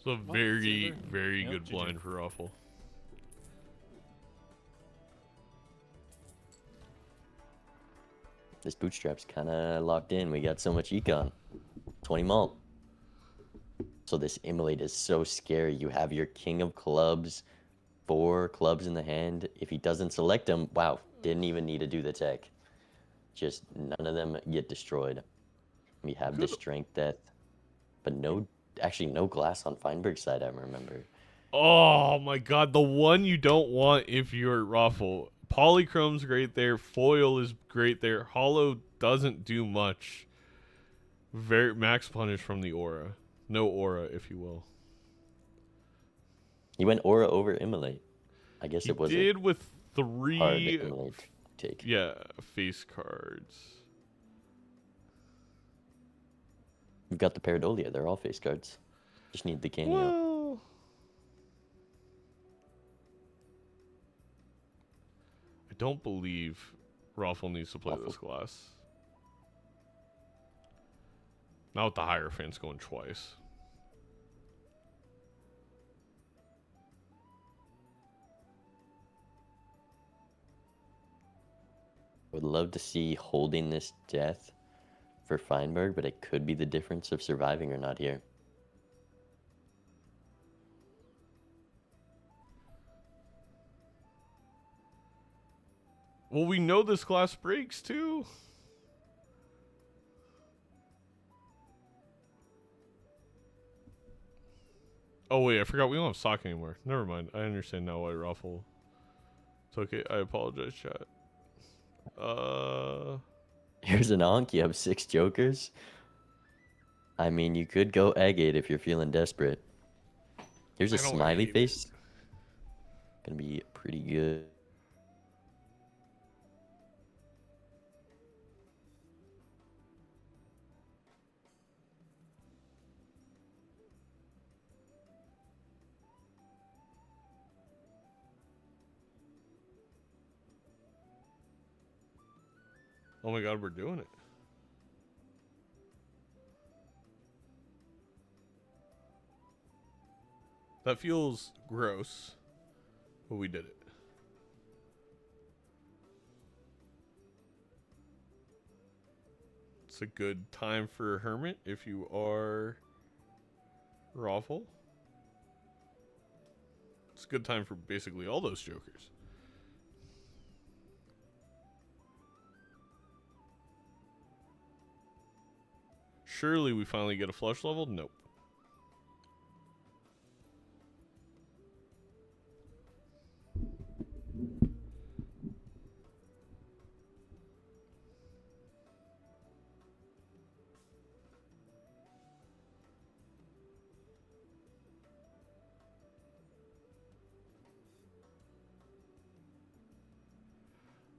So a very, Silver. very Yep, good GG. blind for Roffle. This bootstrap's kind of locked in. We got so much econ. 20 mult. So this immolate is so scary. You have your king of clubs, 4 clubs in the hand. If he doesn't select them, wow, didn't even need to do the tech. Just none of them get destroyed. We have the strength death, but actually no glass on Feinberg's side, I remember. Oh my god, the one you don't want if you're Roffle. Polychrome's great there. Foil is great there. Hollow doesn't do much. Very max punish from the aura. No aura, if you will. He went aura over immolate. I guess it was did with hard 3 immolate take. yeah, face cards. We've got the Paradolia. They're all face cards. Just need the cameo. Well, I don't believe Roffle needs to play Roffle. this class. Not with the Hierophant's going twice. Would love to see holding this death for Feinberg, but it could be the difference of surviving or not here. Well, we know this class breaks too. Oh wait, I forgot we don't have sock anymore. Never mind. I understand now why Roffle took it. I apologize, chat. Here's an Ankh. You have 6 jokers. I mean, you could go Agate if you're feeling desperate. Here's a I don't smiley hate it. face. Gonna be pretty good. Oh my god, we're doing it. That feels gross, but we did it. It's a good time for Hermit if you are Roffle. It's a good time for basically all those jokers. Surely we finally get a flush level? Nope.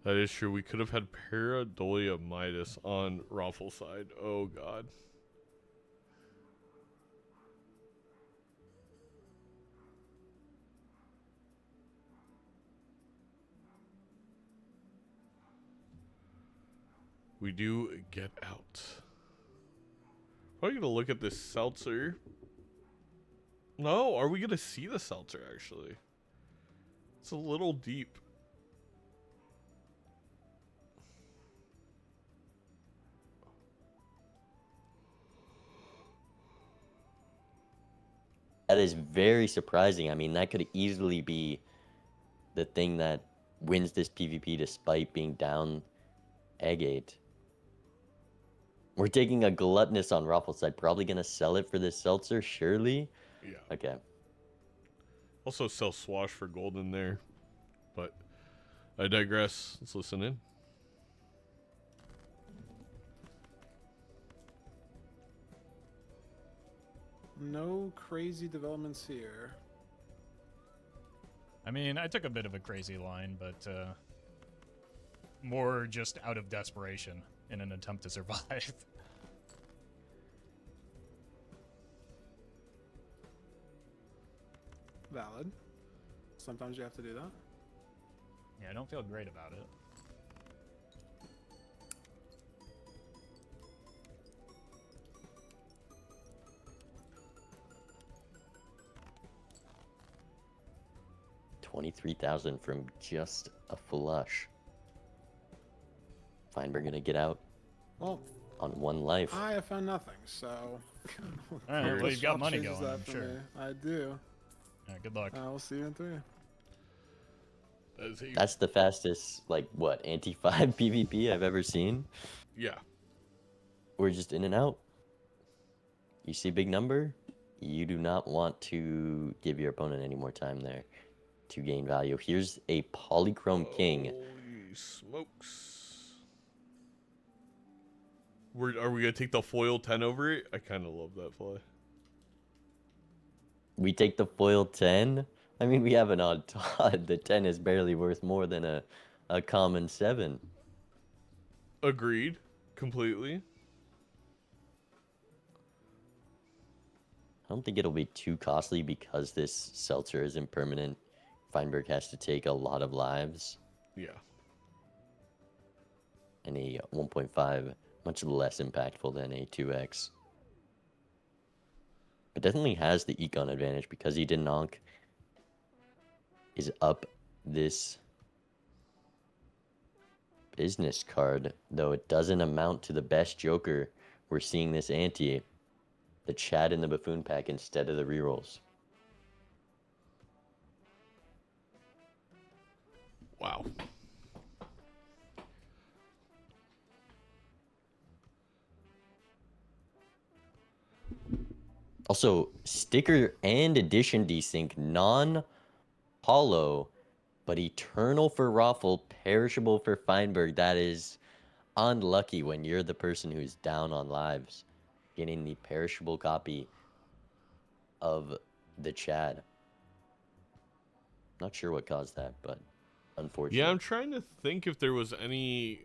That is true. We could have had Paradolia Midas on Roffle's side. Oh god. We do get out. Probably gonna look at this seltzer. No, are we gonna see the seltzer actually? It's a little deep. That is very surprising. I mean, that could easily be the thing that wins this PvP despite being down Agate. We're taking a gluttonous on Roffle's side. Probably going to sell it for this seltzer, surely? Yeah. Okay. Also sell Swash for gold in there. But I digress. Let's listen in. No crazy developments here. I mean, I took a bit of a crazy line, but more just out of desperation in an attempt to survive. Valid. Sometimes you have to do that. Yeah, I don't feel great about it. $23,000 from just a flush. Feinberg going to get out Well, on 1 life. I have found nothing, so. All right, well, you've got money Changes going, that I'm for sure. me. I do. Yeah, good luck. We'll see you in 3. That's the fastest, like, what, anti-5 PvP I've ever seen? Yeah. We're just in and out. You see big number? You do not want to give your opponent any more time there. to gain value. Here's a Polychrome King. Holy smokes. Are we going to take the foil 10 over it? I kind of love that fly. We take the foil 10? I mean, we have an odd Todd. The 10 is barely worth more than a common 7. Agreed. Completely. I don't think it'll be too costly because this seltzer is impermanent. Feinberg has to take a lot of lives. Yeah. And a 1.5, much less impactful than a 2x. But definitely has the econ advantage because he did Nonk is up this business card, though it doesn't amount to the best Joker. We're seeing this ante, the Chad in the Buffoon pack instead of the rerolls. Wow. Also, sticker and edition desync, non-hollow, but eternal for Roffle, perishable for Feinberg. That is unlucky when you're the person who's down on lives, getting the perishable copy of the Chad. Not sure what caused that, but unfortunately. Yeah, I'm trying to think if there was any...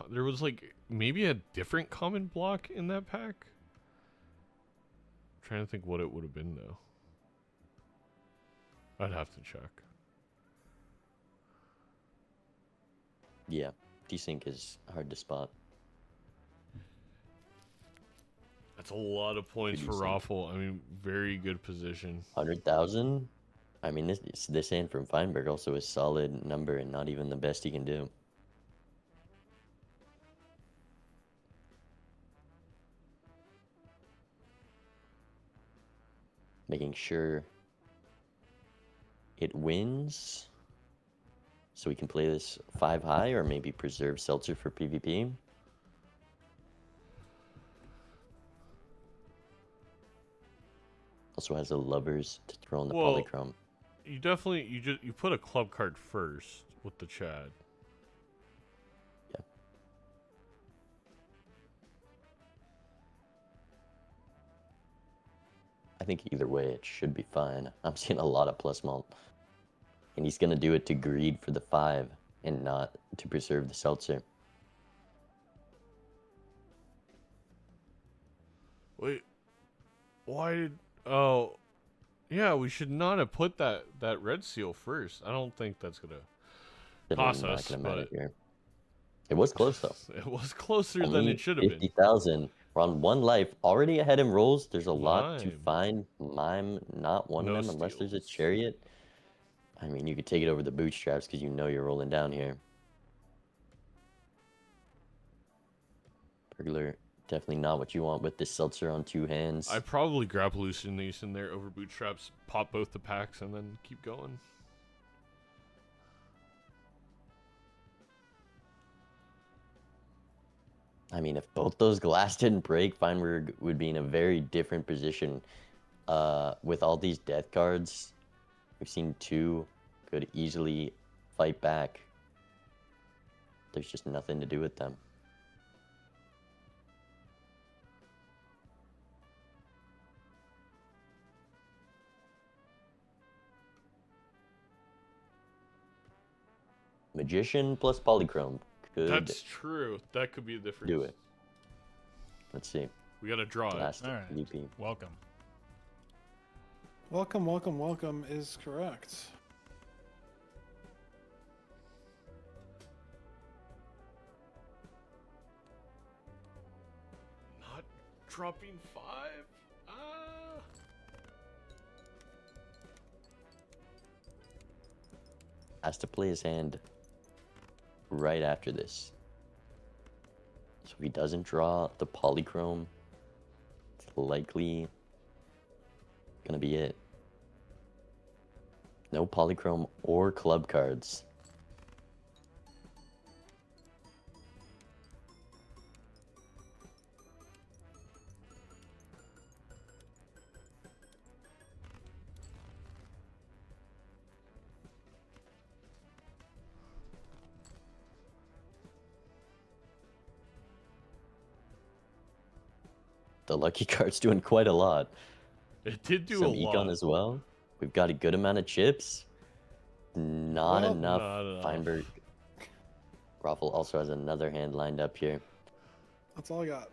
there was like maybe a different common block in that pack? Trying to think what it would have been though. I'd have to check. Yeah, desync is hard to spot. That's a lot of points for Roffle. I mean, very good position. 100,000? I mean, this hand from Feinberg also a solid number and not even the best he can do. Making sure it wins so we can play this 5 high or maybe preserve Seltzer for PvP. Also has a lovers to throw in the polychrome. You definitely you put a club card first with the Chad. Yeah. I think either way it should be fine. I'm seeing a lot of plus mult. And he's gonna do it to greed for the 5 and not to preserve the seltzer. Wait. Why did oh yeah, we should not have put that red seal first. I don't think that's gonna cost us, but it was close though. It was closer than it should have been. 50,000. We're on 1 life. Already ahead in rolls. There's a lot to find. Mime, not one of them unless there's a chariot. I mean, you could take it over the bootstraps because you know you're rolling down here. Burglar, definitely not what you want with this seltzer on 2 hands. I probably grab hallucination there over bootstraps, pop both the packs, and then keep going. I mean, if both those glass didn't break, Feinberg would be in a very different position. With all these death cards, we've seen 2 could easily fight back. There's just nothing to do with them. Magician plus polychrome. That's true. That could be the difference. Do it. Let's see. We gotta draw it. All right. PvP. Welcome. Welcome is correct. Not dropping 5? Has to play his hand right after this. So if he doesn't draw the polychrome, it's likely gonna be it. No polychrome or club cards. the lucky card's doing quite a lot. It did do Some a lot. econ as well. We've got a good amount of chips. Not Well, enough. not enough. Feinberg. Roffle also has another hand lined up here. That's all I got.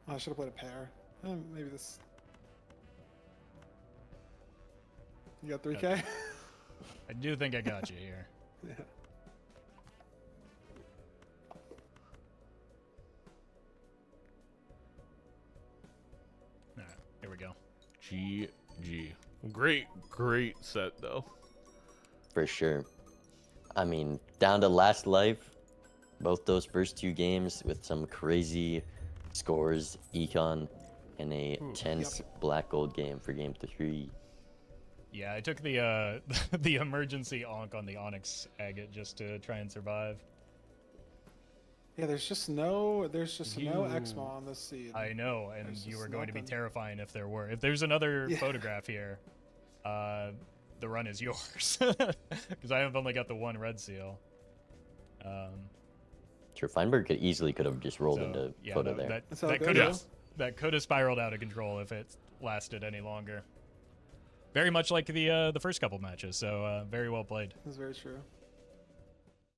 Oh, I should have played a pair. Maybe this. You got 3K? I do think I got you here. Yeah. All right, here we go. GG. Great set though. For sure. I mean, down to last life. Both those first 2 games with some crazy scores, econ, and a tense black gold game for game 3. Yeah, I took the the emergency onk on the Onyx agate just to try and survive. Yeah, there's just no Exmo on this seed. I know, and There's you just were going to be nothing. terrifying if there were. If there's another Yeah. photograph here, the run is yours. Because I have only got the 1 red seal. Sure, Feinberg could have just rolled So, into yeah, photo there. That's how that it could goes. have that could have spiraled out of control if it lasted any longer. Very much like the first couple matches. So very well played. That's very true.